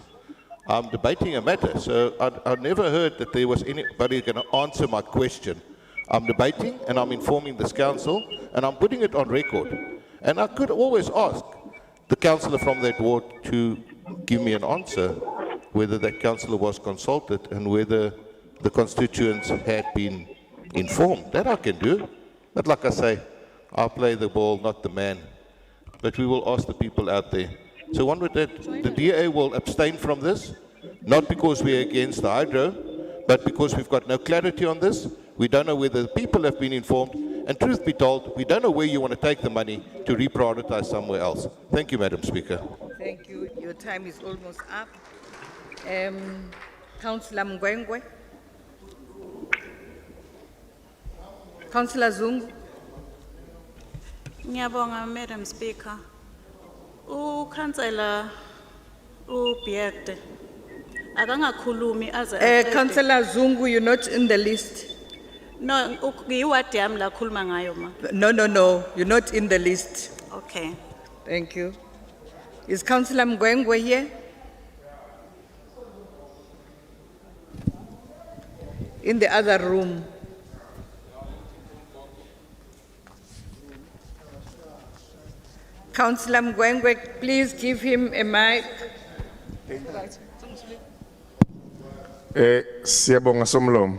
I'm debating a matter. So I never heard that there was anybody going to answer my question. I'm debating and I'm informing this council and I'm putting it on record. And I could always ask the councillor from that ward to give me an answer whether that councillor was consulted and whether the constituents had been informed. That I can do. But like I say, I'll play the ball, not the man. But we will ask the people out there. So one would that the DA will abstain from this, not because we're against the hydro, but because we've got no clarity on this. We don't know whether the people have been informed, and truth be told, we don't know where you want to take the money to reprioritize somewhere else. Thank you, Madam Speaker. Thank you. Your time is almost up. Councillor Mgwengwe. Councillor Zungu. Ngiyabonga, Madam Speaker. Councillor Biekte akangakhulumi aze aqede. Councillor Zungu, you're not in the list. No, ngiyiwadi yami la khuluma ngayo ma. No, you're not in the list. Okay. Thank you. Is Councillor Mgwengwe here? In the other room. Councillor Mgwengwe, please give him a mic. Siyabonga Somlomo.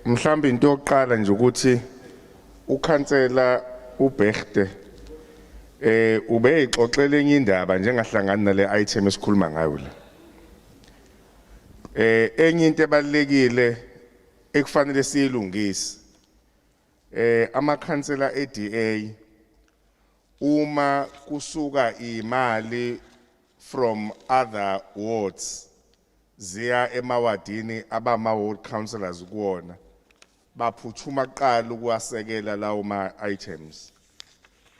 Mhlambi into yokuqala nje ukuthi ukhansela uBegte ube exoxela enye indaba njengahlangana nale item esikhuluma ngayo la. Enye into ebalekile ekufanele siyilungise amakhansela eDA uma kusuka imali from other wards ziya emawadini abama ward councillors kuona baphuthuma kuqala ukuwasekela lawo ma items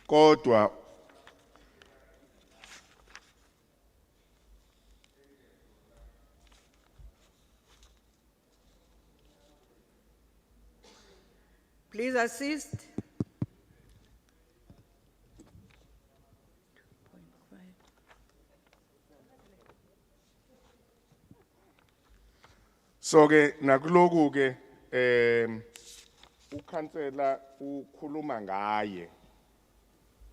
kodwa Please assist. So ke nakuloku ke ukhansela ukhuluma ngaye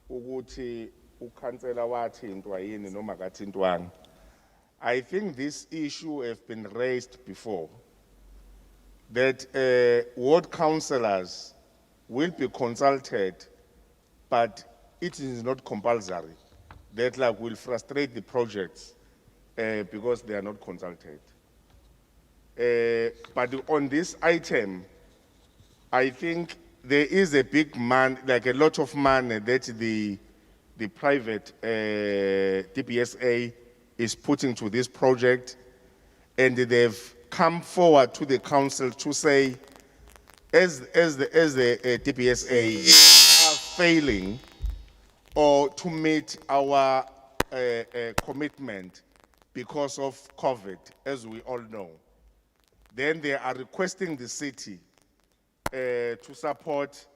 ukuthi ukhansela wathintwa yini noma kathintwanga. I think this issue has been raised before, that ward councillors will be consulted, but it is not compulsory. That like will frustrate the projects because they are not consulted. But on this item, I think there is a big like a lot of money that the private DPSA is putting to this project, and they've come forward to the council to say, as the DPSA are failing or to meet our commitment because of COVID, as we all know, then they are requesting the city to support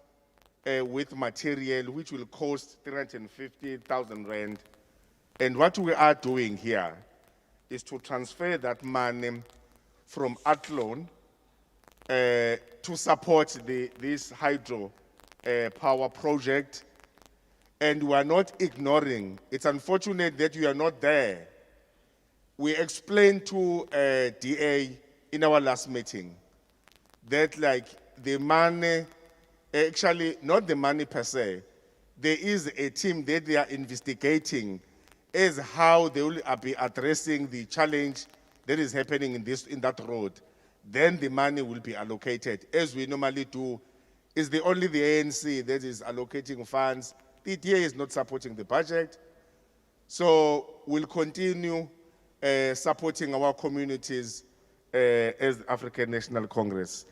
with material which will cost 350,000 rand. And what we are doing here is to transfer that money from Athlone to support this hydro power project. And we are not ignoring. It's unfortunate that you are not there. We explained to DA in our last meeting that like the money, actually not the money per se, there is a team that they are investigating as how they will be addressing the challenge that is happening in that road. Then the money will be allocated, as we normally do. It's only the ANC that is allocating funds. The DA is not supporting the budget. So we'll continue supporting our communities as the African National Congress.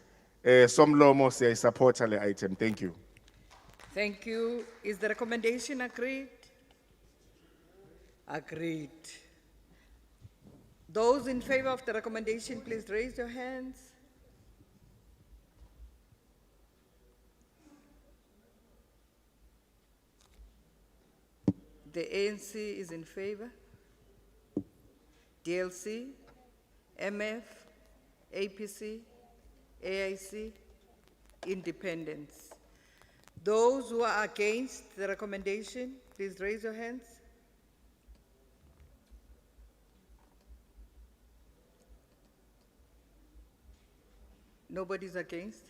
Somlomo say support the item. Thank you. Thank you. Is the recommendation agreed? Agreed. Those in favor of the recommendation, please raise your hands. The ANC is in favor. DLC, MF, APC, AIC, Independents. Those who are against the recommendation, please raise your hands. Nobody's against?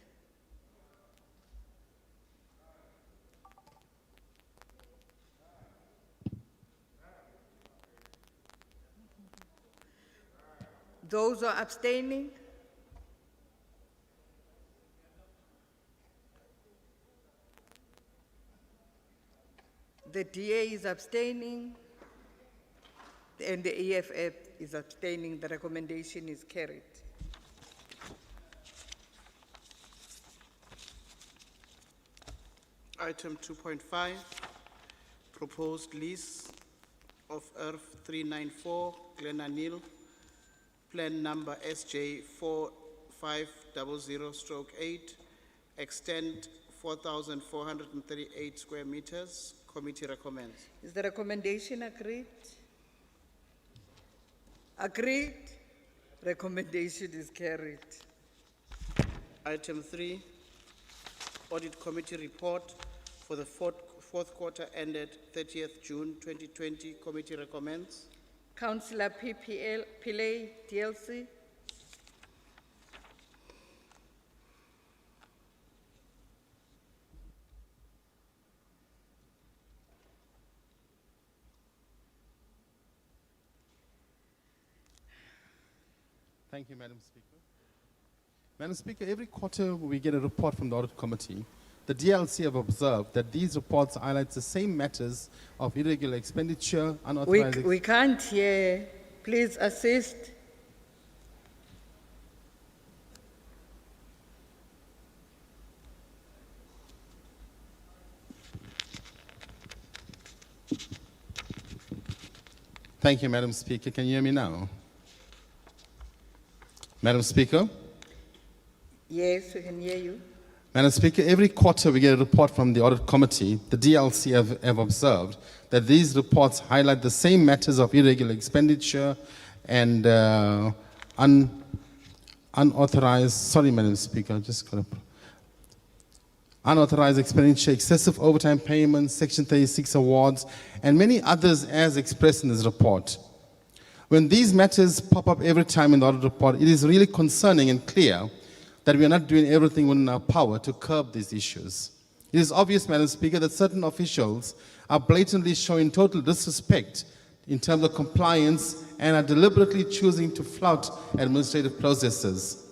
Those who are abstaining? The DA is abstaining, and the EFF is abstaining. The recommendation is carried. Item 2.5, proposed lease of Earth 394, Glenanil, plan number SJ 4500/8, extend 4,438 square meters. Committee recommends. Is the recommendation agreed? Agreed. Recommendation is carried. Item 3, Audit Committee report for the fourth quarter ended 30th June 2020. Committee recommends. Councillor Pillay, DLC. Thank you, Madam Speaker. Madam Speaker, every quarter we get a report from the Audit Committee. The DLC have observed that these reports highlight the same matters of irregular expenditure, unauthorized... We can't hear. Please assist. Thank you, Madam Speaker. Can you hear me now? Madam Speaker? Yes, we can hear you. Madam Speaker, every quarter we get a report from the Audit Committee. The DLC have observed that these reports highlight the same matters of irregular expenditure and unauthorized, sorry Madam Speaker, just got to, unauthorized expenditure, excessive overtime payments, Section 36 awards, and many others as expressed in this report. When these matters pop up every time in the audit report, it is really concerning and clear that we are not doing everything within our power to curb these issues. It is obvious, Madam Speaker, that certain officials are blatantly showing total disrespect in terms of compliance and are deliberately choosing to flout administrative processes.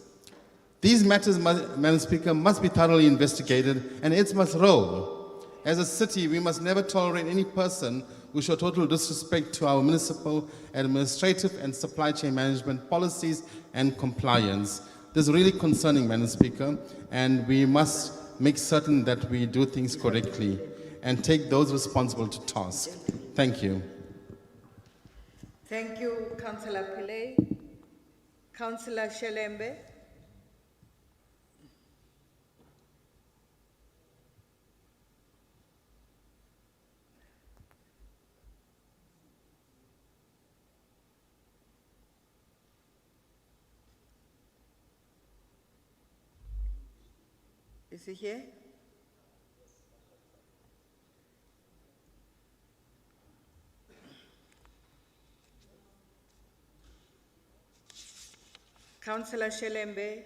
These matters, Madam Speaker, must be thoroughly investigated and heads must roll. As a city, we must never tolerate any person who show total disrespect to our municipal, administrative and supply chain management policies and compliance. This is really concerning, Madam Speaker, and we must make certain that we do things correctly and take those responsible to task. Thank you. Thank you, Councillor Pillay. Councillor Shelembe. Is he here? Councillor Shelembe.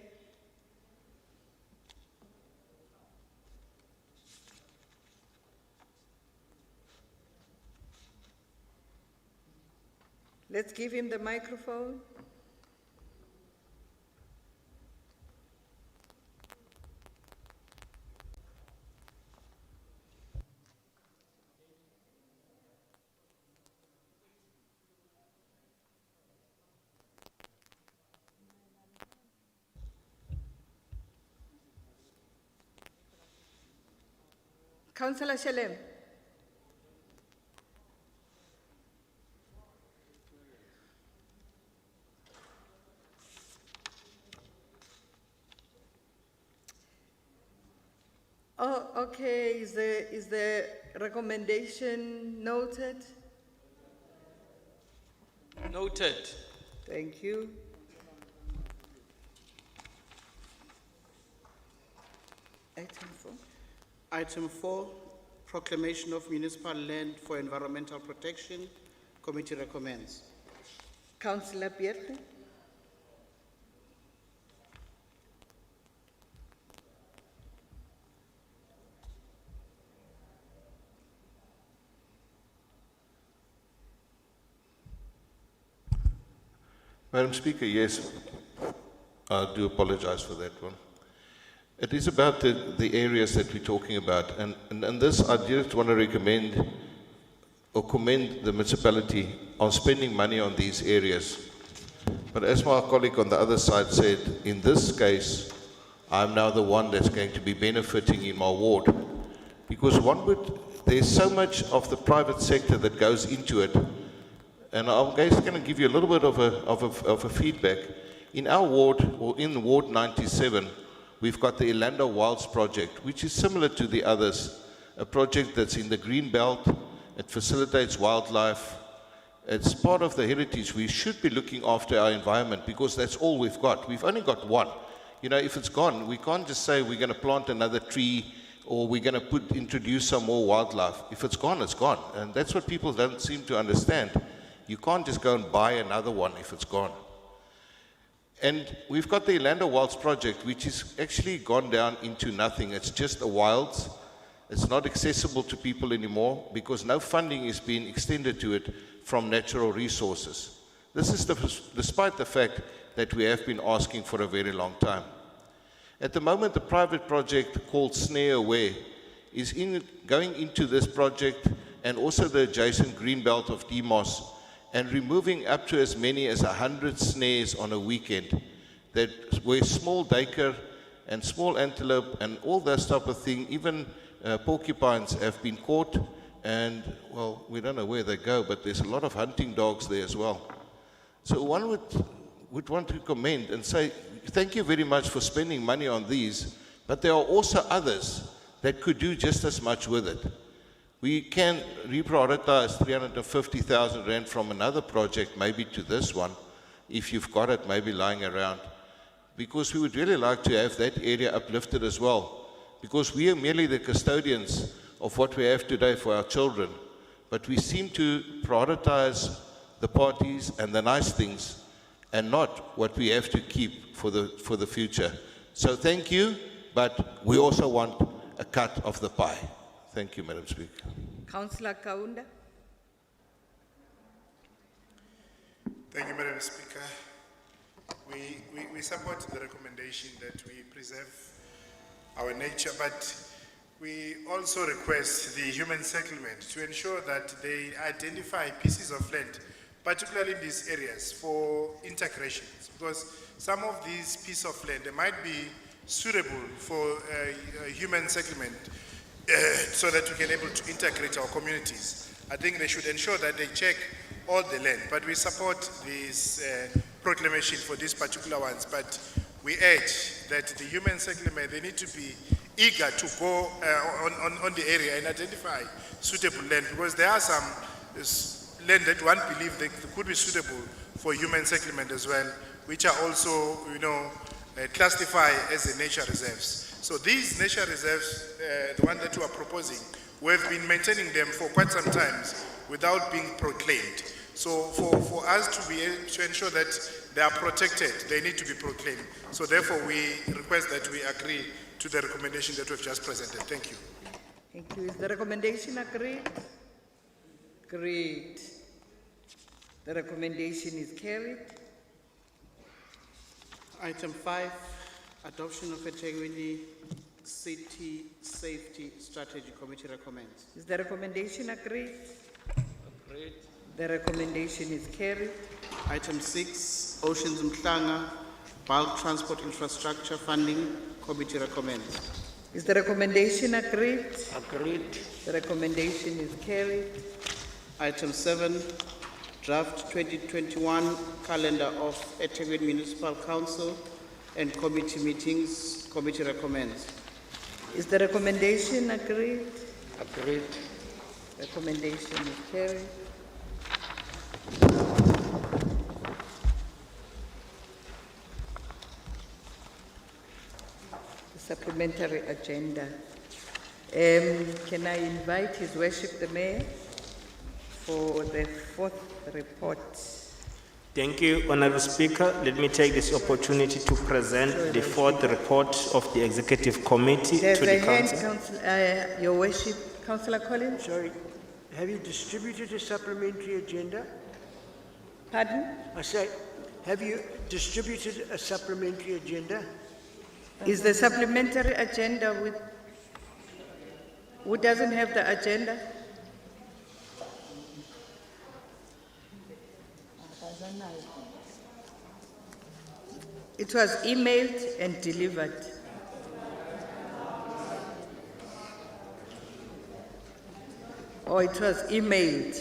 Let's give him the microphone. Councillor Shalem. Oh, okay. Is the recommendation noted? Noted. Thank you. Item 4. Item 4, proclamation of municipal land for environmental protection. Committee recommends. Councillor Pierre. Madam Speaker, yes, I do apologize for that one. It is about the areas that we're talking about, and this I just want to recommend or commend the municipality on spending money on these areas. But as my colleague on the other side said, in this case, I'm now the one that's going to be benefiting in my ward, because there's so much of the private sector that goes into it, and I'm just going to give you a little bit of a feedback. In our ward, or in Ward 97, we've got the Orlando Wilds project, which is similar to the others, a project that's in the green belt. It facilitates wildlife. It's part of the heritage. We should be looking after our environment because that's all we've got. We've only got one. You know, if it's gone, we can't just say we're going to plant another tree or we're going to introduce some more wildlife. If it's gone, it's gone. And that's what people don't seem to understand. You can't just go and buy another one if it's gone. And we've got the Orlando Wilds project, which has actually gone down into nothing. It's just a wilds. It's not accessible to people anymore because no funding is being extended to it from natural resources. This is despite the fact that we have been asking for a very long time. At the moment, the private project called Snare Away is going into this project and also the adjacent green belt of Demos and removing up to as many as 100 snares on a weekend where small duiker and small antelope and all that type of thing, even porcupines have been caught, and well, we don't know where they go, but there's a lot of hunting dogs there as well. So one would want to commend and say, thank you very much for spending money on these, but there are also others that could do just as much with it. We can reprioritize 350,000 rand from another project maybe to this one, if you've got it maybe lying around, because we would really like to have that area uplifted as well. because we are merely the custodians of what we have today for our children, but we seem to prioritize the parties and the nice things and not what we have to keep for the future. So thank you, but we also want a cut of the pie. Thank you, Madam Speaker. Councillor Kaunda. Thank you, Madam Speaker. We support the recommendation that we preserve our nature, but we also request the human settlement to ensure that they identify pieces of land, particularly in these areas, for integrations, because some of these pieces of land, they might be suitable for human settlement so that we can able to integrate our communities. I think they should ensure that they check all the land, but we support this proclamation for these particular ones, but we urge that the human settlement, they need to be eager to go on the area and identify suitable land, because there are some land that one believes they could be suitable for human settlement as well, which are also, classified as the nature reserves. So these nature reserves, the one that we are proposing, we have been maintaining them for quite some time without being proclaimed. So for us to be able to ensure that they are protected, they need to be proclaimed. So therefore we request that we agree to the recommendation that we've just presented. Thank you. Thank you. Is the recommendation agreed? Great. The recommendation is carried. Item 5, adoption of a eThekwini City Safety Strategy Committee recommends. Is the recommendation agreed? Agreed. The recommendation is carried. Item 6, Oceans Mhlanga Bulk Transport Infrastructure Funding Committee recommends. Is the recommendation agreed? Agreed. The recommendation is carried. Item 7, Draft 2021 Calendar of eThekwini Municipal Council and Committee Meetings, Committee recommends. Is the recommendation agreed? Agreed. Recommendation is carried. The supplementary agenda. Can I invite His Worship the Mayor for the 4th report? Thank you, Honourable Speaker. Let me take this opportunity to present the 4th report of the Executive Committee There's to a the hand, Council. Your Worship, Councillor Collins. Sorry, have you distributed a supplementary agenda? Pardon? I say, have you distributed a supplementary agenda? Is the supplementary agenda with, who doesn't have the agenda? It was emailed and delivered. Or it was emailed.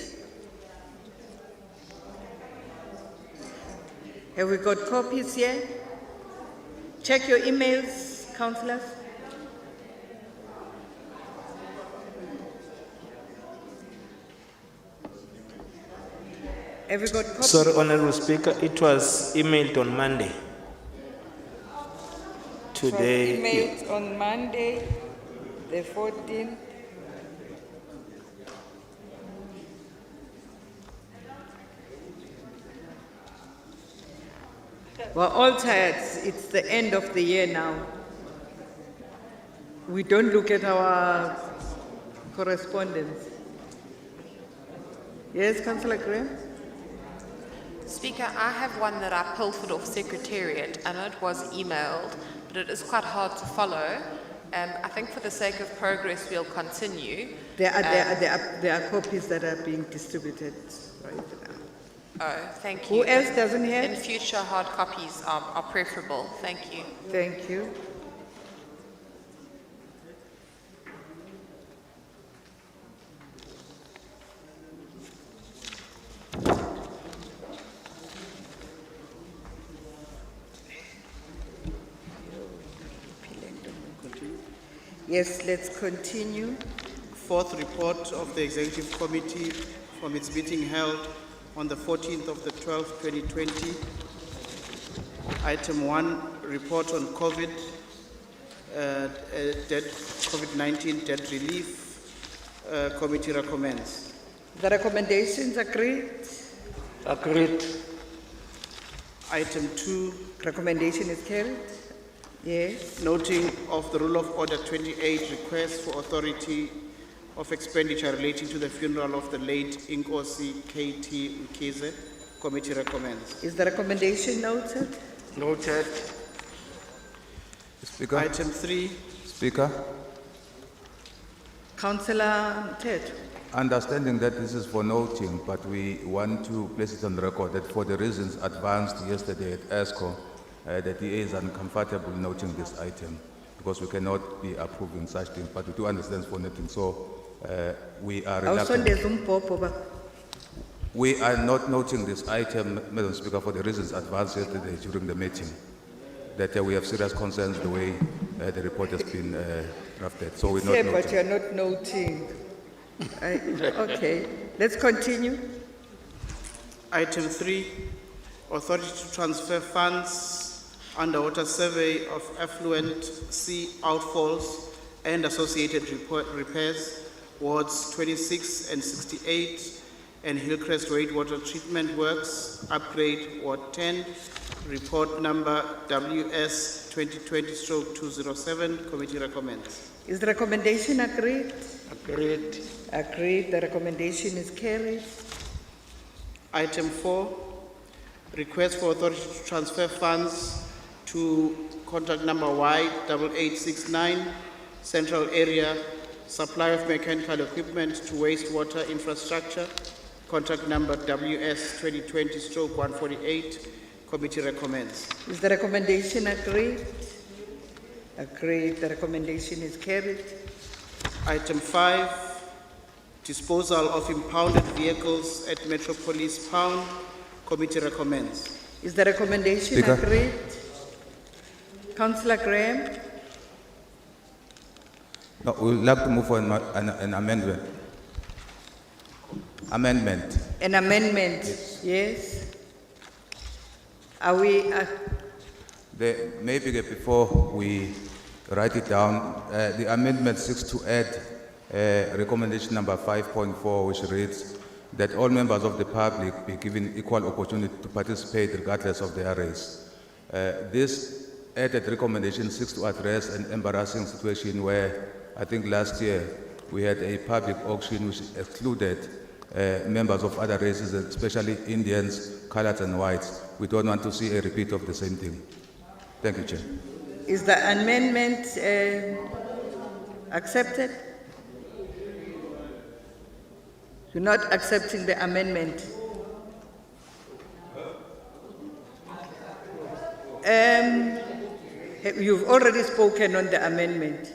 Have we got copies here? Check your emails, councillors. Have we got copies? Sorry, Honourable Speaker, it was emailed on Monday. Today. It was emailed on Monday, the 14th. We're all tired. It's the end of the year now. We don't look at our correspondence. Yes, Councillor Graham? Speaker, I have one that I pilfered off Secretariat. I know it was emailed, but it is quite hard to follow. I think for the sake of progress, we'll continue. There are copies that are being distributed right now. Oh, thank you. Who else doesn't have? In future, hard copies are preferable. Thank you. Thank you. Yes, let's continue. 4th report of the Executive Committee from its meeting held on the 14th of the 12th, 2020. Item 1, report on COVID debt, COVID-19 debt relief, committee recommends. The recommendations agreed. Agreed. Item 2, Recommendation is carried. Yes. noting of the rule of order 28, request for authority of expenditure relating to the funeral of the late Inkosi KT Mkize, committee recommends. Is the recommendation noted? Noted. Speaker. Item 3, Speaker, Councillor Mteto. understanding that this is for noting, but we want to place it on record that for the reasons advanced yesterday at ESCO, the DA is uncomfortable noting this item because we cannot be approving such things, but we do understand for noting. So we are reluctant. Awusondeza umbhobho ba. We are not noting this item, Madam Speaker, for the reasons advanced yesterday during the meeting, that we have serious concerns the way the report has been drafted. So we're not Yeah, noting. but you're not noting. Okay, let's continue. Item 3, authority to transfer funds underwater survey of affluent sea outfalls and associated repairs, wards 26 and 68, and Hillcrest wastewater treatment works, upgrade Ward 10, report number WS 2020/207, committee recommends. Is the recommendation agreed? Agreed. Agreed, the recommendation is carried. Item 4, request for authority to transfer funds to contract number Y8869, Central Area, supply of mechanical equipment to wastewater infrastructure, contract number WS 2020/148, committee recommends. Is the recommendation agreed? Agreed, the recommendation is carried. Item 5, disposal of impounded vehicles at Metropolis Pound, committee recommends. Is the recommendation Speaker. agreed? Councillor Graham? No, we would like to move for an amendment. Amendment. An amendment, yes. Are we, Maybe before we write it down, the amendment seeks to add recommendation number 5.4, which reads that all members of the public be given equal opportunity to participate regardless of their race. This added recommendation seeks to address an embarrassing situation where I think last year we had a public auction which excluded members of other races, especially Indians, coloureds and whites. We don't want to see a repeat of the same thing. Thank you, Chair. is the amendment accepted? You're not accepting the amendment? You've already spoken on the amendment.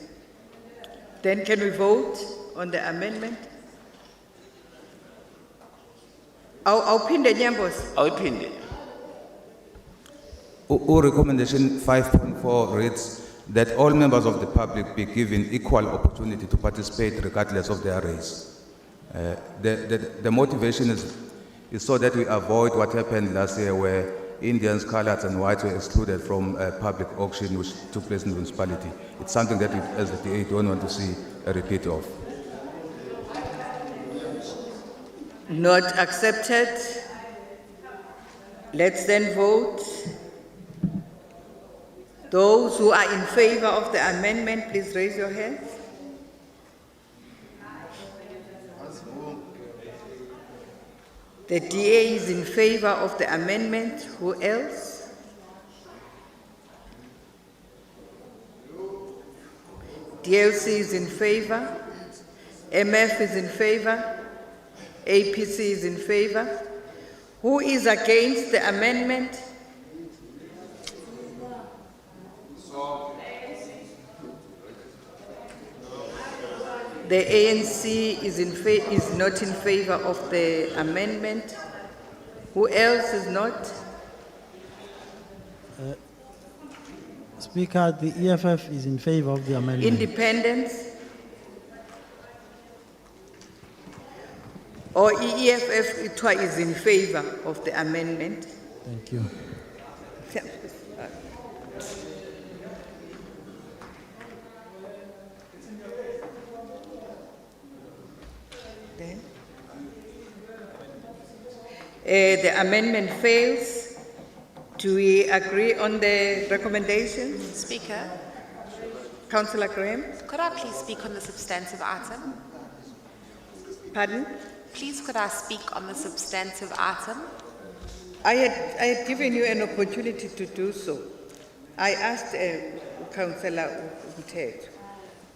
Then can we vote on the amendment? Awuphinde Nyambos. Awuphinde. Recommendation 5.4 reads that all members of the public be given equal opportunity to participate regardless of their race. The motivation is so that we avoid what happened last year where Indians, coloureds and whites were excluded from a public auction which took place in the municipality. It's something that we as the DA don't want to see a repeat of. Not accepted. Let's then vote. Those who are in favor of the amendment, please raise your hands. The DA is in favor of the amendment. Who else? DLC is in favor. MF is in favor. APC is in favor. Who is against the amendment? The ANC is not in favor of the amendment. Who else is not? Speaker, the EFF is in favor of the amendment. Independents? Or EFF is in favor of the amendment? Thank you. Then. The amendment fails. Do we agree on the recommendation? Speaker, Councillor Graham? could I please speak on the substantive item? Pardon? Please could I speak on the substantive item? I had given you an opportunity to do so. I asked Councillor Umthetho.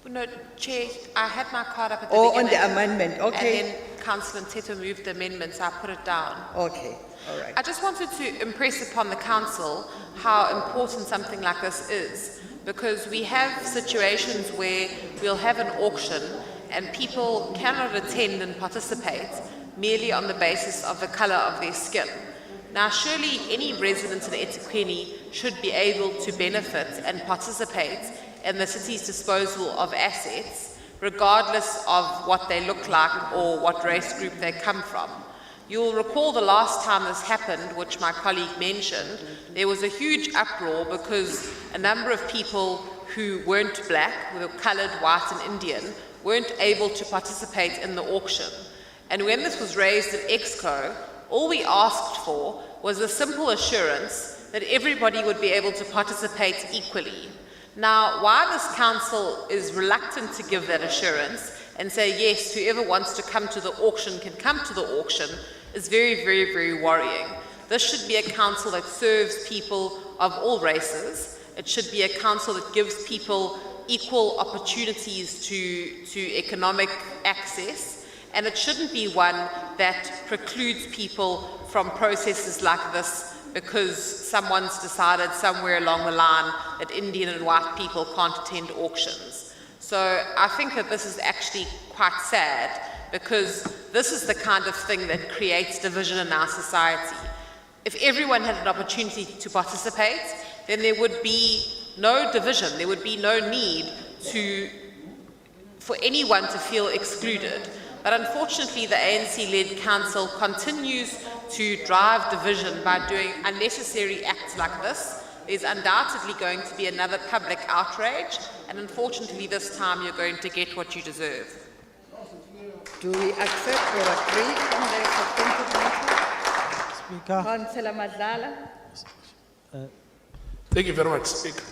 No, Chair, I had my card up at the Oh, beginning. on the amendment, okay. And then Councillor Mteto moved the amendment, so I put it down. Okay, all right. I just wanted to impress upon the council how important something like this is, because we have situations where we'll have an auction and people cannot attend and participate merely on the basis of the colour of their skin. Now, surely any resident in eThekwini should be able to benefit and participate in the city's disposal of assets, regardless of what they look like or what race group they come from. You'll recall the last time this happened, which my colleague mentioned, there was a huge uproar because a number of people who weren't black, who were coloured, white and Indian, weren't able to participate in the auction. And when this was raised at Exco, all we asked for was a simple assurance that everybody would be able to participate equally. Now, why this council is reluctant to give that assurance and say, yes, whoever wants to come to the auction can come to the auction is very, very, very worrying. This should be a council that serves people of all races. It should be a council that gives people equal opportunities to economic access, and it shouldn't be one that precludes people from processes like this because someone's decided somewhere along the line that Indian and white people can't attend auctions. So I think that this is actually quite sad, because this is the kind of thing that creates division in our society. If everyone had an opportunity to participate, then there would be no division, there would be no need for anyone to feel excluded. But unfortunately, the ANC-led council continues to drive division by doing unnecessary acts like this. There's undoubtedly going to be another public outrage, and unfortunately this time you're going to get what you deserve. Do we accept or agree on the substantive matter? Speaker. Councillor Madlala? Thank you very much, Speaker.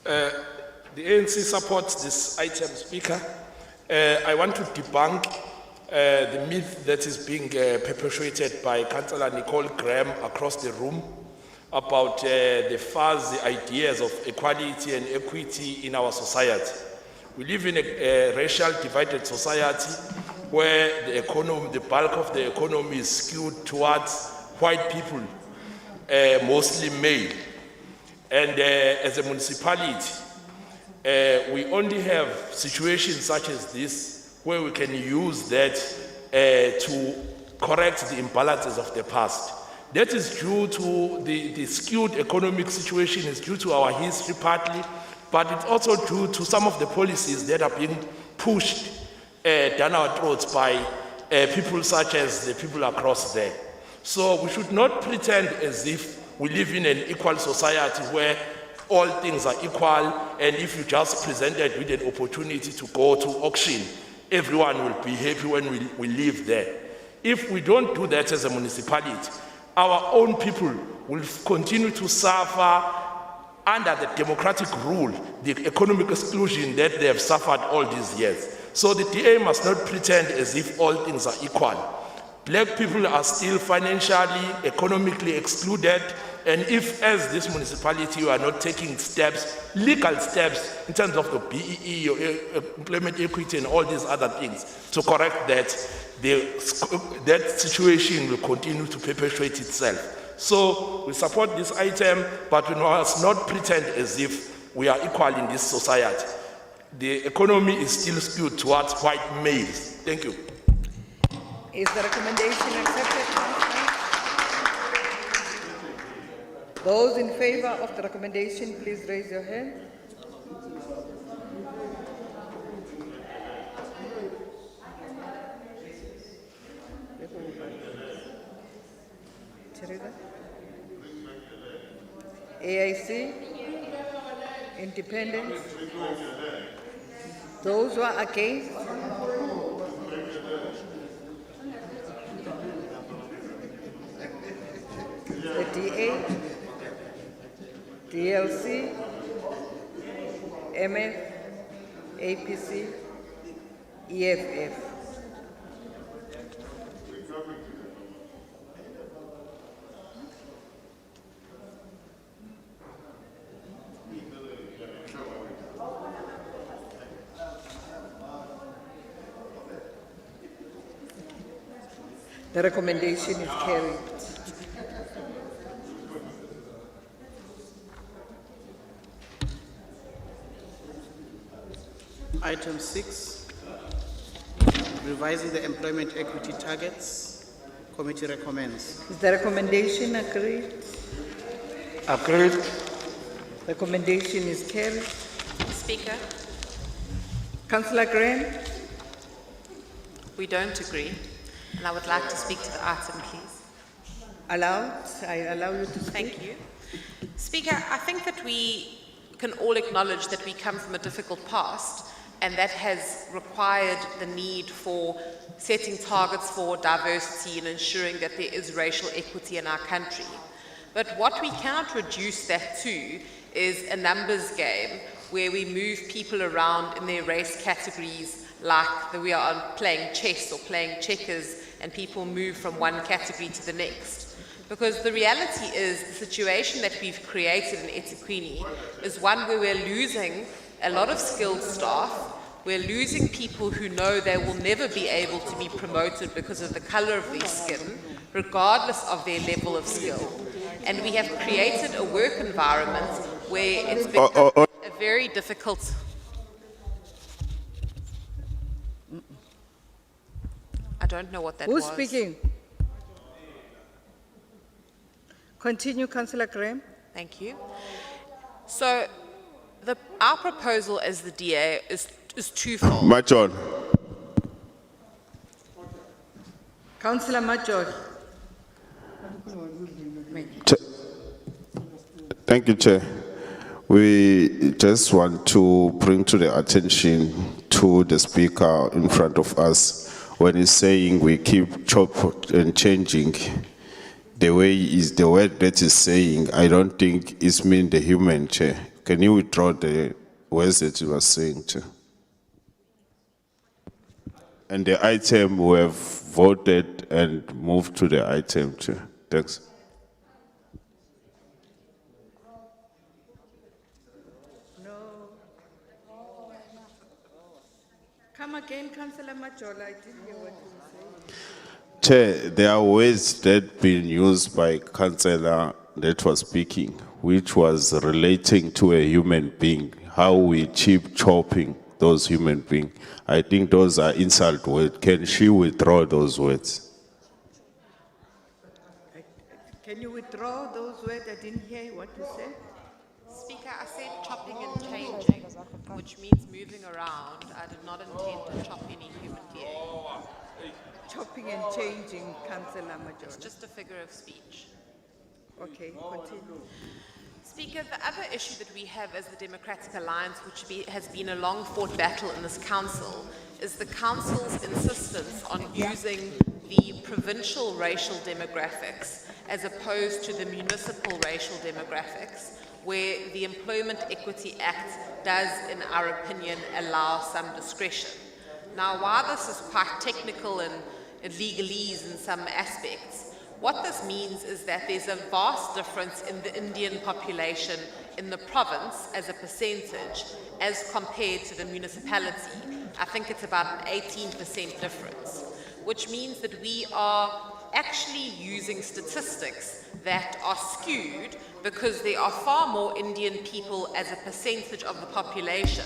The ANC supports this item, Speaker. I want to debunk the myth that is being perpetuated by Councillor Nicole Graham across the room about the fuzzy ideas of equality and equity in our society. We live in a racial divided society where the economy, the bulk of the economy is skewed towards white people, mostly male. And as a municipality, we only have situations such as this where we can use that to correct the imbalances of the past. That is due to the skewed economic situation, is due to our history partly, but it's also due to some of the policies that are being pushed down our throats by people such as the people across there. So we should not pretend as if we live in an equal society where all things are equal, and if you just presented with an opportunity to go to auction, everyone will be happy when we live there. If we don't do that as a municipality, our own people will continue to suffer under the democratic rule, the economic exclusion that they have suffered all these years. So the DA must not pretend as if all things are equal. Black people are still financially, economically excluded, and if, as this municipality, you are not taking steps, legal steps, in terms of the BEE, or employment equity, and all these other things, to correct that, that situation will continue to perpetuate itself. So we support this item, but we must not pretend as if we are equal in this society. The economy is still skewed towards white males. Thank you. Is the recommendation accepted? Those in favor of the recommendation, please raise your hand. AIC, Independent. Those who are against. the DA, DLC, MF, APC, EFF. The recommendation is carried. Item 6, revising the employment equity targets. Committee recommends. Is the recommendation agreed? Agreed. Recommendation is carried. Speaker, Councillor Graham, we don't agree, and I would like to speak to the item, please. allowed. I allow you to speak. Thank you. Speaker, I think that we can all acknowledge that we come from a difficult past, and that has required the need for setting targets for diversity and ensuring that there is racial equity in our country. But what we cannot reduce that to is a numbers game where we move people around in their race categories like that we are playing chess or playing checkers, and people move from one category to the next. Because the reality is the situation that we've created in eThekwini is one where we're losing a lot of skilled staff. We're losing people who know they will never be able to be promoted because of the color of their skin, regardless of their level of skill. And we have created a work environment where it's become a very difficult. I don't know what that was. Who's speaking? Continue, Councillor Graham. Thank you. So, our proposal as the DA is twofold. Machon. Councillor Major. Thank you, Chair. We just want to bring to the attention to the Speaker in front of us when he's saying we keep chopping and changing. The way is the word that he's saying, I don't think it's mean the human, Chair. Can you withdraw the words that you were saying, Chair? And the item we have voted and moved to the item, Chair. Thanks. Come again, Councillor Major. I didn't hear what you were saying. Chair, there are words that been used by Councillor that was speaking, which was relating to a human being, how we keep chopping those human beings. I think those are insult words. Can she withdraw those words? Can you withdraw those words? I didn't hear what you said. Speaker, I said chopping and changing, which means moving around. I did not intend to chop any human being. Chopping and changing, Councillor Major. It's just a figure of speech. Okay, continue. Speaker, the other issue that we have as the Democratic Alliance, which has been a long-fought battle in this council, is the council's insistence on using the provincial racial demographics as opposed to the municipal racial demographics, where the Employment Equity Act does, in our opinion, allow some discretion. Now, while this is quite technical and legalese in some aspects, what this means is that there's a vast difference in the Indian population in the province as a percentage as compared to the municipality. I think it's about an 18% difference, which means that we are actually using statistics that are skewed because there are far more Indian people as a percentage of the population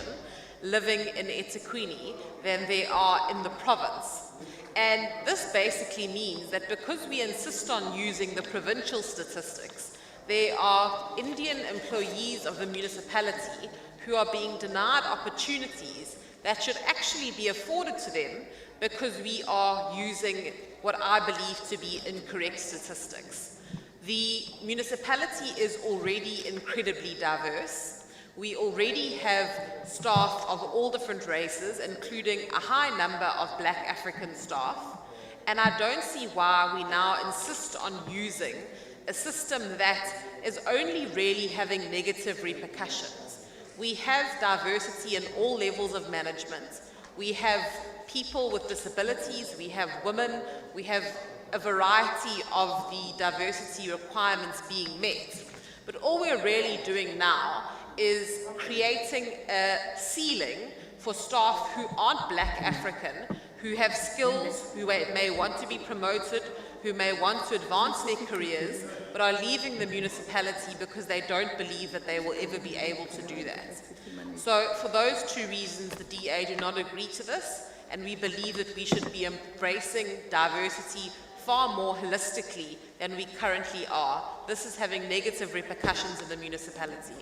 living in eThekwini than there are in the province. And this basically means that because we insist on using the provincial statistics, there are Indian employees of the municipality who are being denied opportunities that should actually be afforded to them because we are using what I believe to be incorrect statistics. The municipality is already incredibly diverse. We already have staff of all different races, including a high number of Black African staff, and I don't see why we now insist on using a system that is only really having negative repercussions. We have diversity in all levels of management. We have people with disabilities, we have women, we have a variety of the diversity requirements being met. But all we're really doing now is creating a ceiling for staff who aren't Black African, who have skills, who may want to be promoted, who may want to advance their careers, but are leaving the municipality because they don't believe that they will ever be able to do that. So for those two reasons, the DA do not agree to this, and we believe that we should be embracing diversity far more holistically than we currently are. This is having negative repercussions in the municipality.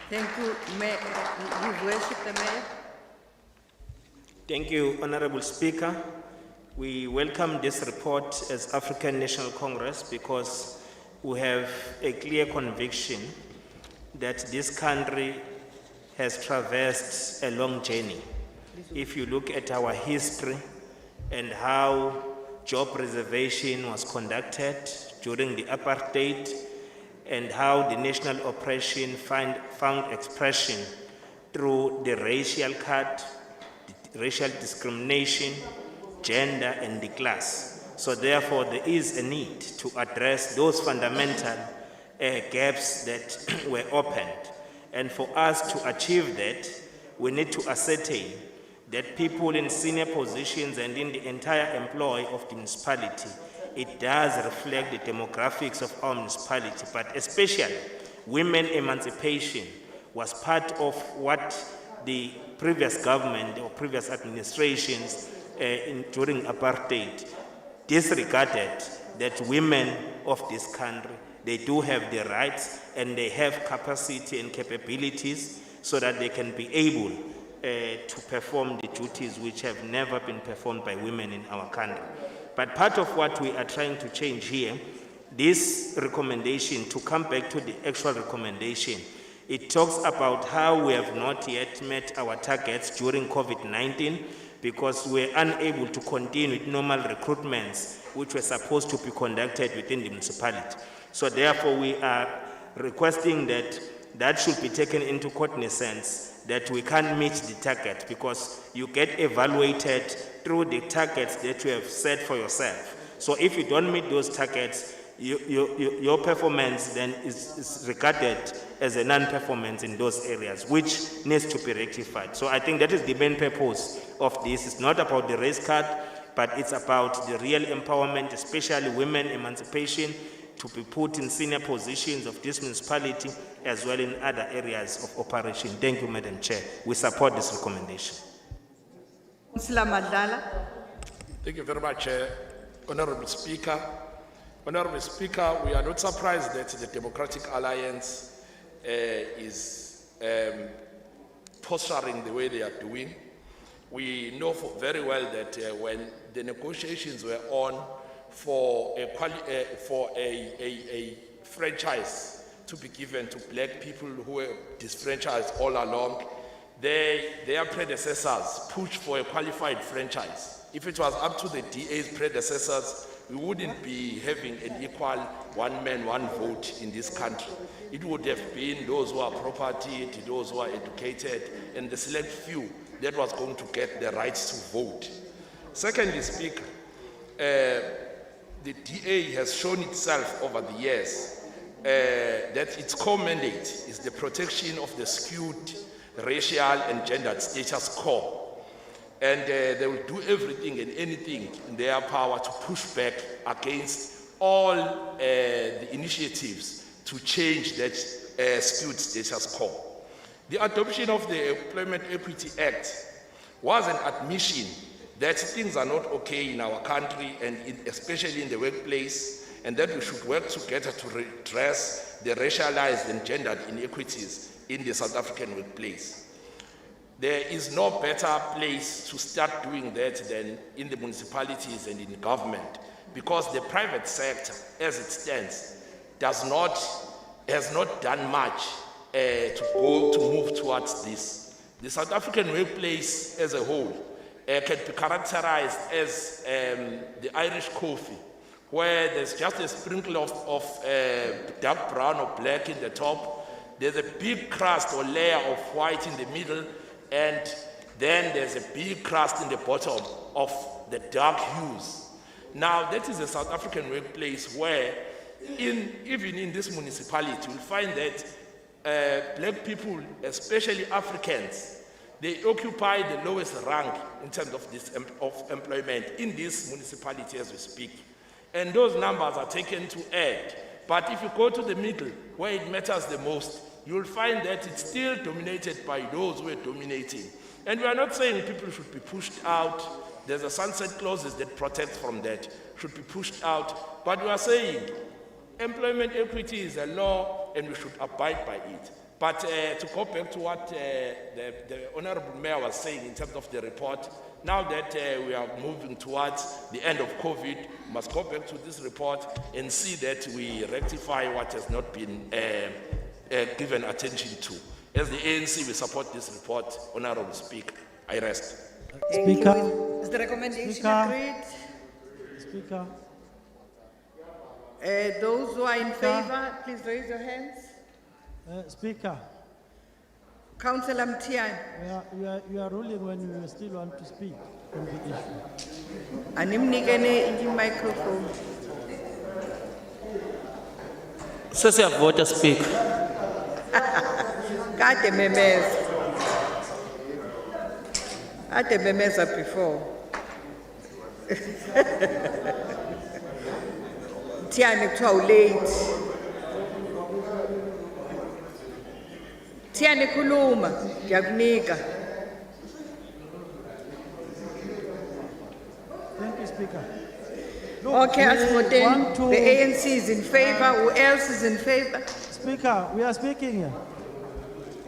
Thank you, Mayor. You've worshipped the Mayor. Thank you, Honorable Speaker. We welcome this report as African National Congress because we have a clear conviction that this country has traversed a long journey. If you look at our history and how job preservation was conducted during the apartheid and how the national oppression found expression through the racial card, racial discrimination, gender, and the class. So therefore, there is a need to address those fundamental gaps that were opened. And for us to achieve that, we need to ascertain that people in senior positions and in the entire employ of the municipality, it does reflect the demographics of our municipality, but especially women emancipation was part of what the previous government or previous administrations during apartheid disregarded, that women of this country, they do have the rights and they have capacity and capabilities so that they can be able to perform the duties which have never been performed by women in our country. But part of what we are trying to change here, this recommendation, to come back to the actual recommendation, it talks about how we have not yet met our targets during COVID-19 because we're unable to continue with normal recruitments which were supposed to be conducted within the municipality. So therefore we are requesting that that should be taken into cognizance, that we can't meet the target because you get evaluated through the targets that you have set for yourself. So if you don't meet those targets, your performance then is regarded as a non-performance in those areas, which needs to be rectified. So I think that is the main purpose of this. It's not about the race card, but it's about the real empowerment, especially women emancipation, to be put in senior positions of this municipality as well in other areas of operation. Thank you, Madam Chair. We support this recommendation. Councillor Madlala. Thank you very much, Honorable Speaker. Honorable Speaker, we are not surprised that the Democratic Alliance is posturing the way they are doing. We know very well that when the negotiations were on for a franchise to be given to Black people who were disfranchised all along, their predecessors pushed for a qualified franchise. If it was up to the DA's predecessors, we wouldn't be having an equal one man, one vote in this country. It would have been those who are property, those who are educated, and the select few that was going to get the rights to vote. Secondly, Speaker, the DA has shown itself over the years that its core mandate is the protection of the skewed racial and gendered status quo. And they will do everything and anything in their power to push back against all the initiatives to change that skewed status quo. The adoption of the Employment Equity Act was an admission that things are not okay in our country and especially in the workplace, and that we should work together to redress the racialized and gendered inequities in the South African workplace. There is no better place to start doing that than in the municipalities and in government, because the private sector, as it stands, has not done much to move towards this. The South African workplace as a whole can be characterized as the Irish coffee, where there's just a sprinkle of dark brown or black in the top. There's a big crust or layer of white in the middle, and then there's a big crust in the bottom of the dark hues. Now, that is a South African workplace where, even in this municipality, you'll find that black people, especially Africans, they occupy the lowest rank in terms of of employment in this municipality as we speak. And those numbers are taken to add. But if you go to the middle, where it matters the most, you'll find that it's still dominated by those who are dominating. And we are not saying people should be pushed out. There's a sunset clauses that protect from that, should be pushed out. But we are saying employment equity is a law and we should abide by it. But to go back to what the Honorable Mayor was saying in terms of the report, now that we are moving towards the end of COVID, we must go back to this report and see that we rectify what has not been given attention to. As the ANC, we support this report. Honorable Speaker, I rest. Speaker. Is the recommendation Speaker. agreed? Speaker. Those who are in favor, please raise your hands. Speaker, Councillor Mtiani. you are ruling when you still want to speak on the issue. Animnikene in microphone. Sesiyavota, Speaker. Kade memeza. Kade memeza before. Mtiani kuthiwa late. Mtiani khuluma, ngiyakunika. Thank you, Speaker. Okay, as for we want then, the ANC is in favor. Who else is in favor? Speaker, we are speaking here.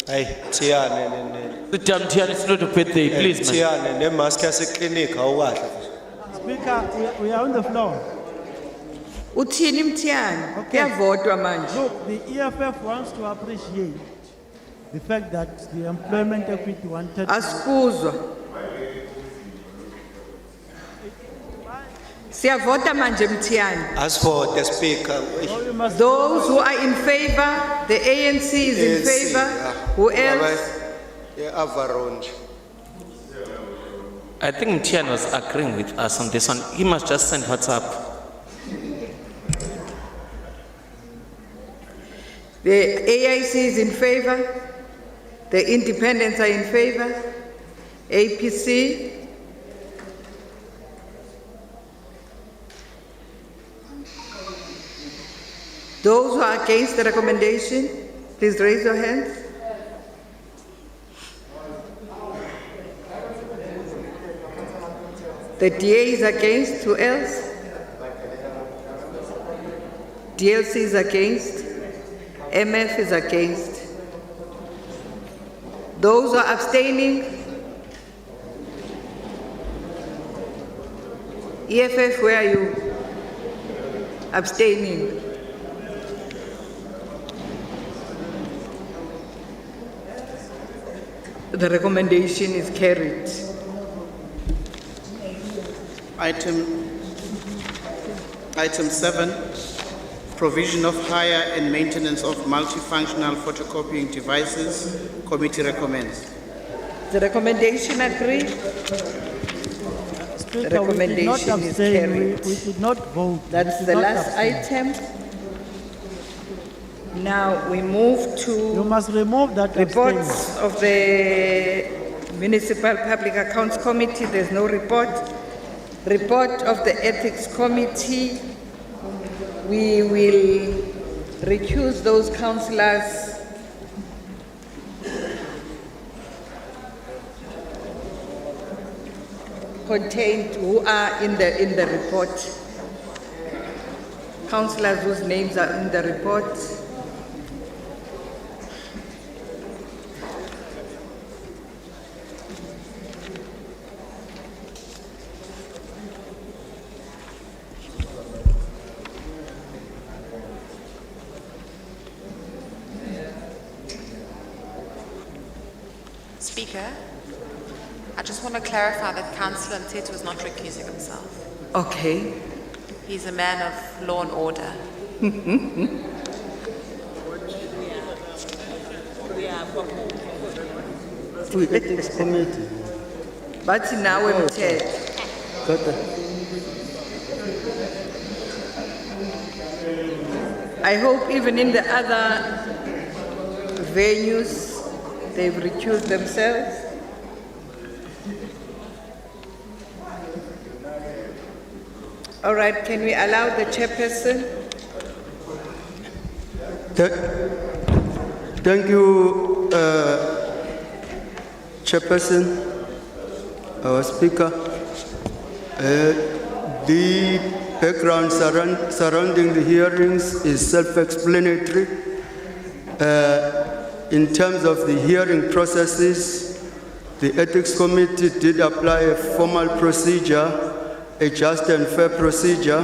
Hey, Tiane, Sit down, Tiani, it's not a birthday, please, man. Tiane, ne mask yaseclinic awukahle. Speaker, we are on the floor. Uthini Mtiani? Kuyavotwa manje. Look, the EFF wants to appreciate the fact that the employment equity wanted. Asikuzwa. Siyavota manje Mtiani. As for the Speaker, Those who are in favor, the ANC is in favor. Who else? Avaronji. I think Tiani was agreeing with us on this one. He must just send WhatsApp. The AIC is in favor. The independents are in favor. APC. Those who are against the recommendation, please raise your hands. The DA is against. Who else? DLC is against. MF is against. Those who are abstaining? EFF, where are you? Abstaining. The recommendation is carried. Item 7, provision of hire and maintenance of multifunctional photocopying devices. Committee recommends. The recommendation agreed. Speaker, The we did not recommendation is abstain. carried. We did not vote. We That's did the not last abstain. item. Now we move to You must remove that reports of the Municipal Public Accounts Committee. There's no report. Report of the Ethics Committee. We will recuse those councillors contained who are in the report. Councillors whose names are in the report. Speaker, I just want to clarify that Councillor Mteto was not recusing himself. Okay. He's a man of law and order. Ethics Committee. But now we're I hope even in the other venues, they've recused themselves. All right, can we allow the chairperson? Thank you, Chairperson, our Speaker. The background surrounding the hearings is self-explanatory. In terms of the hearing processes, the Ethics Committee did apply a formal procedure, a just and fair procedure,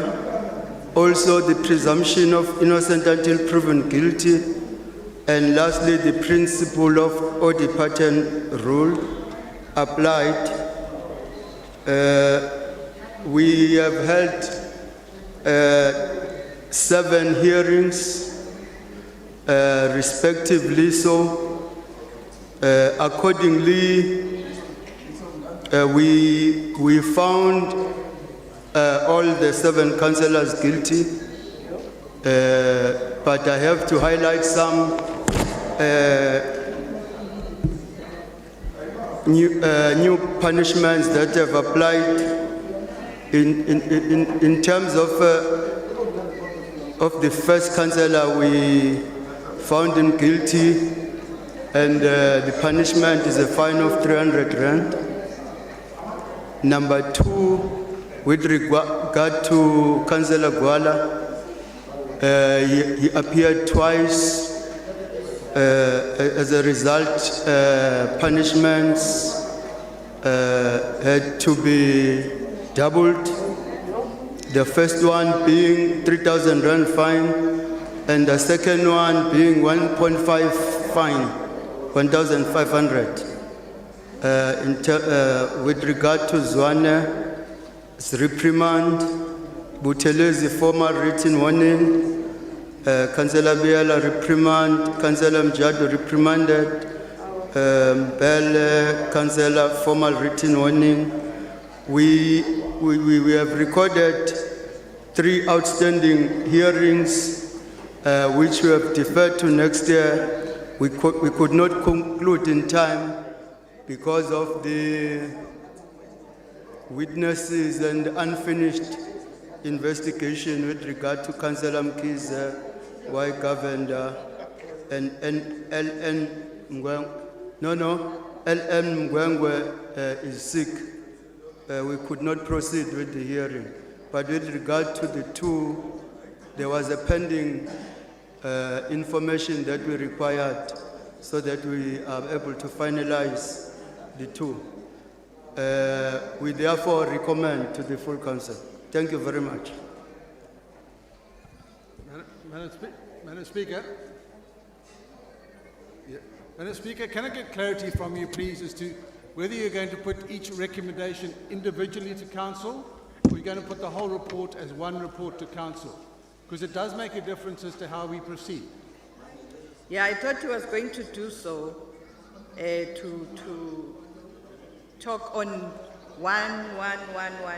also the presumption of innocent until proven guilty, and lastly, the principle of Odi pattern rule applied. We have held 7 hearings, respectively. So, accordingly, we found all the 7 councillors guilty, but I have to highlight some new punishments that have applied in terms of the first councillor. We found him guilty, and the punishment is a fine of 300 rand. Number 2, with regard to Councillor Gwala, he appeared twice. As a result, punishments had to be doubled. The first one being 3,000 rand fine, and the second one being 1.5 fine, 1,500. With regard to Zwane's reprimand, Buthelezi formal written warning, Councillor Biela reprimand, Councillor Mjado reprimanded, Bele, Councillor formal written warning. We have recorded 3 outstanding hearings, which we have deferred to next year. We could not conclude in time because of the witnesses and unfinished investigation with regard to Councillor Mkiza, Y. Governor, and LN Mgwengwe. LN Mgwengwe is sick. We could not proceed with the hearing. But with regard to the 2, there was a pending information that we required so that we are able to finalize the 2. We therefore recommend to the full council. Thank you very much. Madam Speaker. Yeah. Madam Speaker, can I get clarity from you, please, as to whether you're going to put each recommendation individually to council, or you're going to put the whole report as one report to council? Because it does make a difference as to how we proceed. Yeah, I thought he was going to do so, to talk on one,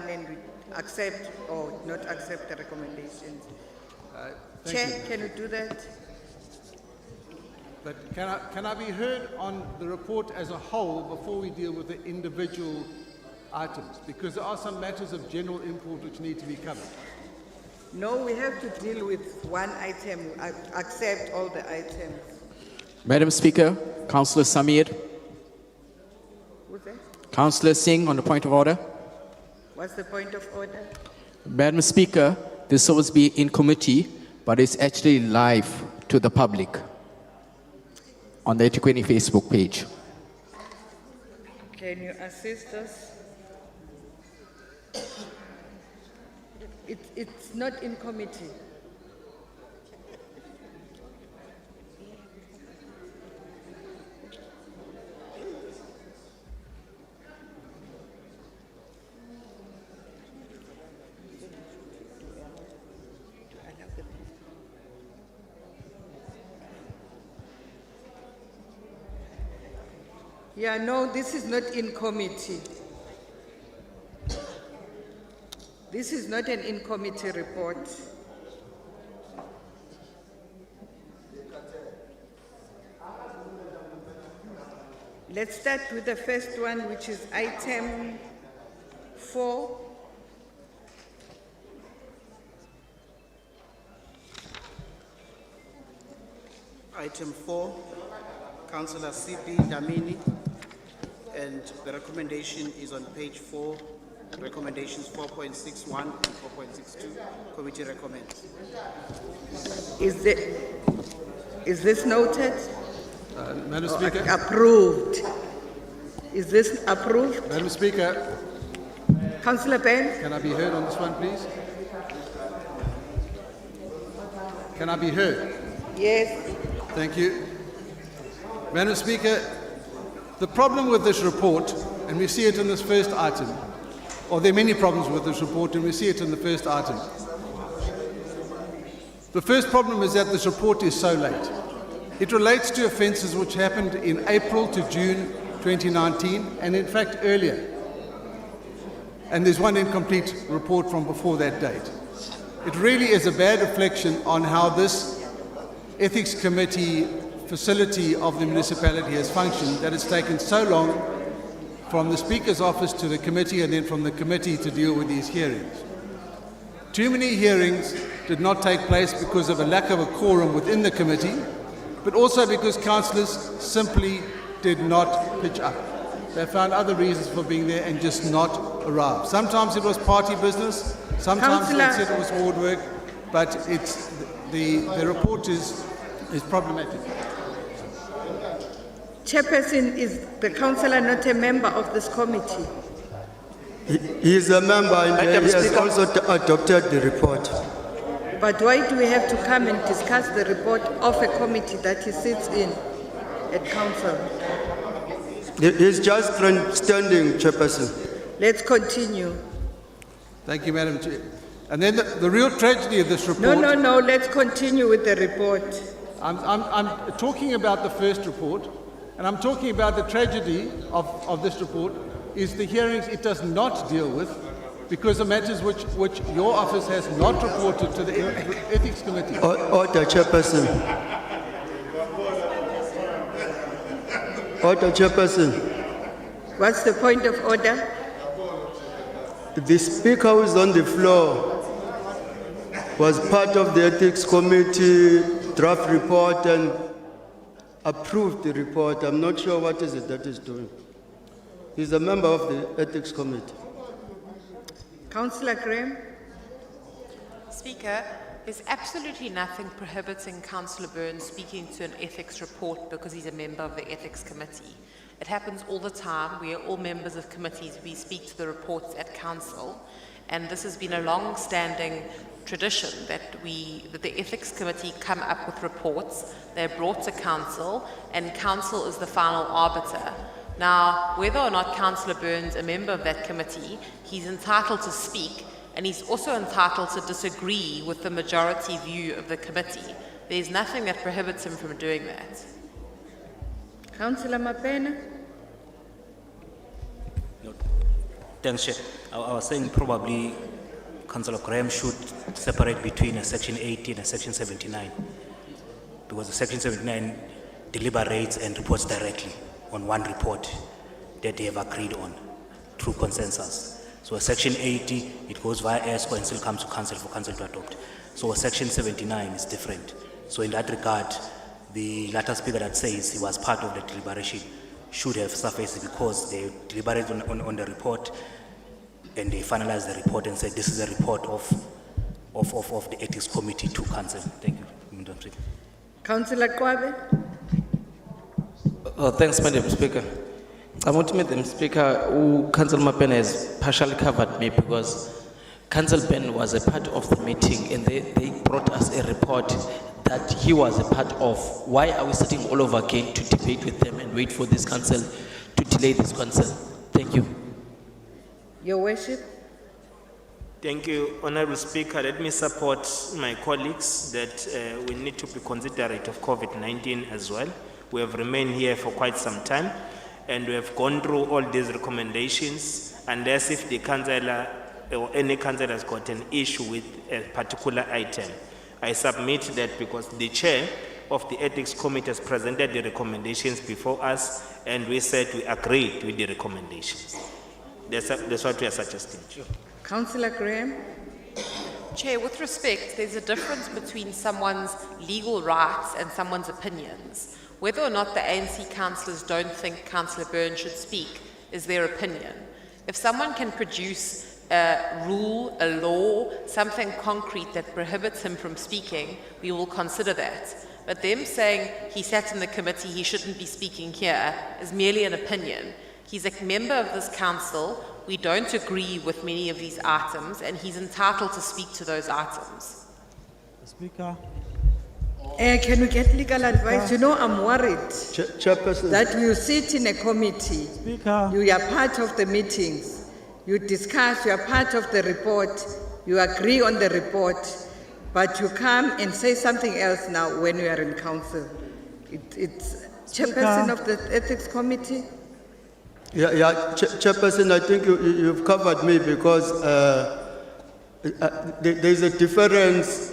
and accept or not accept the recommendations. Chair, can you do that? But can I be heard on the report as a whole before we deal with the individual items? Because there are some matters of general import which need to be covered. No, we have to deal with one item, accept all the items. Madam Speaker, Councillor Samir. Who's that? Councillor Singh on the point of order. What's the point of order? Madam Speaker, this will be in committee, but it's actually live to the public on the eThekwini Facebook page. Can you assist us? It's not in committee. Yeah, no, this is not in committee. This is not an in-committee report. Let's start with the first one, which is item 4. Item 4, Councillor C.B. Damini, and the recommendation is on page 4, recommendations 4.61 and 4.62. Committee recommends. Is this noted? Madam Or Speaker. approved? Is this approved? Madam Speaker, Councillor Ben? can I be heard on this one, please? Can I be heard? Yes. Thank you. Madam Speaker, the problem with this report, and we see it in this first item, or there are many problems with this report, and we see it in the first item. The first problem is that this report is so late. It relates to offences which happened in April to June 2019, and in fact earlier. And there's one incomplete report from before that date. It really is a bad reflection on how this Ethics Committee facility of the municipality has functioned, that it's taken so long from the Speaker's office to the committee and then from the committee to deal with these hearings. Too many hearings did not take place because of a lack of a quorum within the committee, but also because councillors simply did not pitch up. They found other reasons for being there and just not arrived. Sometimes it was party business, sometimes they said it was ward work, but it's, the report is problematic. Chairperson, is the councillor not a member of this committee? He is a member and he has also adopted the report. But why do we have to come and discuss the report of a committee that he sits in at council? He's just standing, Chairperson. Let's continue. Thank you, Madam Chair. And then the real tragedy of this report... No, let's continue with the report. I'm talking about the first report, and I'm talking about the tragedy of this report is the hearings it does not deal with, because of matters which your office has not reported to the Ethics Committee. Order, Chairperson. Order, Chairperson. What's the point of order? The Speaker who is on the floor was part of the Ethics Committee draft report and approved the report. I'm not sure what is it that he's doing. He's a member of the Ethics Committee. Councillor Graham? Speaker, there's absolutely nothing prohibiting Councillor Burns speaking to an ethics report because he's a member of the Ethics Committee. It happens all the time. We are all members of committees. We speak to the reports at council, and this has been a long-standing tradition that the Ethics Committee come up with reports. They're brought to council, and council is the final arbiter. Now, whether or not Councillor Burns is a member of that committee, he's entitled to speak, and he's also entitled to disagree with the majority view of the committee. There's nothing that prohibits him from doing that. Councillor Mapena? Thanks, Chair. I was saying probably Councillor Graham should separate between a Section 80 and a Section 79, because the Section 79 deliberates and reports directly on one report that they have agreed on through consensus. So a Section 80, it goes via ESCO and still comes to council for council to adopt. So a Section 79 is different. So in that regard, the latter speaker that says he was part of the deliberation should have surfaced because they deliberated on the report and they finalized the report and said this is a report of the Ethics Committee to council. Thank you, Madam Speaker. Councillor Kwabe? Thanks, Madam Speaker. I want to Madam Speaker, Councillor Mapena has partially covered me because Councillor Ben was a part of the meeting and they brought us a report that he was a part of. Why are we sitting all over again to debate with them and wait for this council to delay this council? Thank you. Your Worship. Thank you, Honourable Speaker. Let me support my colleagues that we need to be considerate of COVID-19 as well. We have remained here for quite some time. and we have gone through all these recommendations, unless if the councillor or any councillor has got an issue with a particular item. I submit that because the chair of the ethics committee has presented the recommendations before us, and we said we agreed with the recommendations. That's what we are suggesting. Councillor Graham? Chair, with respect, there's a difference between someone's legal rights and someone's opinions. Whether or not the ANC councillors don't think Councillor Byrne should speak is their opinion. If someone can produce a rule, a law, something concrete that prohibits him from speaking, we will consider that. But them saying he sat in the committee, he shouldn't be speaking here, is merely an opinion. He's a member of this council. We don't agree with many of these items, and he's entitled to speak to those items. Speaker. Can we get legal advice? You know, I'm worried Chairperson. that you sit in a committee, Speaker. you are part of the meetings, you discuss, you are part of the report, you agree on the report, but you come and say something else now when you are in council. It's chairperson of the ethics committee. Chairperson, I think you've covered me because there's a difference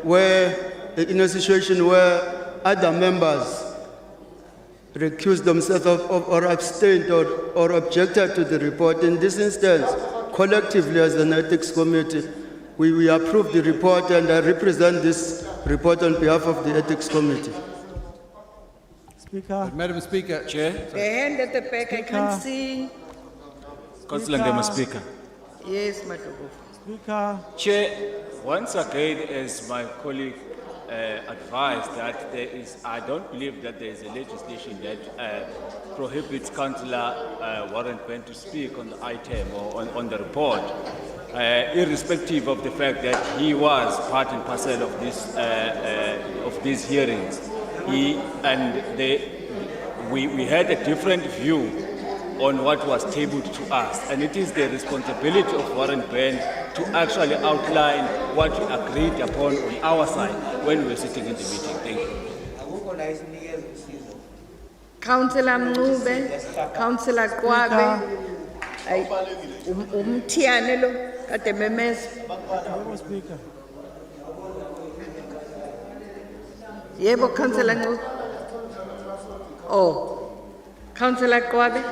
where, in a situation where other members recused themselves or abstained or objected to the report. In this instance, collectively as an ethics committee, we approve the report, and I represent this report on behalf of the ethics committee. Speaker. Madam Speaker. Chair. The hand at the back, I can't see. Councillor Ngema, Speaker. Yes, Madugu. Speaker. Chair, once again, as my colleague advised, that there is, I don't believe that there is a legislation that prohibits Councillor Warren Byrne to speak on the item or on the report, irrespective of the fact that he was part and parcel of these hearings. We had a different view on what was tabled to us, and it is the responsibility of Warren Byrne to actually outline what we agreed upon on our side when we were sitting in the meeting. Thank you. Councillor Mncube, Councillor Kwabe, Umtiane lo, kade memeza. Speaker. Yebo, Councillor Mncube. Oh, Councillor Kwabe.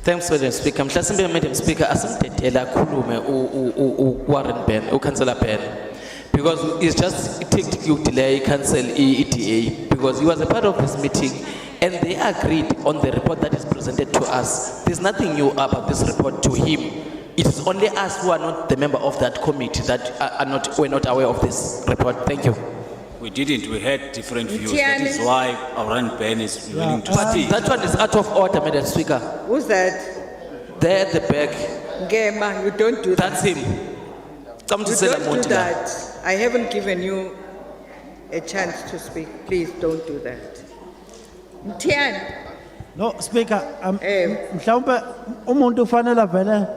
Thanks, Madam Speaker. Mhlasimbe, Madam Speaker, asimdedela khulume Warren Byrne, Councillor Byrne, because it's just to delay cancel EDA, because he was a part of this meeting and they agreed on the report that is presented to us. There's nothing new about this report to him. It is only us who are not the member of that committee that were not aware of this report. Thank you. We didn't. We had different views. That is why Warren Byrne is willing to speak. That one is out of order, Madam Speaker. Who's that? There at the back. Ngema, you don't do that. That's him. Come to You don't do that. I haven't given you a chance to speak. Please don't do that. Mtiane. No, Speaker, mhlawumbe umuntu ufanele vele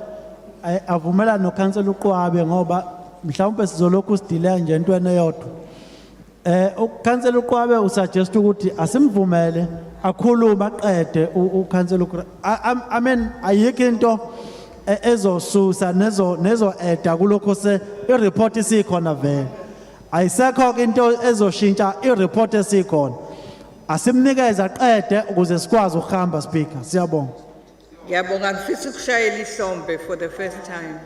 avumelane no Councillor uQwabe ngoba mhlawumbe sizolokhu sidelay nje entweni eyodwa. Councillor uQwabe usuggest ukuthi asimvumele akhulume aqede uCouncillor uQwabe. I mean ayikho into ezosusa nezo eda kulokho se ireport isikhona vele. Ayisekho into ezoshintsha ireport esikhona. Asimnikeza aqede ukuze sikwazi ukuhamba Speaker. Siyabonga. Ngiyabonga, ngifisa ukushayela ihlombe for the first time.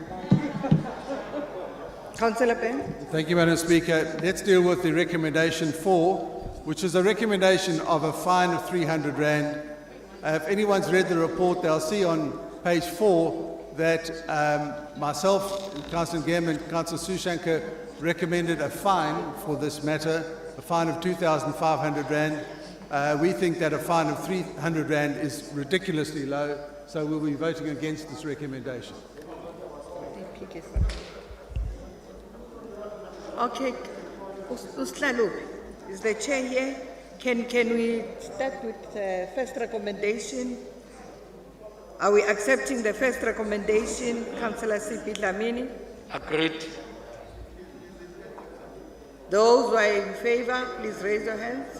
Councillor Byrne. Thank you, Madam Speaker. Let's deal with the recommendation 4, which is a recommendation of a fine of 300 Rand. If anyone's read the report, they'll see on page 4 that myself, Councillor Ngema and Councillor Sushanka recommended a fine for this matter, a fine of 2,500 Rand. We think that a fine of 300 Rand is ridiculously low, so we'll be voting against this recommendation. Okay, Uslalu, is the chair here? Can we start with first recommendation? Are we accepting the first recommendation, Councillor Sipi Dlamini? Agreed. Those who are in favor, please raise your hands.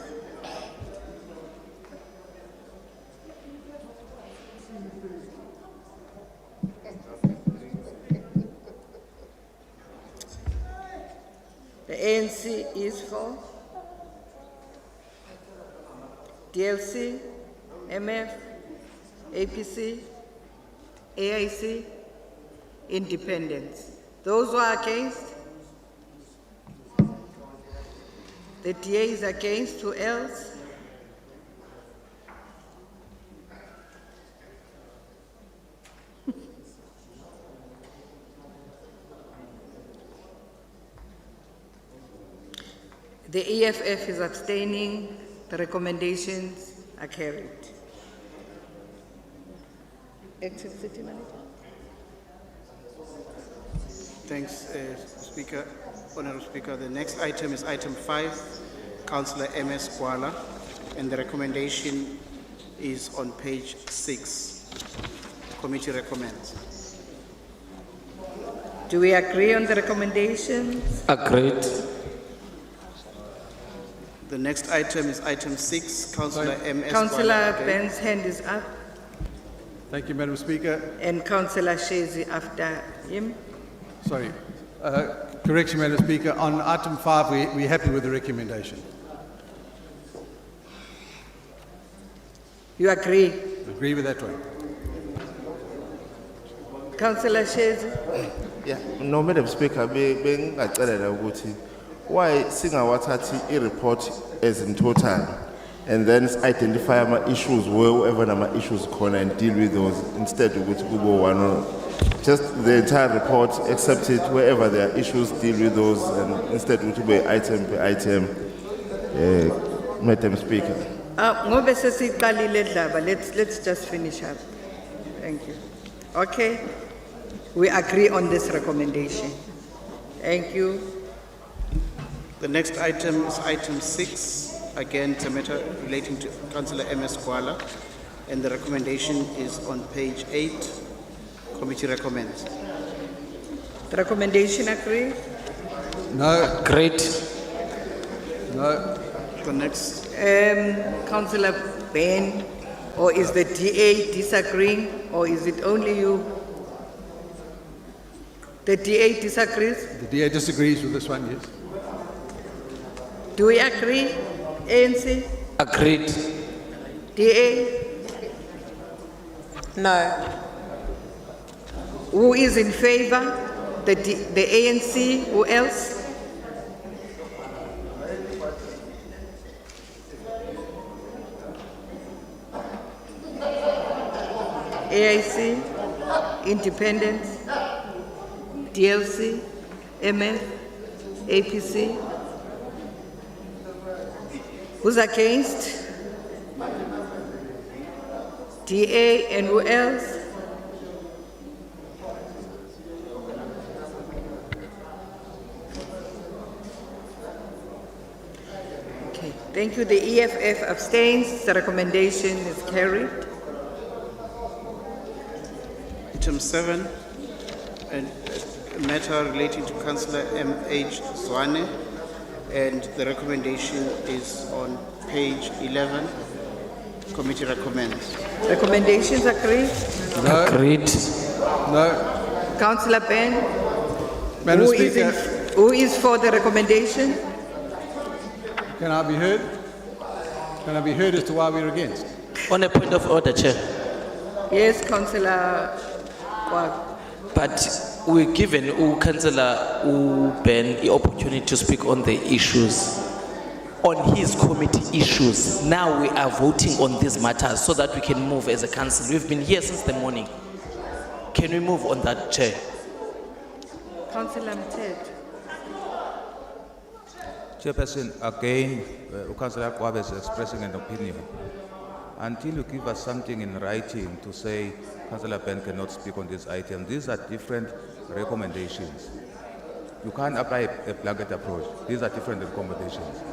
The ANC is for. DLC, MF, APC, AIC, Independents. Those who are against? The DA is against. Who else? The EFF is abstaining. The recommendations are carried. Acting City Manager. Thanks, Speaker. Honorable Speaker, the next item is item 5, Councillor M.S. Kwala, and the recommendation is on page 6. The committee recommends. Do we agree on the recommendations? Agreed. The next item is item 6, Councillor M.S. Councillor Kwala again. Ben's hand is up, Thank you, Madam Speaker. and Councillor Shezi after him. Sorry. Correction, Madam Speaker. On item 5, we're happy with the recommendation. You agree? Agree with that one. Councillor Shezi? Yeah, no, Madam Speaker, bengingacelela ukuthi why singawathathi i-report as in total and then identify ama-issues wherever nama-issues khona and deal with those instead ukuthi kube one or just the entire report, accept it wherever there are issues, deal with those and instead ukuthi kube item by item, Madam Speaker. Ngobe sesiqalile dlaba, let's just finish up. Thank you. Okay, we agree on this recommendation. Thank you. The next item is item 6, again, it's a matter relating to Councillor M.S. Kwala, and the recommendation is on page 8. Committee recommends. The recommendation agree? No. Great. No. The next. Councillor Ben, or is the DA disagreeing, or is it only you? The DA disagrees? The DA disagrees with this one, yes. Do we agree? ANC? Agreed. DA? No. Who is in favor? The ANC? Who else? AIC, Independents, DLC, MF, APC. Who's against? DA and who else? Okay, thank you. The EFF abstains. The recommendation is carried. Item 7, and a matter relating to Councillor M.H. Zwane, and the recommendation is on page 11. Committee recommends. Recommendations agree? No. Agreed. No. Councillor Ben? Madam Who is Speaker. who is for the recommendation? Can I be heard? Can I be heard as to why we're against? On a point of order, Chair. Yes, Councillor Kwak. But we're given Councillor Ben the opportunity to speak on the issues, on his committee issues. Now we are voting on these matters so that we can move as a council. We've been here since the morning. Can we move on that, Chair? Councillor Mtet. Chairperson, again, Councillor Kwabe is expressing an opinion. Until you give us something in writing to say Councillor Ben cannot speak on this item, these are different recommendations. You can't apply a blanket approach. These are different recommendations.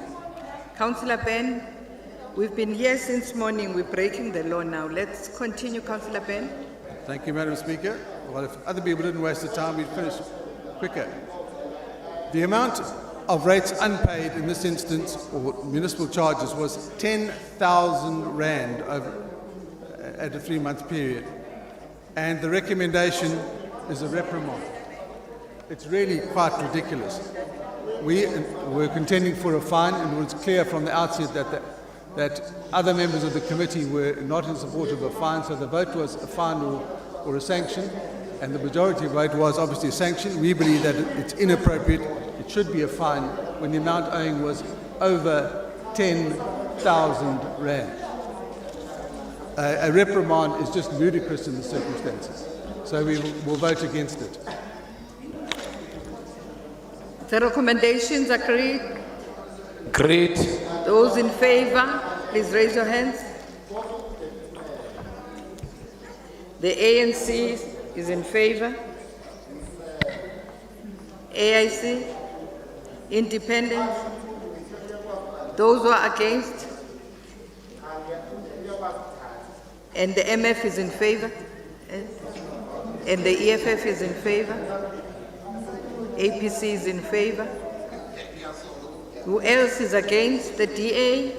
Councillor Ben, we've been here since morning. We're breaking the law now. Let's continue, Councillor Ben. Thank you, Madam Speaker. Well, if other people didn't waste the time, we'd finish quicker. The amount of rates unpaid in this instance, or municipal charges, was 10,000 Rand at a 3-month period. And the recommendation is a reprimand. It's really quite ridiculous. we were contending for a fine, and it was clear from the outset that other members of the committee were not in support of a fine, so the vote was a fine or a sanction, and the majority vote was obviously a sanction. We believe that it's inappropriate. It should be a fine when the amount owing was over 10,000 rand. A reprimand is just ludicrous in the circumstances, so we will vote against it. The recommendations agreed. Agreed. Those in favor, please raise your hands. The ANC is in favor. AIC, independent. Those who are against. And the MF is in favor. And the EFF is in favor. APC is in favor. Who else is against? The DA?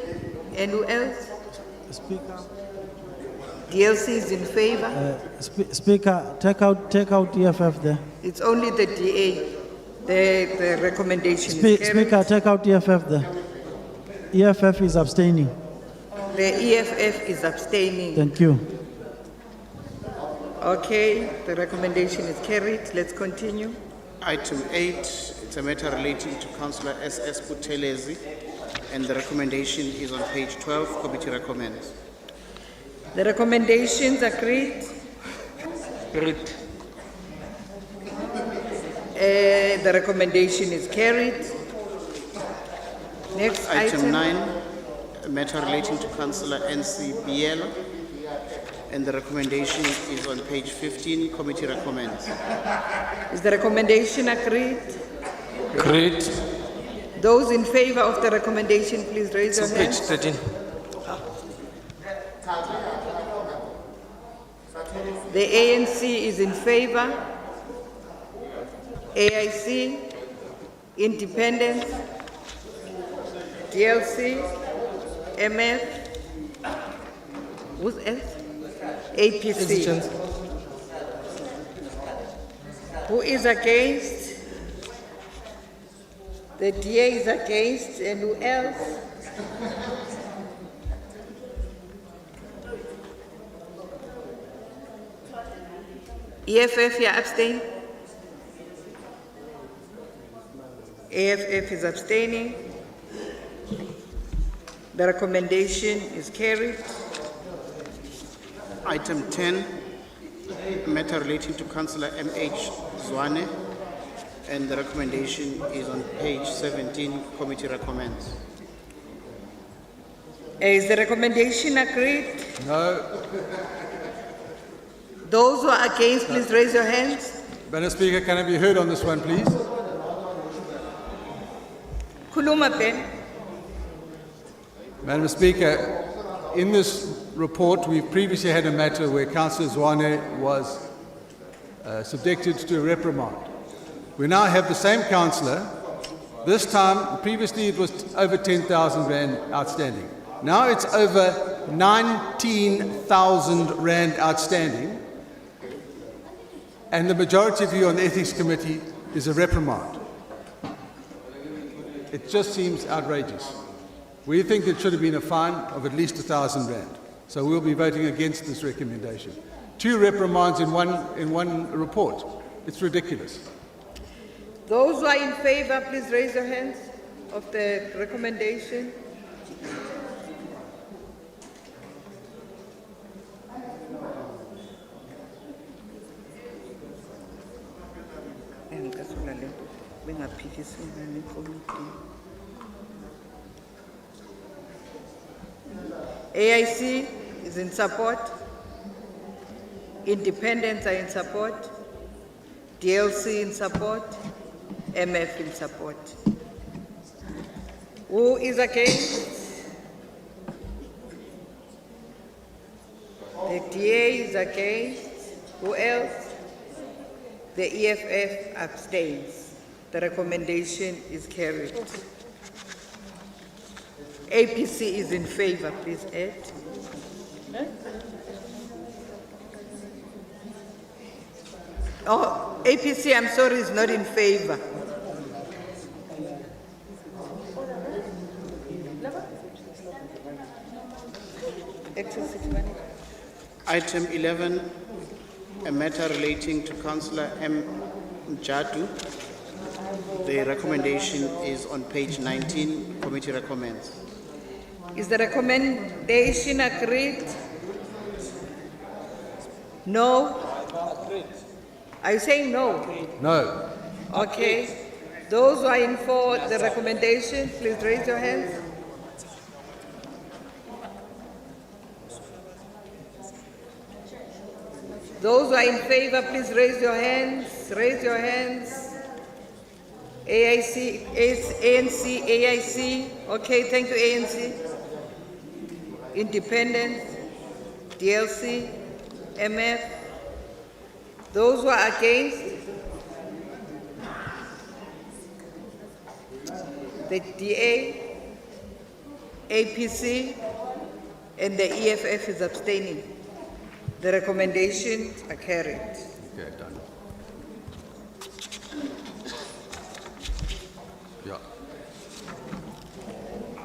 And who else? Speaker. DLC is in favor. Speaker, take out EFF there. It's only the DA. The recommendation is carried. Speaker, take out EFF there. EFF is abstaining. The EFF is abstaining. Thank you. Okay, the recommendation is carried. Let's continue. Item 8, it's a matter relating to Councillor S.S. Buthelezi, and the recommendation is on page 12. Committee recommends. The recommendations agreed. Agreed. The recommendation is carried. Next Item 9, a matter relating to Councillor N.C. Biela, and the recommendation is on page 15. Committee recommends. Is the recommendation agreed? Agreed. Those in favor of the recommendation, please raise your Page hands. 13. The ANC is in favor. AIC, Independent, DLC, MF, who's else? APC. Who is against? The DA is against, and who else? EFF, you abstain? AFF is abstaining. The recommendation is carried. Item 10, a matter relating to Councillor M.H. Zwane, and the recommendation is on page 17. Committee recommends. Is the recommendation agreed? No. Those who are against, please raise your hands. Madam Speaker, can I be heard on this one, please? Kuluma Ben. Madam Speaker, in this report, we've previously had a matter where Councillor Zwane was subjected to a reprimand. We now have the same councillor. This time, previously it was over 10,000 rand outstanding. Now it's over 19,000 rand outstanding. And the majority view on the Ethics Committee is a reprimand. It just seems outrageous. We think it should have been a fine of at least 1,000 rand. So we'll be voting against this recommendation. 2 reprimands in one report. It's ridiculous. Those who are in favor, please raise your hands of the recommendation. AIC is in support. Independents are in support. DLC in support. MF in support. Who is against? The DA is against. Who else? The EFF abstains. The recommendation is carried. APC is in favor, please add. Oh, APC, I'm sorry, is not in favor. Item 11, a matter relating to Councillor M. Mjadu. The recommendation is on page 19. Committee recommends. Is the recommendation agreed? No? Are you saying no? No. Okay. Those who are in for the recommendation, please raise your hands. Those who are in favor, please raise your hands. Raise your hands. ANC, AIC. Okay, thank you, ANC. Independent, DLC, MF. Those who are against, the DA, APC, and the EFF is abstaining. The recommendations are carried. Okay, done. Yeah.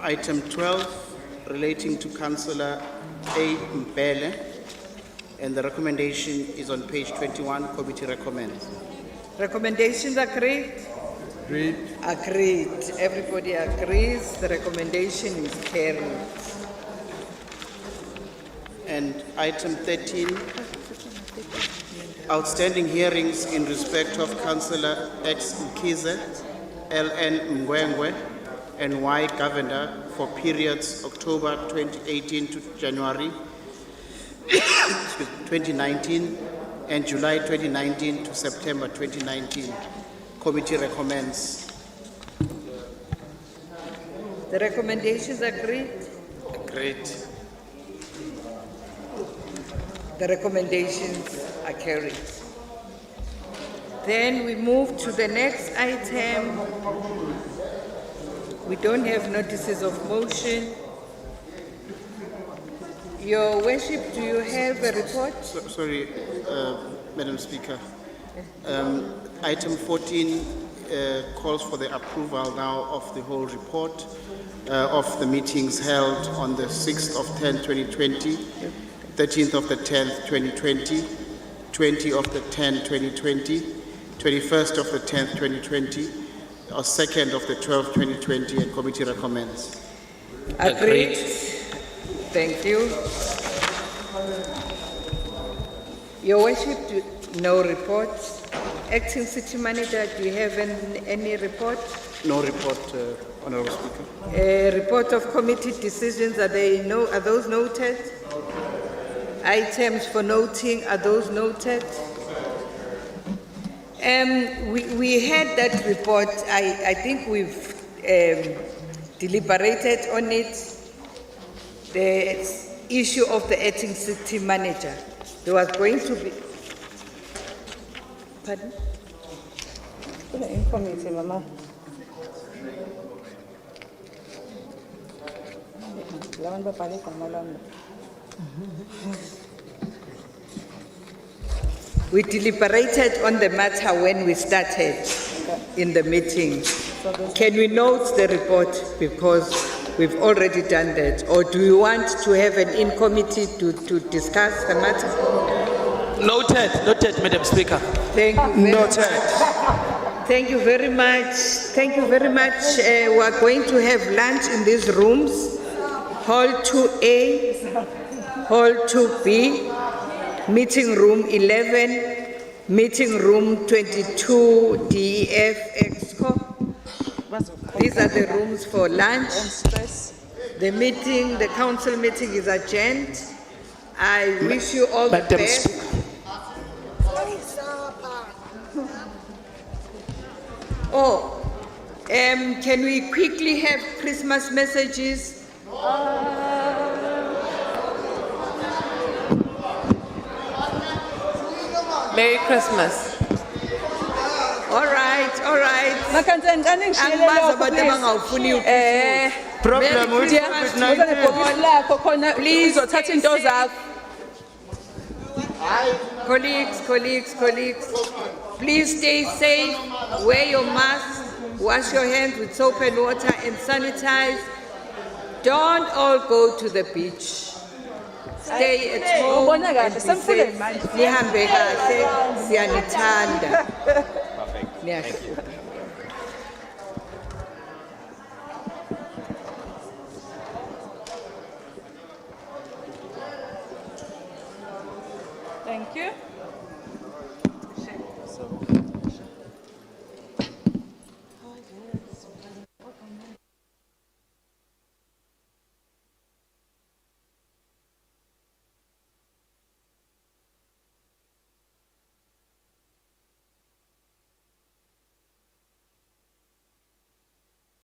Item 12, relating to Councillor A. Mpele, and the recommendation is on page 21. Committee recommends. Recommendations agreed? Agreed. Agreed. Everybody agrees. The recommendation is carried. And item 13, outstanding hearings in respect of Councillor X. Mkize, LN Ngwengwe, and Y. Governor for periods October 2018 to January 2019 and July 2019 to September 2019. Committee recommends. The recommendations agreed? Agreed. The recommendations are carried. Then we move to the next item. We don't have notices of motion. Your Worship, do you have a report? Sorry, Madam Speaker. Item 14 calls for the approval now of the whole report of the meetings held on the 6th of 10, 2020, 13th of the 10th, 2020, 20 of the 10th, 2020, 21st of the 10th, 2020, or 2nd of the 12th, 2020, and committee recommends. Agreed. Thank you. Your Worship, no reports. Acting City Manager, do you have any report? No report, Honourable Speaker. Report of committee decisions, are those noted? Items for noting, are those noted? We had that report. I think we've deliberated on it. The issue of the acting city manager. There was going to be. Pardon? Mama. We deliberated on the matter when we started in the meeting. Can we note the report because we've already done that? Or do you want to have an in-committee to discuss the matter? Noted, Madam Speaker. Thank you very much. Thank you very much. Thank you very much. We are going to have lunch in these rooms. Hall 2A, Hall 2B, meeting room 11, meeting room 22, DEF, EXCO. These are the rooms for lunch. The council meeting is adjourned. I wish you all the best. Can we quickly have Christmas messages? Merry Christmas. All right. Colleagues, please stay safe, wear your mask, wash your hands with soap and water and sanitize. Don't all go to the beach. Stay at home and be safe. Nihambe kahle, siyanithanda. Yes. Thank you.